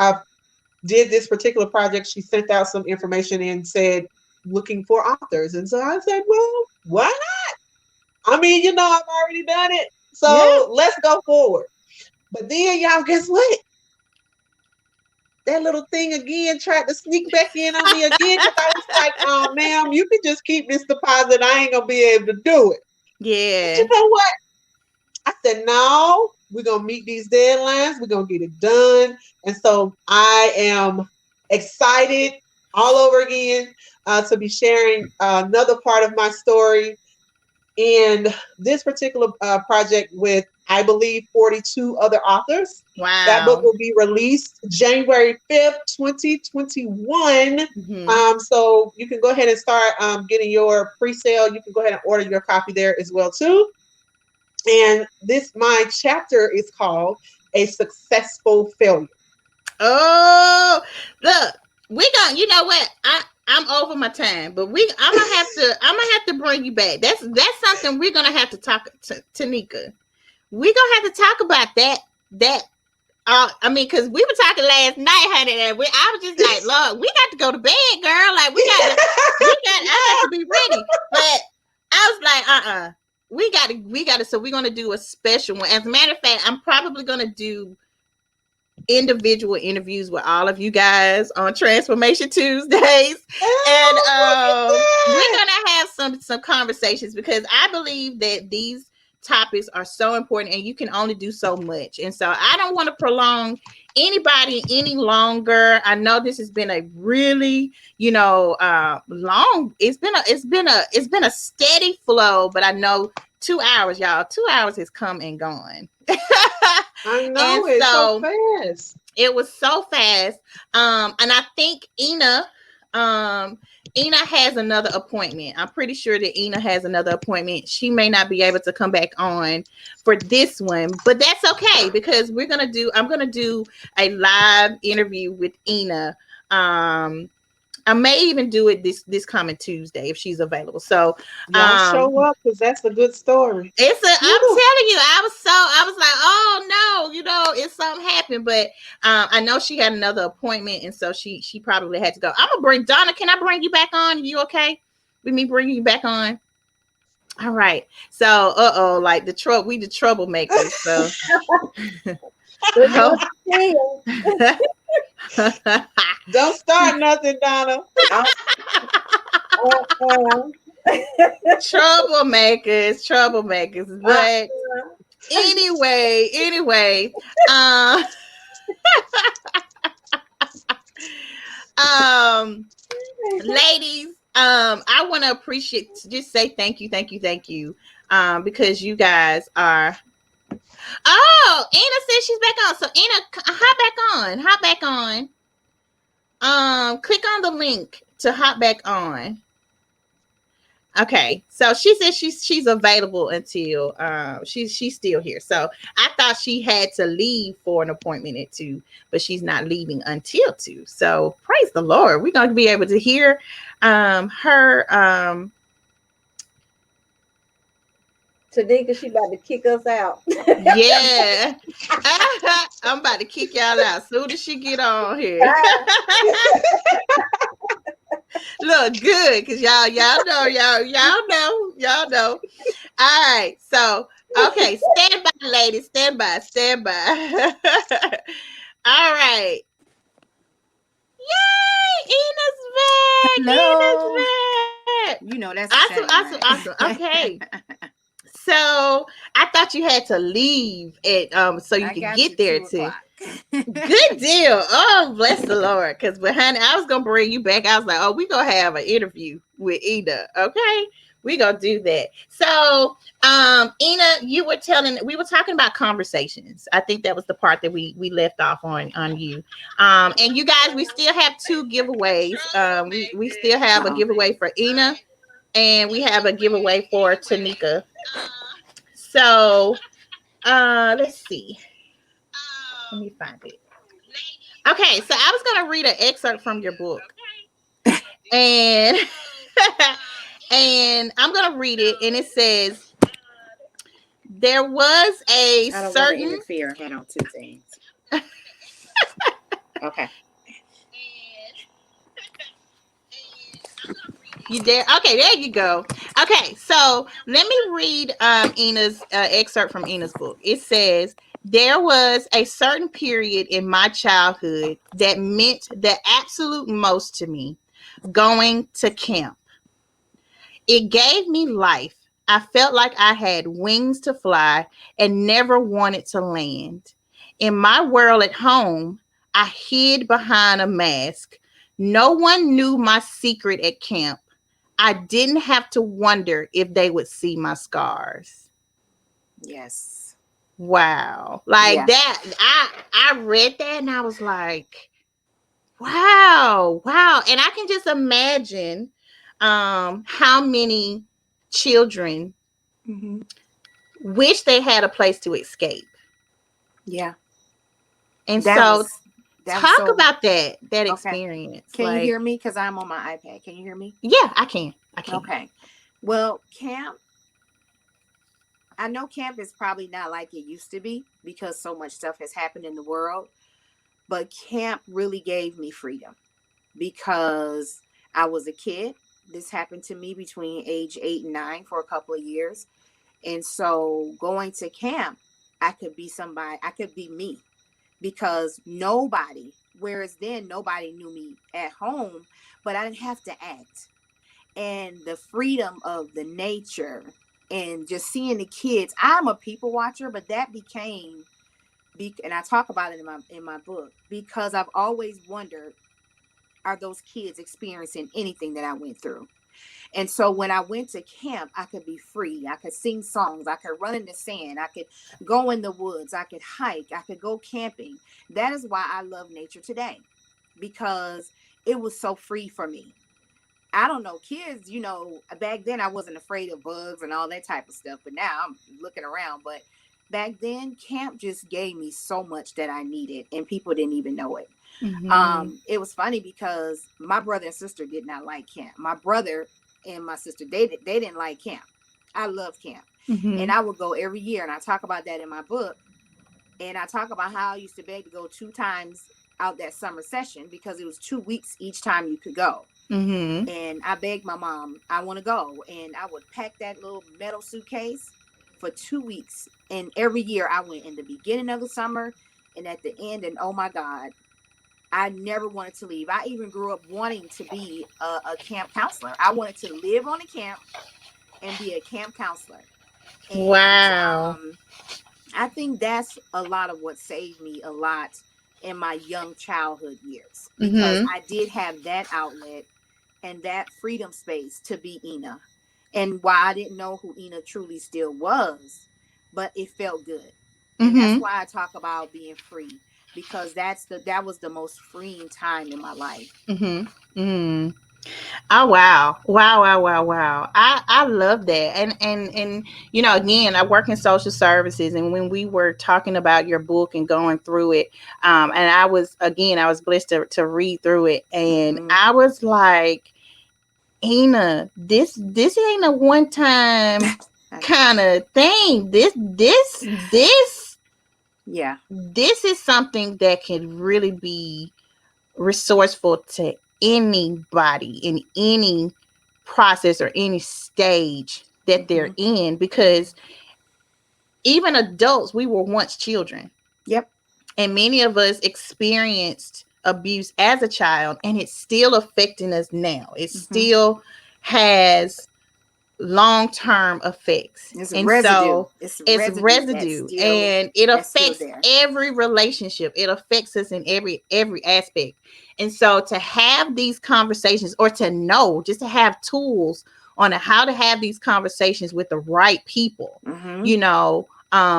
did this particular project. She sent out some information and said, looking for authors. And so I said, well, why not? I mean, I've already done it. Yeah. So let's go forward. But then, y'all, guess what? That little thing again tried to sneak back in on me again because I was like, oh, ma'am, you can just keep this deposit. I ain't going to be able to do it. But you Yeah. know what? I said, no, we're going to meet these deadlines. We're going to get it done. And so I am excited all over again to be sharing another part of my story in this particular project with, I believe, 42 other authors. That book Wow. will be released January 5th, 2021. Mm-hmm. So you can go ahead and start getting your pre-sale. You can go ahead and order your copy there as well, too. And my chapter is called A Successful Failure. Oh, look, we gonna. You know what? I'm over my time, but I'm gonna have to bring you back. That's something we're gonna have to talk to Tanika. We're gonna have to talk about that. I mean, because we were talking last night, honey, and I was just like, Lord, we got to go to bed, girl. Like I got to be ready. But I was like, we got to. So we're gonna do a special one. As a matter of fact, I'm probably gonna do individual interviews with all of you guys on Transformation Tuesdays, and Oh, look we're at gonna have some conversations because I believe that these topics are so important, and you can only do so much. And so I don't want to prolong anybody any longer. I know this has been a really long. It's been a steady flow, but I know 2 hours, y'all. 2 hours has come and gone. I And know it's so so fast. it was so fast. And I think Ina has another appointment. I'm pretty sure that Ina has another appointment. She may not be able to come back on for this one, but that's okay because I'm gonna do a live interview with Ina. I may even do it this coming Tuesday if she's available. So Y'all show up because that's a good story. I'm Woo. telling you, I was like, oh no, it's something happened. But I know she had another appointment, and so she probably had to go. I'm gonna bring Donna. Can I bring you back on? You okay with me bringing you back on? All right. So like we the troublemakers. So We know you Don't start nothing, Donna. feel. Uh, troublemakers. uh, But anyway, um, um, ladies, I want to just say thank you, because you guys are. Oh, Anna says she's back on. So Anna, hop back on. Click on the link to hop back on. Okay, so she says she's available until she's still here. So I thought she had to leave for an appointment at 2, but she's not leaving until 2. So praise the Lord, we're gonna be able to hear her. Tanika, she about to kick us out. Yeah, I'm about to kick y'all out soon as she get on here. Look good, cause y'all know. All right, so okay, stand by, ladies, stand by. All right, yay, Ena's Hello. back. You know that's Awesome, exciting, awesome, right? awesome. Okay, So I thought you had to leave it so you I could got you get there 2 too. o'clock. Good deal. Oh, bless the Lord. Because behind I was gonna bring you back. I was like, oh, we gonna have an interview with Ina. Okay. We gonna do that. So Ina, we were talking about conversations. I think that was the part that we left off on you. And you guys, we still have 2 giveaways. We still have a Uh-oh. giveaway for Ina and we have a giveaway for Tanika. So let's see. Let me find it. Okay, so I was gonna read an excerpt from your book, and and I'm gonna read it, and it says there was a I don't want to certain. interfere. I had on 2 things. Okay. You there? Okay, there you go. Okay, so let me read Ina's excerpt from Ina's book. It says there was a certain period in my childhood that meant the absolute most to me: going to camp. It gave me life. I felt like I had wings to fly and never wanted to land. In my world at home, I hid behind a mask. No one knew my secret at camp. I didn't have to wonder if they would see my scars. Yes. Wow. Like Yeah. that, I read that and I was like, wow, wow. And I can just imagine how many children Mm-hmm. wish they had a place to escape. Yeah. And That so was talk so about that okay. experience. Can you Like, hear me? Because I'm on my iPad. Can you hear me? yeah, I can. I can. Okay. Well, camp, I know camp is probably not like it used to be because so much stuff has happened in the world, but camp really gave me freedom because I was a kid. This happened to me between age 8 and 9 for a couple of years. And so going to camp, I could be somebody, I could be me because nobody, whereas then nobody knew me at home, but I didn't have to act. And the freedom of the nature and just seeing the kids. I'm a people watcher, but that became, and I talk about it in my book, because I've always wondered, are those kids experiencing anything that I went through? And so when I went to camp, I could be free. I could sing songs. I could run in the sand. I could go in the woods. I could hike. I could go camping. That is why I love nature today, because it was so free for me. I don't know, kids, back then I wasn't afraid of bugs and all that type of stuff, but now I'm looking around. But back then, camp just gave me so much that I needed, and people didn't even know it. Mm-hmm. It was funny because my brother and sister did not like camp. My brother and my sister, they didn't like camp. I love camp. Mm-hmm. And I would go every year, and I talk about that in my book. And I talk about how I used to beg to go 2 times out that summer session because it was 2 weeks each time you could go. Mm-hmm. And I begged my mom, I want to go. And I would pack that little metal suitcase for 2 weeks. And every year I went in the beginning of the summer and at the end. And oh my God, I never wanted to leave. I even grew up wanting to be a camp counselor. I wanted to live on a camp and be a camp counselor. And Wow. I think that's a lot of what saved me a lot in my young childhood years, because Mm-hmm. I did have that outlet and that freedom space to be Ina. And while I didn't know who Ina truly still was, but it felt good. And that's Mm-hmm. why I talk about being free, because that was the most freeing time in my life. Mm-hmm. Mm. Oh wow. Wow, wow, wow, wow. I love that. And again, I work in social services, and when we were talking about your book and going through it, and I was blessed to read through it, and Mm-hmm. I was like, Ina, this ain't a one time kind of thing. Yeah. This is something that can really be resourceful to anybody in any process or any stage that they're Mm-hmm. in, because even adults, we were once children, Yep. and many of us experienced abuse as a child, and it's still affecting us now. It Mm-hmm. still has long-term effects. It's And residue. so It's it's residue residue, and it that's still affects there. every relationship. It affects us in every aspect. And so to have these conversations, or to know, just to have tools on how to have these conversations with the right people, Mm-hmm. you know,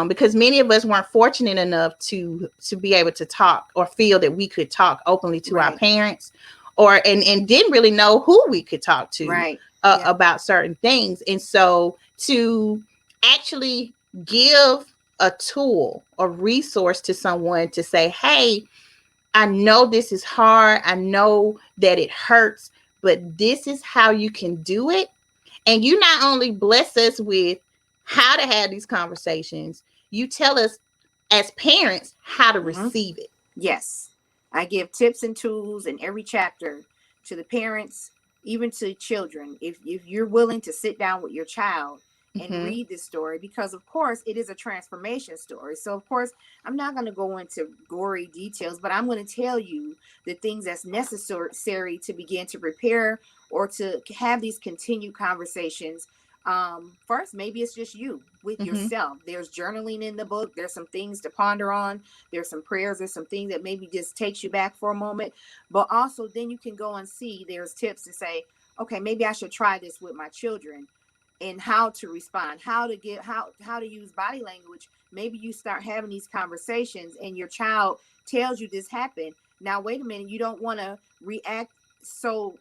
because many of us weren't fortunate enough to be able to talk, or feel that we could talk openly to our Right. parents, or and didn't really know who we could talk to Right. Yeah. about certain things. And so to actually give a tool, a resource to someone to say, hey, I know this is hard, I know that it hurts, but this is how you can do it. And you not only bless us with how to have these conversations, you tell us as parents how to Mm-hmm. receive it. Yes. I give tips and tools in every chapter to the parents, even to children. If you're willing to sit down with your child and Mm-hmm. read this story, because of course it is a transformation story. So of course I'm not going to go into gory details, but I'm going to tell you the things that's necessary to begin to prepare, or to have these continued conversations. First, maybe it's just you with Mm-hmm. yourself. There's journaling in the book. There's some things to ponder on. There's some prayers. There's some things that maybe just takes you back for a moment. But also then you can go and see there's tips to say, okay, maybe I should try this with my children, and how to respond, how to get, how to use body language. Maybe you start having these conversations and your child tells you this happened. Now wait a minute, you don't want to react so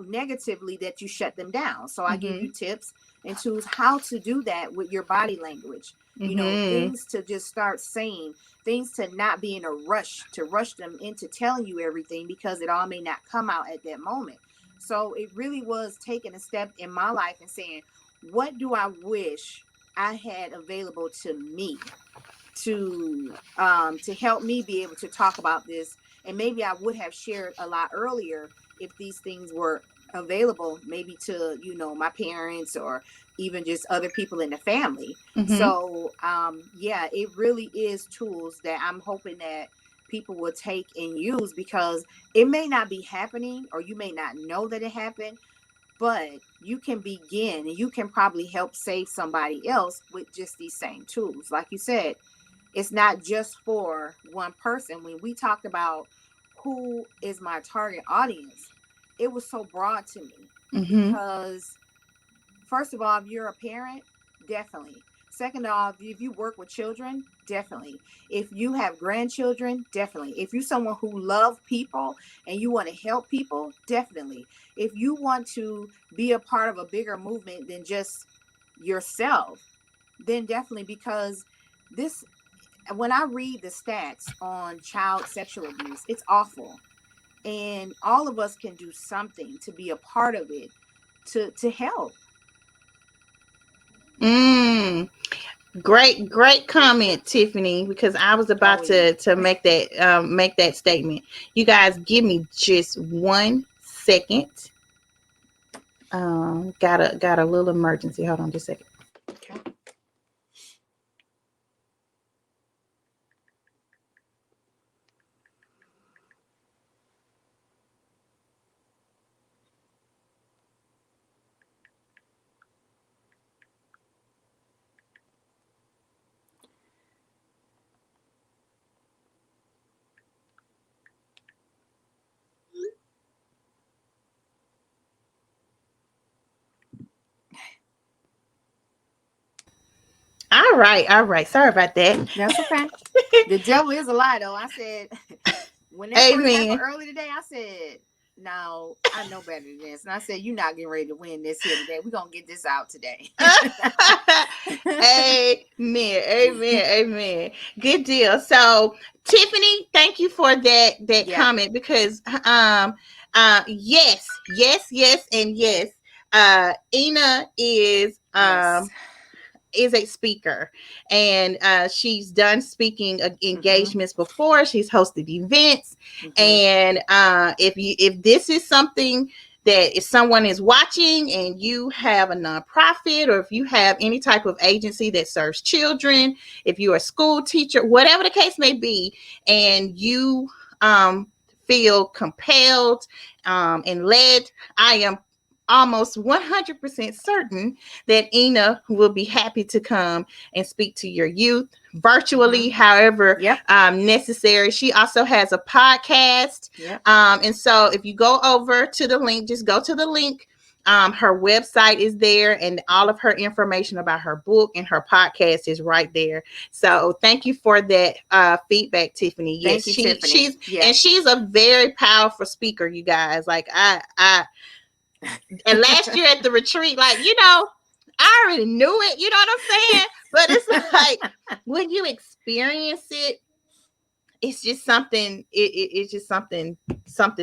negatively that you shut them down. So I give Mm-hmm. you tips and tools how to do that with your body language. You know, Mm-hmm. things to just start saying, things to not be in a rush to rush them into telling you everything, because it all may not come out at that moment. So it really was taking a step in my life and saying, what do I wish I had available to me to help me be able to talk about this? And maybe I would have shared a lot earlier if these things were available, maybe to, you know, my parents, or even just other people in the family. Mm-hmm. So yeah, it really is tools that I'm hoping that people will take and use, because it may not be happening, or you may not know that it happened, but you can begin, and you can probably help save somebody else with just these same tools. Like you said, it's not just for one person. When we talked about who is my target audience, it was so broad to me, Mm-hmm. because first of all, if you're a parent, definitely. Second off, if you work with children, definitely. If you have grandchildren, definitely. If you're someone who love people and you want to help people, definitely. If you want to be a part of a bigger movement than just yourself, then definitely. Because this, when I read the stats on child sexual abuse, it's awful. And all of us can do something to be a part of it, to help. Mm. Great comment, Tiffany, because I was Oh about yeah. to make that statement. You guys give me just 1 second. Got a little emergency. Hold on just a second. Okay. All right. Sorry about that. That's okay. The devil is a lie, though. I said, when that first happened Amen. early today, I said, no, I know better than this. And I said, you're not getting ready to win this here today. We're going to get this out today. Amen. Amen. Amen. Good deal. So, Tiffany, thank you for that Yeah. comment, because yes, yes, and yes. Ina Yes. is a speaker, and she's done speaking Mm-hmm. engagements before. She's hosted events. Mm-hmm. And if this is something that if someone is watching and you have a nonprofit, or if you have any type of agency that serves children, if you're a school teacher, whatever the case may be, and you feel compelled and led, I am almost 100% certain that Ina will be happy to come and speak to your youth virtually, however Yep. necessary. She also has a podcast. Yep. And so if you go over to the link, just go to the link. Her website is there, and all of her information about her book and her podcast is right there. So thank you for that feedback, Tiffany. Yes, Thank you, Tiffany. she's Yeah. and she's a very powerful speaker, you guys. Like I and last year at the retreat, like, I already knew it, you know what I'm saying? But it's like when you experience it, it's just something, it's just something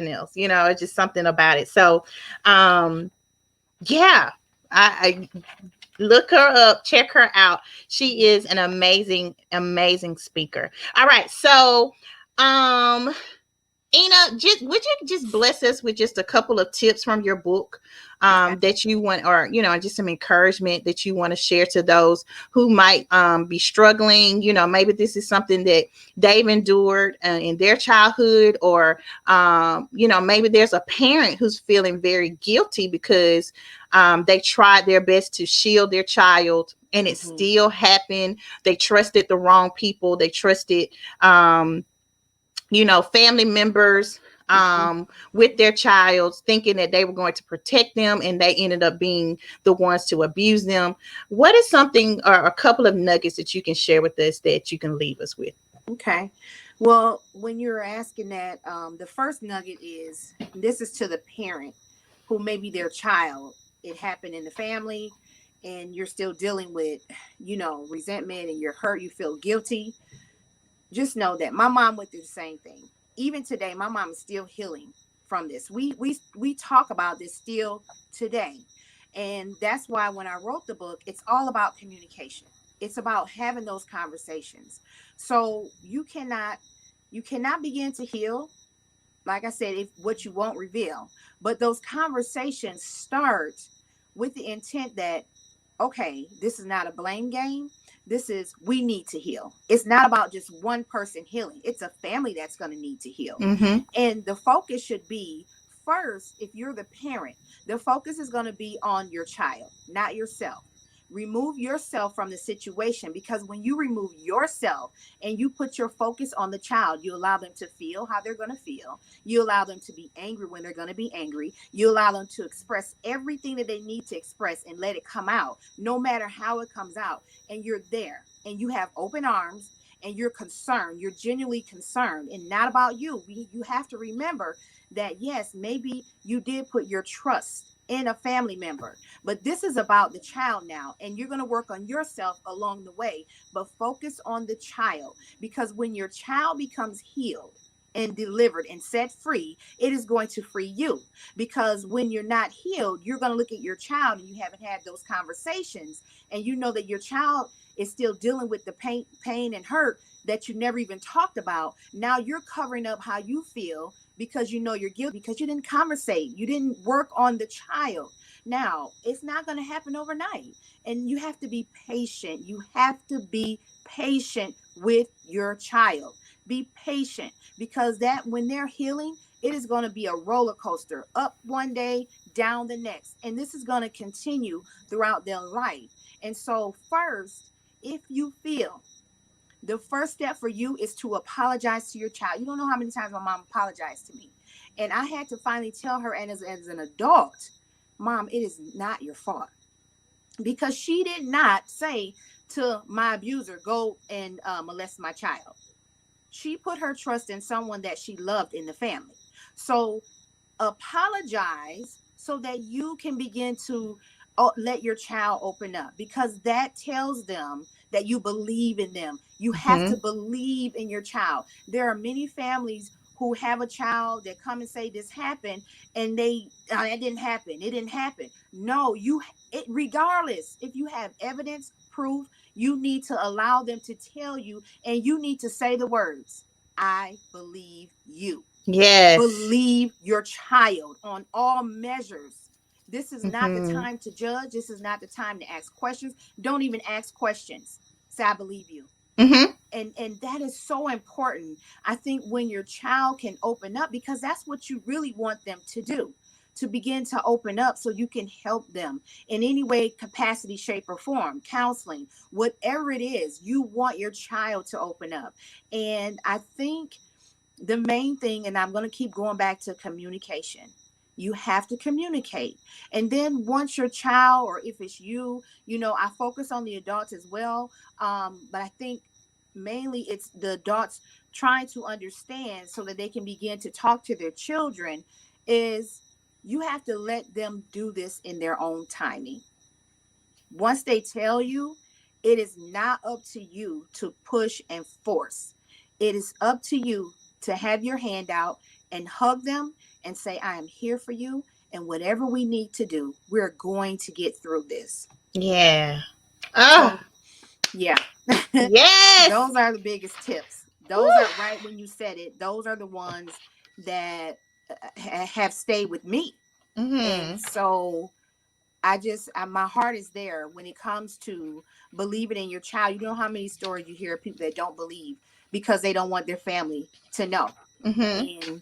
else, it's just something about it. So yeah, I look her up, check her out. She is an amazing speaker. All right, so Ina, would you just bless us with just a couple of tips from your book Okay. that you want, or just some encouragement that you want to share to those who might be struggling? Maybe this is something that they've endured in their childhood, or maybe there's a parent who's feeling very guilty because they tried their best to shield their child and it still happened. They trusted the wrong people. They trusted family members with their child, thinking that they were going to protect them, and they ended up being the ones to abuse them. What is something or a couple of nuggets that you can share with us that you can leave us with? Okay. Well, when you're asking that, the first nugget is this is to the parent who maybe their child, it happened in the family, and you're still dealing with, resentment, and you're hurt, you feel guilty. Just know that my mom went through the same thing. Even today, my mom is still healing from this. We talk about this still today. And that's why when I wrote the book, it's all about communication. It's about having those conversations. So you cannot begin to heal, like I said, if what you won't reveal. But those conversations start with the intent that, okay, this is not a blame game. This is, we need to heal. It's not about just one person healing. It's a family that's going to need to heal. And the focus should be first, if you're the parent, the focus is going to be on your child, not yourself. Remove yourself from the situation, because when you remove yourself and you put your focus on the child, you allow them to feel how they're going to feel. You allow them to be angry when they're going to be angry. You allow them to express everything that they need to express and let it come out, no matter how it comes out. And you're there and you have open arms and you're concerned. You're genuinely concerned, and not about you. You have to remember that, yes, maybe you did put your trust in a family member, but this is about the child now, and you're going to work on yourself along the way, but focus on the child, because when your child becomes healed and delivered and set free, it is going to free you. Because when you're not healed, you're going to look at your child and you haven't had those conversations, and you know that your child is still dealing with the pain and hurt that you never even talked about. Now you're covering up how you feel because you know you're guilty, because you didn't conversate, you didn't work on the child. Now it's not going to happen overnight, and you have to be patient. You have to be patient with your child. Be patient, because that when they're healing, it is going to be a roller coaster, up one day, down the next, and this is going to continue throughout their life. And so first, if you feel, the first step for you is to apologize to your child. You don't know how many times my mom apologized to me. And I had to finally tell her, and as an adult, Mom, it is not your fault. Because she did not say to my abuser, go and molest my child. She put her trust in someone that she loved in the family. So apologize so that you can begin to let your child open up, because that tells them that you believe in them. You have to believe in your child. There are many families who have a child that come and say this happened, and it didn't happen, it didn't happen. No, regardless if you have evidence, proof, you need to allow them to tell you, and you need to say the words, I believe you. Yes. Believe your child on all measures. This is not the time to judge. This is not the time to ask questions. Don't even ask questions. Say, I believe you. And that is so important. I think when your child can open up, because that's what you really want them to do. to begin to open up so you can help them in any way, capacity, shape, or form, counseling, whatever it is, you want your child to open up. And I think the main thing, and I'm going to keep going back to communication. You have to communicate. And then once your child, or if it's you, I focus on the adults as well. But I think mainly it's the adults trying to understand so that they can begin to talk to their children, is you have to let them do this in their own timing. Once they tell you, it is not up to you to push and force. It is up to you to have your hand out and hug them and say, I am here for you. And whatever we need to do, we're going to get through this. Yeah. Oh, So, yeah. yes. Those are the biggest tips. Those Woo. are right when you said it. Those are the ones that have stayed with me. And Mm-hmm. so my heart is there when it comes to believing in your child. You know how many stories you hear of people that don't believe because they don't want their family to know. Mm-hmm. And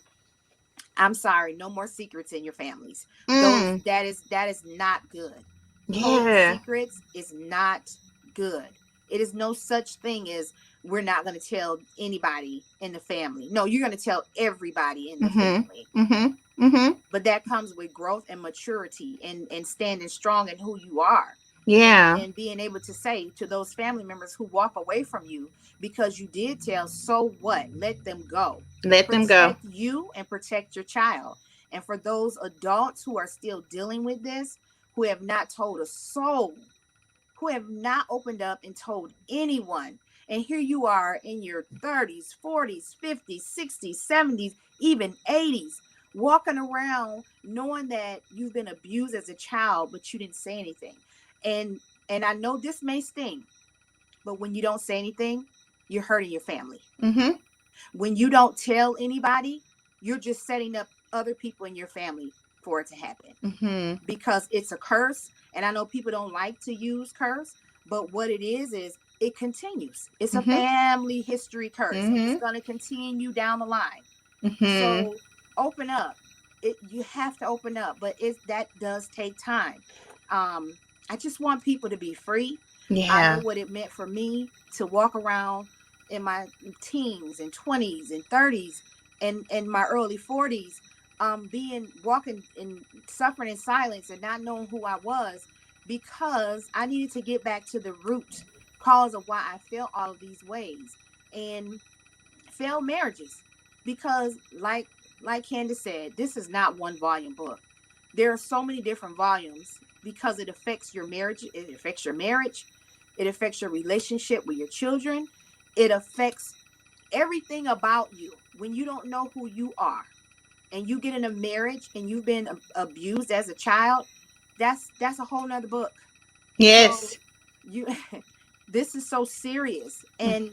I'm sorry, no more secrets in your families. Mm. That is not good. Holding Yeah. secrets is not good. It is no such thing as we're not going to tell anybody in the family. No, you're going to tell everybody in the family. Mm-hmm. Mm-hmm. Mm-hmm. But that comes with growth and maturity, and standing strong in who you are, Yeah. and being able to say to those family members who walk away from you because you did tell, so what? Let them go. Let them go. Protect you and protect your child. And for those adults who are still dealing with this, who have not told a soul, who have not opened up and told anyone, and here you are in your 30s, 40s, 50s, 60s, 70s, even 80s, walking around knowing that you've been abused as a child, but you didn't say anything. And I know this may sting, but when you don't say anything, you're hurting your family. Mm-hmm. When you don't tell anybody, you're just setting up other people in your family for it to happen, Mm-hmm. because it's a curse. And I know people don't like to use curse, but what it is it continues. It's a Mm-hmm. family history curse, and it's Mm-hmm. going to continue down the line. Mm-hmm. So open up. You have to open up, but that does take time. I just want people to be free. I know Yeah. what it meant for me to walk around in my teens and 20s and 30s and my early 40s, being walking and suffering in silence and not knowing who I was, because I needed to get back to the root cause of why I felt all of these ways. And failed marriages, because like Candace said, this is not one volume book. There are so many different volumes because it affects your marriage. It affects your marriage. It affects your relationship with your children. It affects everything about you. When you don't know who you are and you get in a marriage and you've been abused as a child, that's a whole nother book. So Yes. you this is so serious. And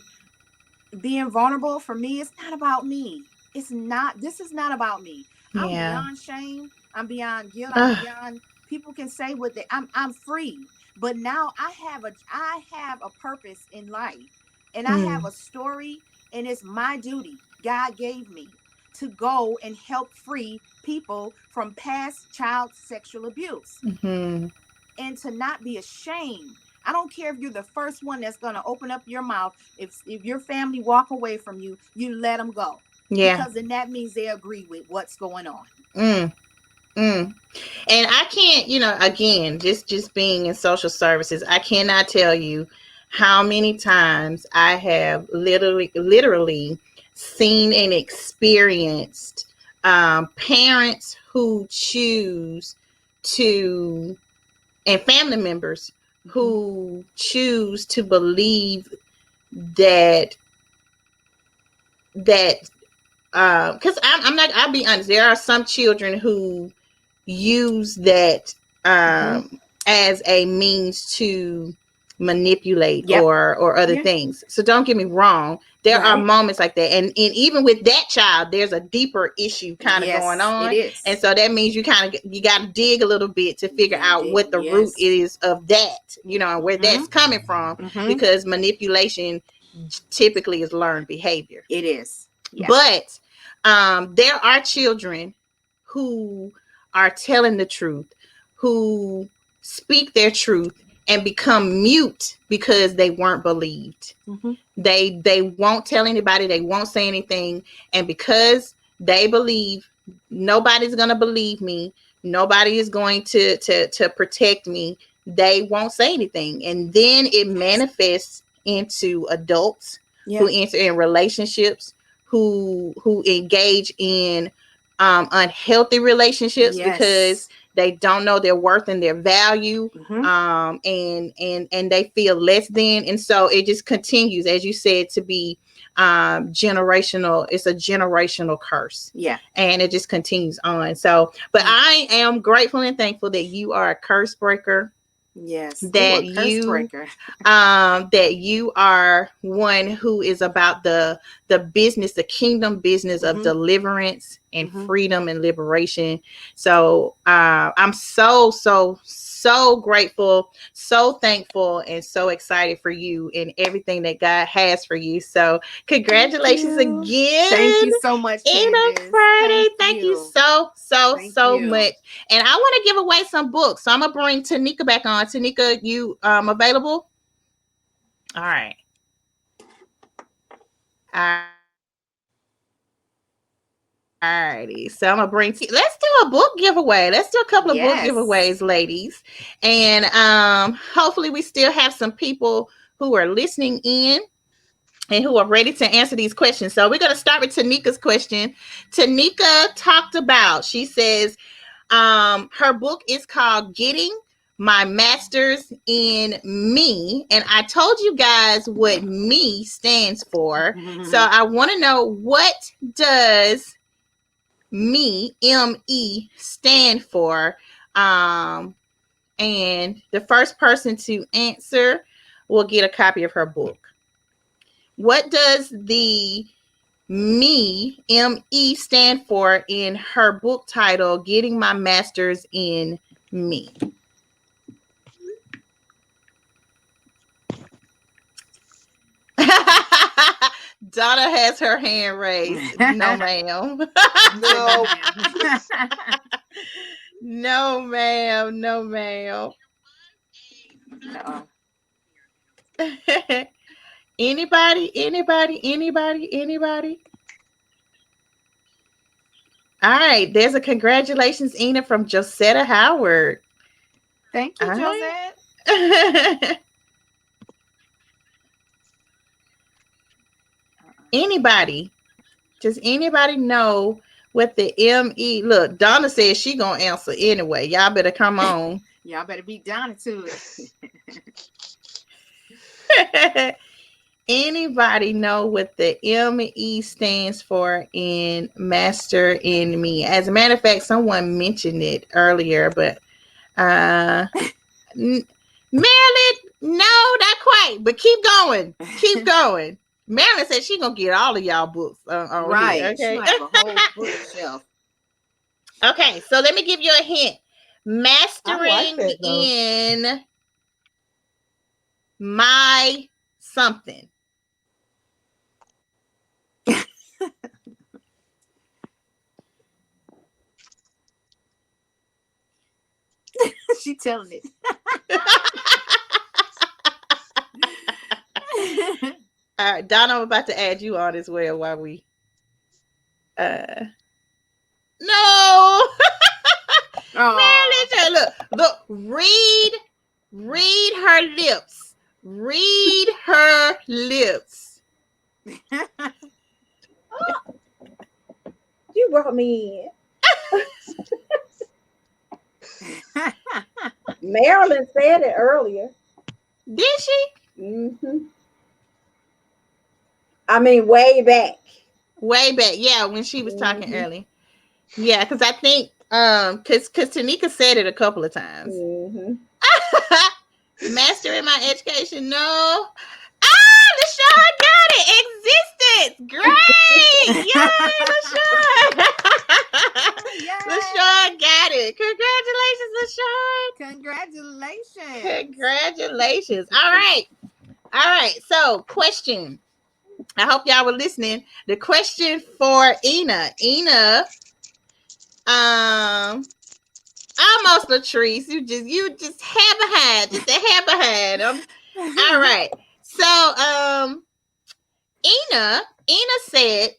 being vulnerable for me, it's not about me. It's not, this is not about me. I'm Yeah. beyond shame. I'm beyond guilt. I'm Ugh. beyond, people can say what they, I'm free. But now I have a purpose in life, and I have Mm. a story, and it's my duty. God gave me to go and help free people from past child sexual abuse, Mm-hmm. and to not be ashamed. I don't care if you're the first one that's going to open up your mouth. If your family walk away from you, you let them go, Yeah. because then that means they agree with what's going on. Mm. Mm. And I can't, again, just being in social services, I cannot tell you how many times I have literally seen and experienced parents who choose to, and family members Mm-hmm. who choose to believe that that because I'm not, I'll be honest, there are some children who use that Mm-hmm. as a means to manipulate Yep. or other Yeah. things. So don't get me wrong, there are Right. moments like that, and even with that child there's a deeper issue kind of going Yes, it on, and is. so that means you got to dig a little bit to You figure gotta out dig. what the root Yes. is of that, and where Mm-hmm. that's coming from, Mm-hmm. because manipulation typically is learned behavior. It is. Yeah. But there are children who are telling the truth, who speak their truth and become mute because they weren't believed. Mm-hmm. They won't tell anybody, they won't say anything, and because they believe nobody's going to believe me, nobody is going to protect me, they won't say anything. And then it manifests into adults who enter in relationships, who engage in unhealthy relationships because they don't know their worth and their value. And they feel less than, and so it just continues, as you said, to be generational. It's a generational curse, and it just continues on. So but I am grateful and thankful that you are a curse breaker. That you that you are one who is about the business, the kingdom business of deliverance and freedom and liberation. So I'm so grateful, so thankful, and so excited for you and everything that God has for you. So congratulations again. Thank you so much, Candace. Friday. Thank you so much. And I want to give away some books. So I'm going to bring Tanika back on. Tanika, you available? All right. Alrighty, so I'm gonna let's do a book giveaway. Let's do a couple of book giveaways, ladies. And hopefully we still have some people who are listening in and who are ready to answer these questions. So we're gonna start with Tanika's question. Tanika she says her book is called Getting My Master's in Me. And I told you guys what me stands for. So I want to know, what does ME stand for? And the first person to answer will get a copy of her book. What does the ME stand for in her book title, Getting My Master's in Me? Donna has her hand raised. No, ma'am. No. No, ma'am. No, ma'am. Anybody? All right. There's a congratulations, Ina, from Josetta Howard. Thank you, Josette. Anybody? Does anybody know what the ME? Look, Donna says she gonna answer anyway. Y'all better come on. Y'all better beat Donna to it. Anybody know what the ME stands for in Master in Me? As a matter of fact, someone mentioned it earlier, but Marilyn, no, not quite. But keep going. Marilyn said she's gonna get all of y'all books on right. Here, okay? She'll have a whole bookshelf. Okay, so let me give you a hint. Mastering in my something. She telling it. All right, Donna, I'm about to add you on as well while we no. Marilyn, look, read her lips. Read her lips. You brought me in. Marilyn said it earlier. Did she? Mm-hmm. I mean, way back. Yeah, when she was talking early. Yeah, because I think because Tanika said it a couple of times. Master in my education. No. LaShawn got it. Existence. Great. Yay, LaShawn. LaShawn got it. Congratulations, LaShawn. Congratulations. All right. So, question. I hope y'all were listening. The question for Ina. Almost Latrice. You just hair behind. Just a hair behind. All right. So Ina said,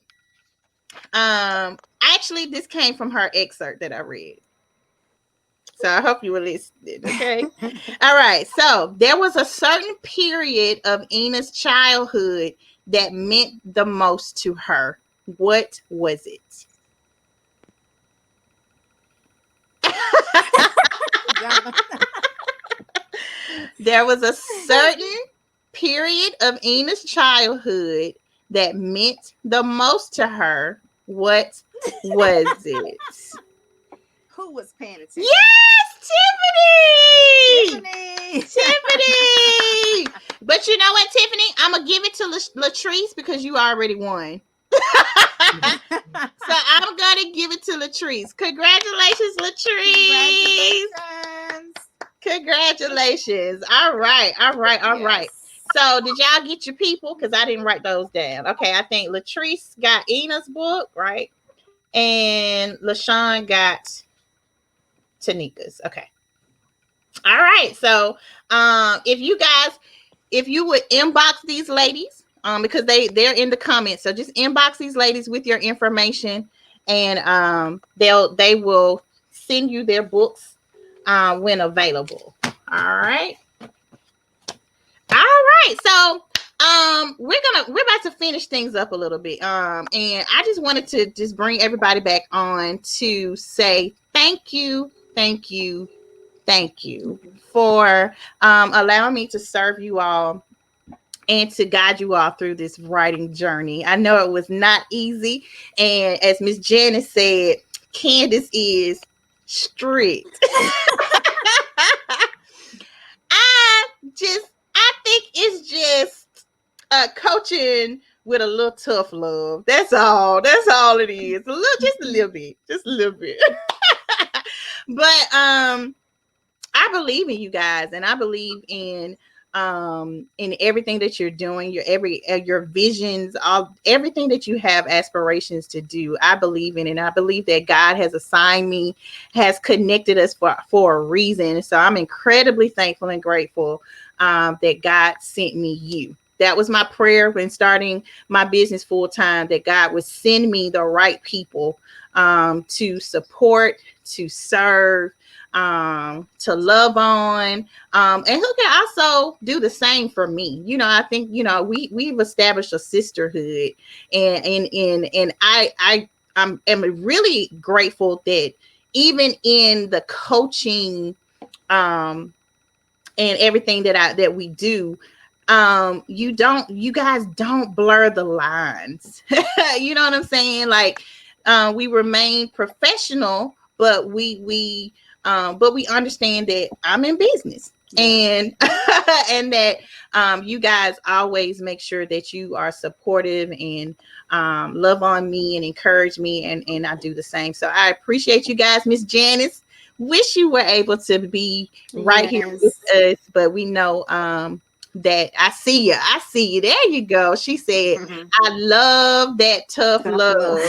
actually this came from her excerpt that I read. So I hope you were listening, okay? All right. So there was a certain period of Ina's childhood that meant the most to her. What was it? There was a certain period of Ina's childhood that meant the most to her. What was it? Who was paying attention? Yes, Tiffany! Tiffany. Tiffany! But you know what, Tiffany? I'm going to give it to Latrice because you already won. So I'm going to give it to Latrice. Congratulations, Latrice! Congratulations. All right. Yes. So did y'all get your people? Because I didn't write those down. Okay, I think Latrice got Ina's book, right? And LaShawn got Tanika's. Okay. All right. So if you would inbox these ladies, because they're in the comments. So just inbox these ladies with your information, and they will send you their books when available. All right. All right. So we're about to finish things up a little bit. And I just wanted to just bring everybody back on to say thank you, thank you, thank you for allowing me to serve you all and to guide you all through this writing journey. I know it was not easy. And as Miss Janice said, Candace is strict. I think it's just coaching with a little tough love. That's all. That's all it is. Just a little bit. Just a little bit. But I believe in you guys, and I believe in everything that you're doing, your visions, all everything that you have aspirations to do. I believe in it. And I believe that God has assigned me, has connected us for a reason. So I'm incredibly thankful and grateful that God sent me you. That was my prayer when starting my business full time, that God would send me the right people to support, to serve, to love on, and who can also do the same for me. I think we've established a sisterhood, and am really grateful that even in the coaching and everything that we do, you guys don't blur the lines. You know what I'm saying? Like, we remain professional, but we understand that I'm in business, and and that you guys always make sure that you are supportive and love on me and encourage me, and I do the same. So I appreciate you guys. Miss Janice, wish you were able to be right here with us, but we know that I see you. I see you. There you go. She said, I love that tough love.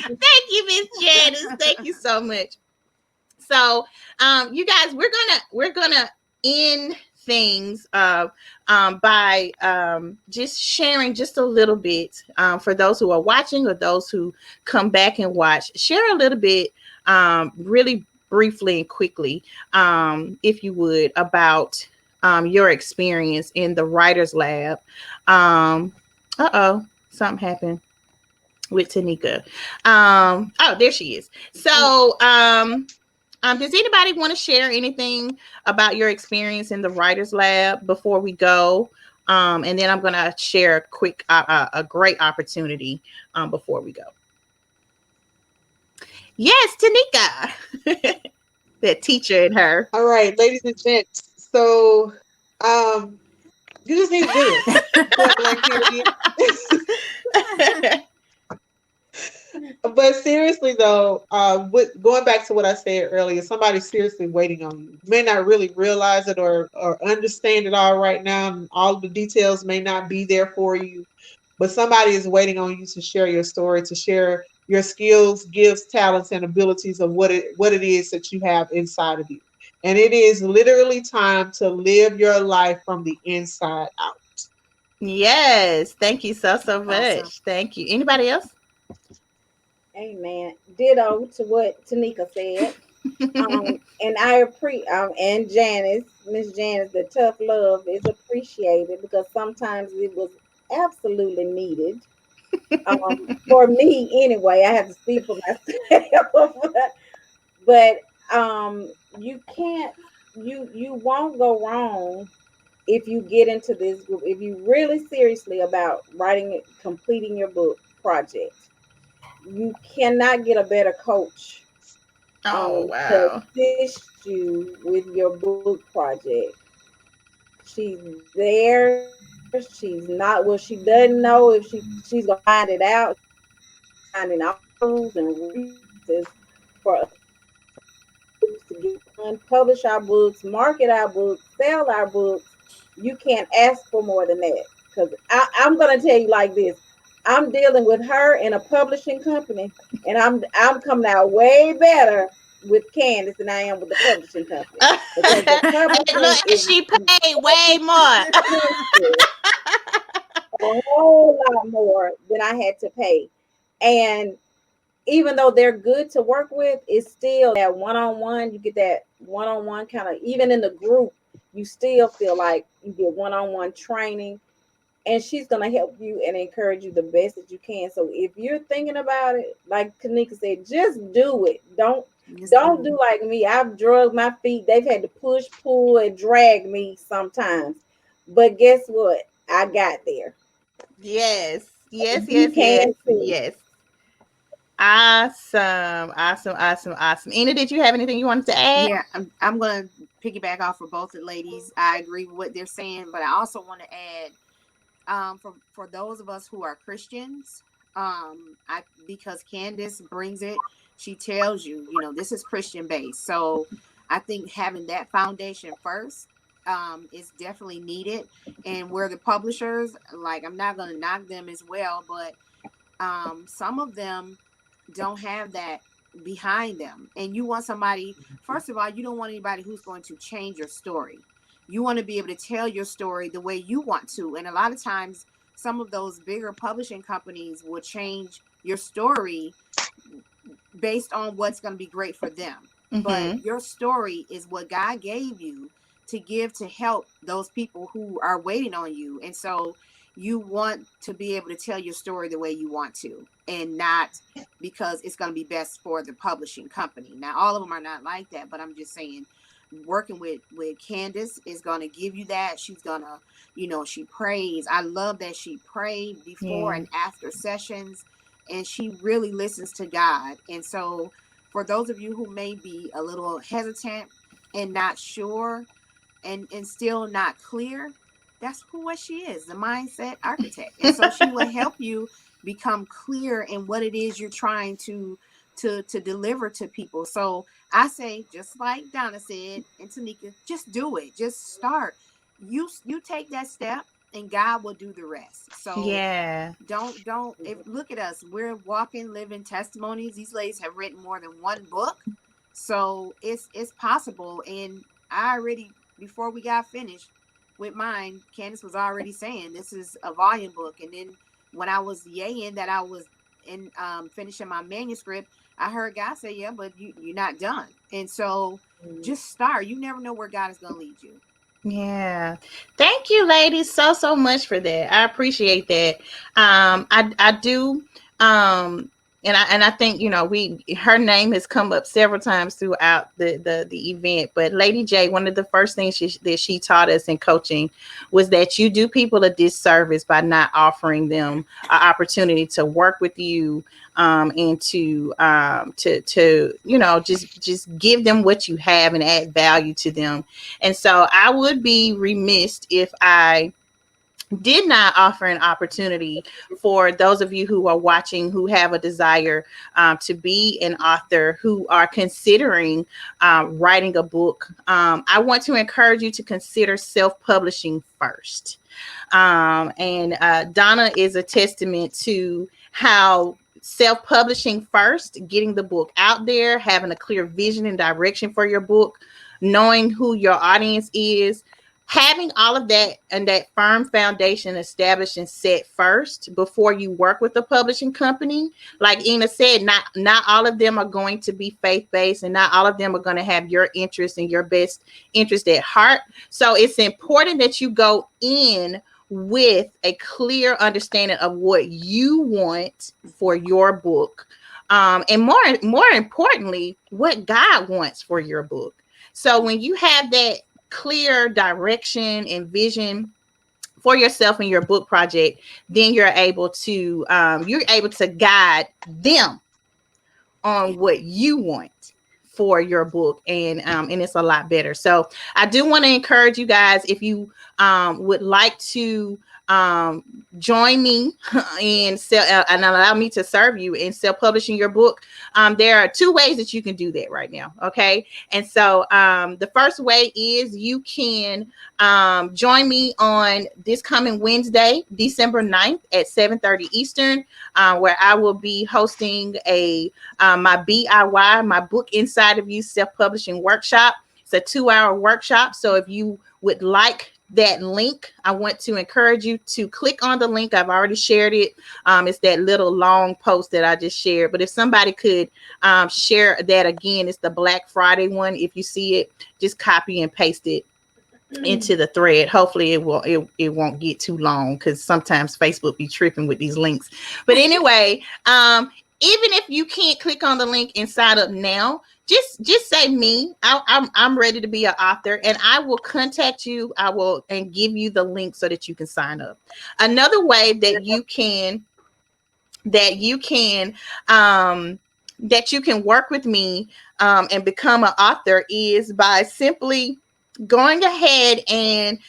Thank you, Miss Janice. Thank you so much. So you guys, we're gonna end things by just sharing just a little bit for those who are watching or those who come back and watch. Share a little bit, really briefly and quickly, if you would, about your experience in the writer's lab. Something happened with Tanika. Oh, there she is. So does anybody want to share anything about your experience in the writer's lab before we go? And then I'm going to share a great opportunity before we go. Yes, Tanika, that teacher in her. All right, ladies and gents. So, you just need to do it. Point blank period. But seriously though, going back to what I said earlier, somebody's seriously waiting on you. You may not really realize it or understand it all right now, and all the details may not be there for you, but somebody is waiting on you to share your story, to share your skills, gifts, talents, and abilities of what it is that you have inside of you. And it is literally time to live your life from the inside out. Yes. Thank you so Awesome. much. Thank you. Anybody else? Amen. Ditto to what Tanika said. And I appreciate and Janice, Miss Janice, the tough love is appreciated because sometimes it was absolutely needed. For me anyway, I have to speak for myself. But you can't you won't go wrong if you get into this group. If you really seriously about writing completing your book project, you cannot get a better coach Oh, to wow. assist you with your book project. She's there. She's not, well, she doesn't know if she's gonna find it out. She's finding all the tools and resources for us to get our books to get done, publish our books, market our books, sell our books. You can't ask for more than that. Because I'm gonna tell you like this. I'm dealing with her in a publishing company, and I'm coming out way better with Candace than I am with the publishing company because the Hey, publishing look, and is she paid way way more. expensive, a whole lot more than I had to pay. And even though they're good to work with, it's still that one on one. You get that one on one kind of, even in the group, you still feel like you get one on one training. And she's going to help you and encourage you the best that you can. So if you're thinking about it, like Kanika said, just do it. Don't Yes, don't do. do like me. I've drugged my feet. They've had to push, pull, and drag me sometimes. But guess what? I got there. Yes. Yes, You yes, yes, can too. yes. Awesome. Awesome. Awesome. Awesome. Ina, did you have anything you wanted to add? Yeah, I'm going to piggyback off for both the ladies. I agree with what they're saying, but I also want to add, for those of us who are Christians, I because Candace brings it, she tells you, this is Christian based. So I think having that foundation first is definitely needed. And where the publishers, like, I'm not going to knock them as well, but some of them don't have that behind them. And you want somebody, first of all, you don't want anybody who's going to change your story. You want to be able to tell your story the way you want to. And a lot of times, some of those bigger publishing companies will change your story based on what's going to be great for them. But Mm-hmm. your story is what God gave you to give to help those people who are waiting on you. And so you want to be able to tell your story the way you want to, and not because it's going to be best for the publishing company. Now, all of them are not like that, but I'm just saying, working with Candace is going to give you that. She's going to, she prays. I love that she prayed before Yeah. and after sessions, and she really listens to God. And so for those of you who may be a little hesitant and not sure, and still not clear, that's what she is, the mindset architect. And so she will help you become clear in what it is you're trying to deliver to people. So I say, just like Donna said and Tanika, just do it. Just start. You take that step, and God will do the rest. So Yeah. don't look at us. We're walking, living testimonies. These ladies have written more than one book. So it's possible. And I already, before we got finished with mine, Candace was already saying this is a volume book. And then when I was yaying that I was in finishing my manuscript, I heard God say, yeah, but you're not done. And so just start. You never know where God is going to lead you. Yeah. Thank you, ladies, so much for that. I appreciate that. I do. And I think, her name has come up several times throughout the event. But Lady J, one of the first things that she taught us in coaching was that you do people a disservice by not offering them an opportunity to work with you, and to just give them what you have and add value to them. And so I would be remiss if I did not offer an opportunity for those of you who are watching who have a desire to be an author, who are considering writing a book. I want to encourage you to consider self-publishing first. And Donna is a testament to how self-publishing first, getting the book out there, having a clear vision and direction for your book, knowing who your audience is, having all of that and that firm foundation established and set first before you work with a publishing company. Like Ina said, not all of them are going to be faith-based, and not all of them are going to have your interest and your best interest at heart. So it's important that you go in with a clear understanding of what you want for your book, and more importantly, what God wants for your book. So when you have that clear direction and vision for yourself and your book project, then you're able to guide them on what you want for your book, and it's a lot better. So I do want to encourage you guys, if you would like to join me and and allow me to serve you in self-publishing your book, there are two ways that you can do that right now. Okay. And so the first way is you can join me on this coming Wednesday, December 9th at 7:30 Eastern, where I will be hosting my BIY, my Book Inside of You self-publishing workshop. It's a 2-hour workshop. So if you would like that link, I want to encourage you to click on the link. I've already shared it. It's that little long post that I just shared. But if somebody could share that again, it's the Black Friday one. If you see it, just copy and paste it into the thread. Hopefully it won't get too long, because sometimes Facebook be tripping with these links. But anyway, even if you can't click on the link and sign up now, just say me. I'm ready to be an author, and I will contact you. I will and give you the link so that you can sign up. Another way that you can that you can um, work with me and become an author is by simply going ahead and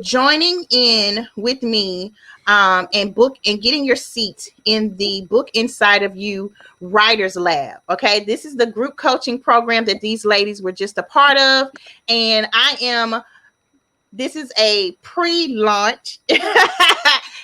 joining in with me and getting your seat in the Book Inside of You Writers Lab. Okay, this is the group coaching program that these ladies were just a part of, and this is a pre-launch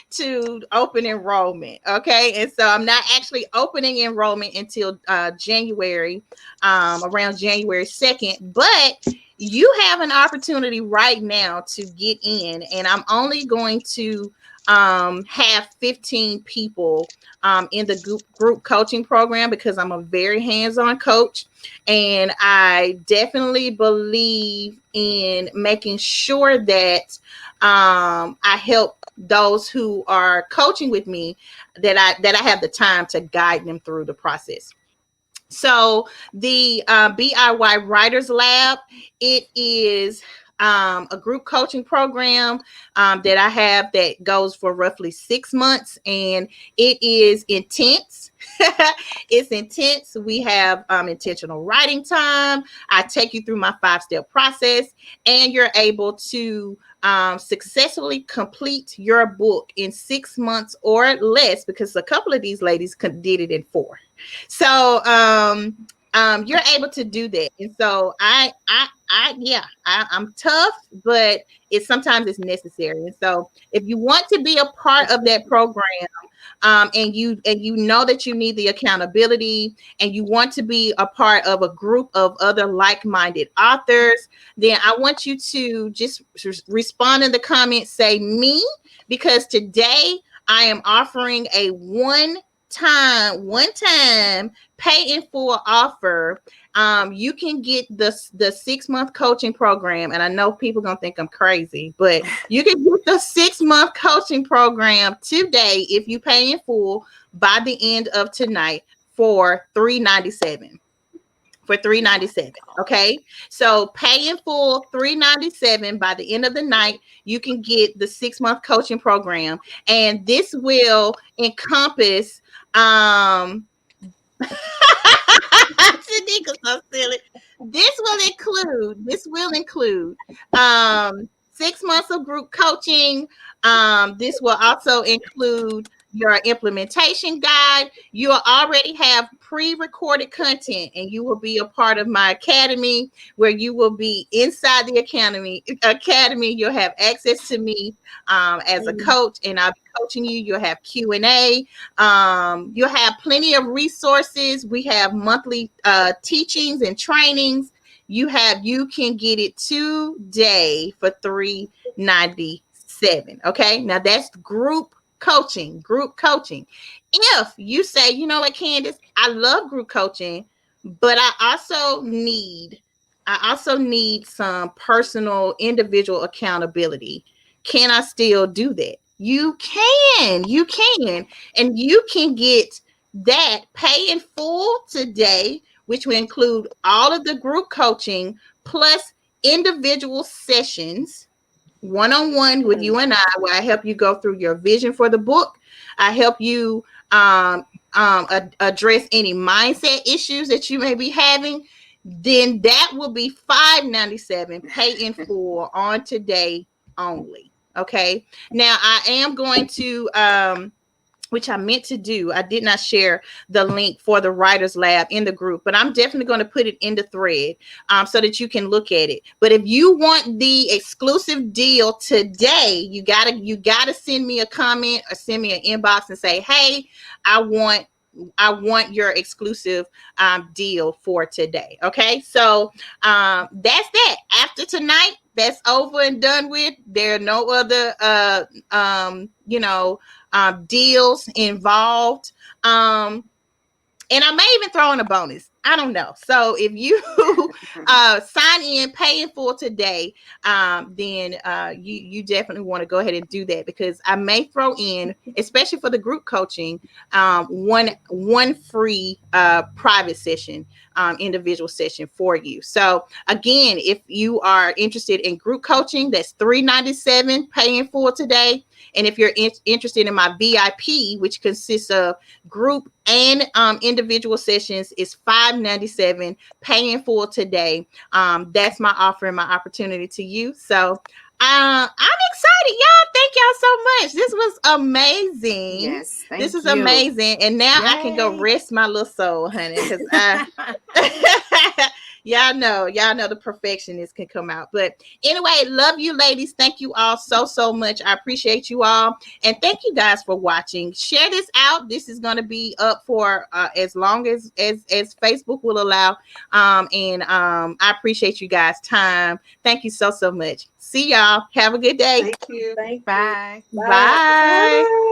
to open enrollment. Okay. And so I'm not actually opening enrollment until January, around January 2nd, but you have an opportunity right now to get in, and I'm only going to have 15 people in the group coaching program, because I'm a very hands-on coach, and I definitely believe in making sure that I help those who are coaching with me, that I have the time to guide them through the process. So the BIY Writers Lab, it is a group coaching program that I have that goes for roughly 6 months, and it is intense. It's intense. We have intentional writing time. I take you through my 5-step process, and you're able to successfully complete your book in 6 months or less, because a couple of these ladies did it in 4. So you're able to do that. And so I'm tough, but sometimes it's necessary. And so if you want to be a part of that program, and you know that you need the accountability, and you want to be a part of a group of other like-minded authors, then I want you to just respond in the comments, say me, because today I am offering a one-time pay in full offer. You can get the 6-month coaching program, and I know people gonna think I'm crazy, but you can get the 6-month coaching program today if you pay in full by the end of tonight for $397. For $397. Okay. So pay in full $397 by the end of the night. You can get the 6-month coaching program. And this will encompass Shaniqua's so silly. This will include 6 months of group coaching. This will also include your implementation guide. You'll already have pre-recorded content, and you will be a part of my academy, where you will be inside the academy. You'll have access to me as a coach, and I'll be coaching you. You'll have Q&A. You'll have plenty of resources. We have monthly teachings and trainings. You can get it today for $397. Okay, now that's group coaching. If you say, you know what, Candace, I love group coaching, but I also need some personal individual accountability. Can I still do that? You can, and you can get that pay in full today, which will include all of the group coaching plus individual sessions, one-on-one with you and I, where I help you go through your vision for the book. I help you address any mindset issues that you may be having. Then that will be $597, pay in full on today only. Okay. Now I am going to which I meant to do. I did not share the link for the Writers Lab in the group, but I'm definitely going to put it in the thread so that you can look at it. But if you want the exclusive deal today, you gotta send me a comment or send me an inbox and say, hey, I want your exclusive deal for today. Okay, so that's that. After tonight, that's over and done with. There are no other deals involved. And I may even throw in a bonus. I don't know. So if you sign in, pay in full today, then you definitely want to go ahead and do that, because I may throw in, especially for the group coaching, one free private session, individual session for you. So again, if you are interested in group coaching, that's $397, pay in full today. And if you're interested in my VIP, which consists of group and individual sessions, is $597, paying full today. That's my offer and my opportunity to you. So I'm excited, y'all. Thank y'all so much. This was amazing. Yes, This thank is you. amazing. And now I can go Yay. rest my little soul, honey, because y'all know the perfectionist can come out. But anyway, love you ladies. Thank you all so much. I appreciate you all. And thank you guys for watching. Share this out. This is going to be up for as long as Facebook will allow. I appreciate you guys' time. Thank you so much. See y'all. Have a good day. Thank you. Thank you. Bye. Bye. Bye.